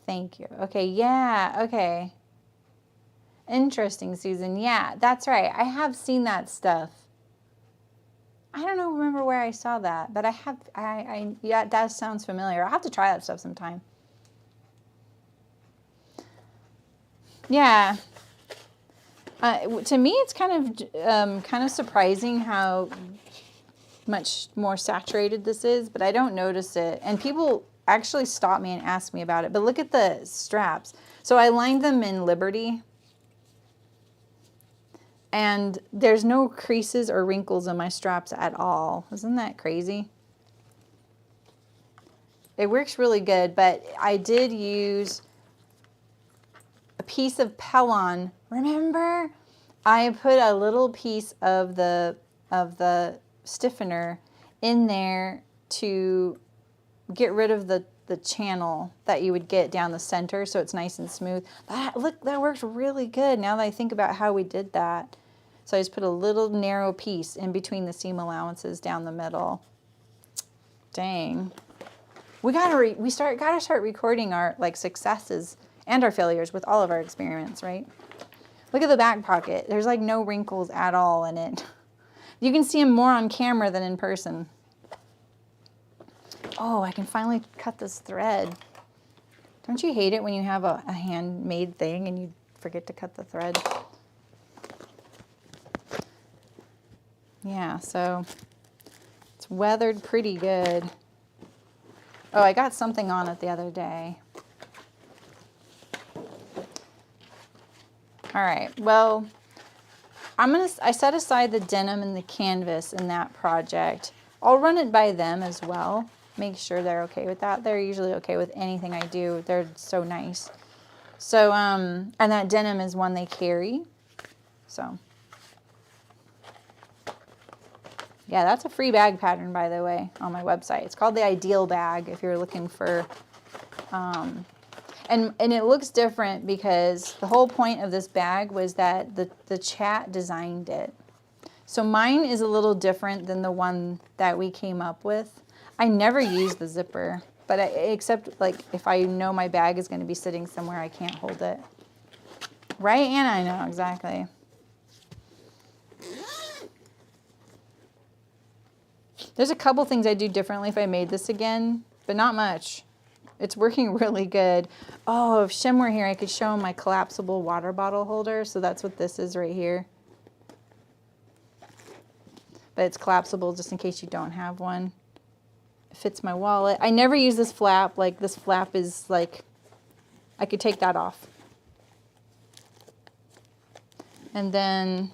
Thank you. Okay, yeah, okay. Interesting, Susan. Yeah, that's right. I have seen that stuff. I don't know, remember where I saw that, but yeah, that sounds familiar. I'll have to try that stuff sometime. Yeah. To me, it's kind of surprising how much more saturated this is, but I don't notice it. And people actually stop me and ask me about it. But look at the straps. So I lined them in Liberty, and there's no creases or wrinkles in my straps at all. Isn't that crazy? It works really good, but I did use a piece of Pellon. Remember? I put a little piece of the stiffener in there to get rid of the channel that you would get down the center, so it's nice and smooth. Look, that works really good now that I think about how we did that. So I just put a little narrow piece in between the seam allowances down the middle. Dang. We gotta start recording our successes and our failures with all of our experiments, right? Look at the back pocket. There's like no wrinkles at all in it. You can see them more on camera than in person. Oh, I can finally cut this thread. Don't you hate it when you have a handmade thing and you forget to cut the thread? Yeah, so it's weathered pretty good. Oh, I got something on it the other day. All right, well, I set aside the denim and the canvas in that project. I'll run it by them as well. Make sure they're okay with that. They're usually okay with anything I do. They're so nice. So, and that denim is one they carry. So, yeah, that's a free bag pattern, by the way, on my website. It's called the Ideal Bag if you're looking for, and it looks different because the whole point of this bag was that the chat designed it. So mine is a little different than the one that we came up with. I never use the zipper, but except like if I know my bag is going to be sitting somewhere I can't hold it. Right, Anna? I know, exactly. There's a couple things I'd do differently if I made this again, but not much. It's working really good. Oh, if Shem were here, I could show him my collapsible water bottle holder. So that's what this is right here. But it's collapsible just in case you don't have one. It fits my wallet. I never use this flap. Like, this flap is like, I could take that off. And then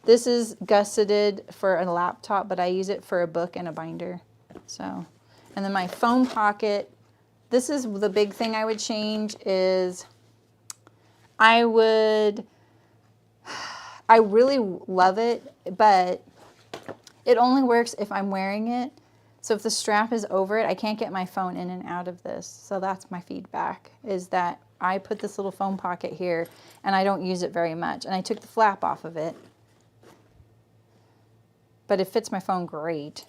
this is gusseted for a laptop, but I use it for a book and a binder. So, and then my phone pocket. This is the big thing I would change is I really love it, but it only works if I'm wearing it. So if the strap is over it, I can't get my phone in and out of this. So that's my feedback, is that I put this little phone pocket here and I don't use it very much. And I took the flap off of it, but it fits my phone great.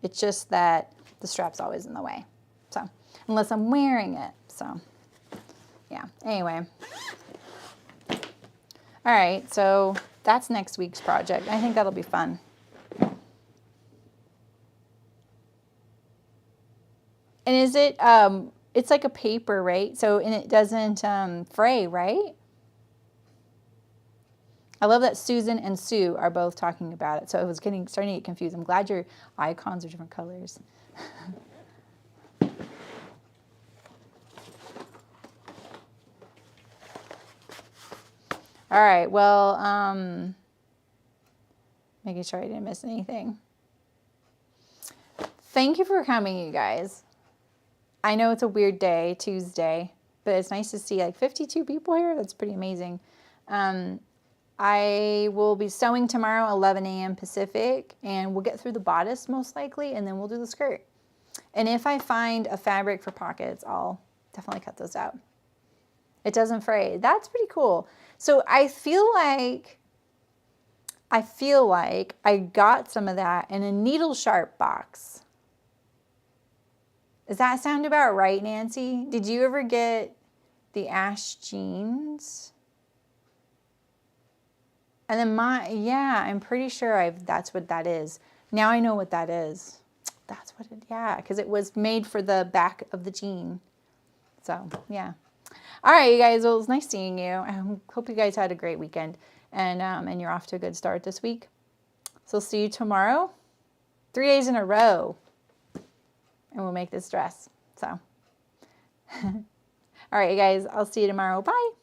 It's just that the strap's always in the way. So, unless I'm wearing it. So, yeah. Anyway. All right. So, that's next week's project. I think that'll be fun. And is it, it's like a paper, right? So, and it doesn't fray, right? I love that Susan and Sue are both talking about it. So, I was starting to get confused. I'm glad your icons are different colors. All right, well, making sure I didn't miss anything. Thank you for coming, you guys. I know it's a weird day, Tuesday, but it's nice to see like 52 people here. That's pretty amazing. I will be sewing tomorrow, 11 a.m. Pacific, and we'll get through the bodice most likely, and then we'll do the skirt. And if I find a fabric for pockets, I'll definitely cut those out. It doesn't fray. That's pretty cool. So I feel like I got some of that in a needle sharp box. Does that sound about right, Nancy? Did you ever get the Ash jeans? And then yeah, I'm pretty sure that's what that is. Now I know what that is. That's what it, yeah, because it was made for the back of the jean. So, yeah. All right, you guys. Well, it was nice seeing you. I hope you guys had a great weekend, and you're off to a good start this week. So, I'll see you tomorrow. 3 days in a row, and we'll make this dress. So, all right, you guys. I'll see you tomorrow. Bye.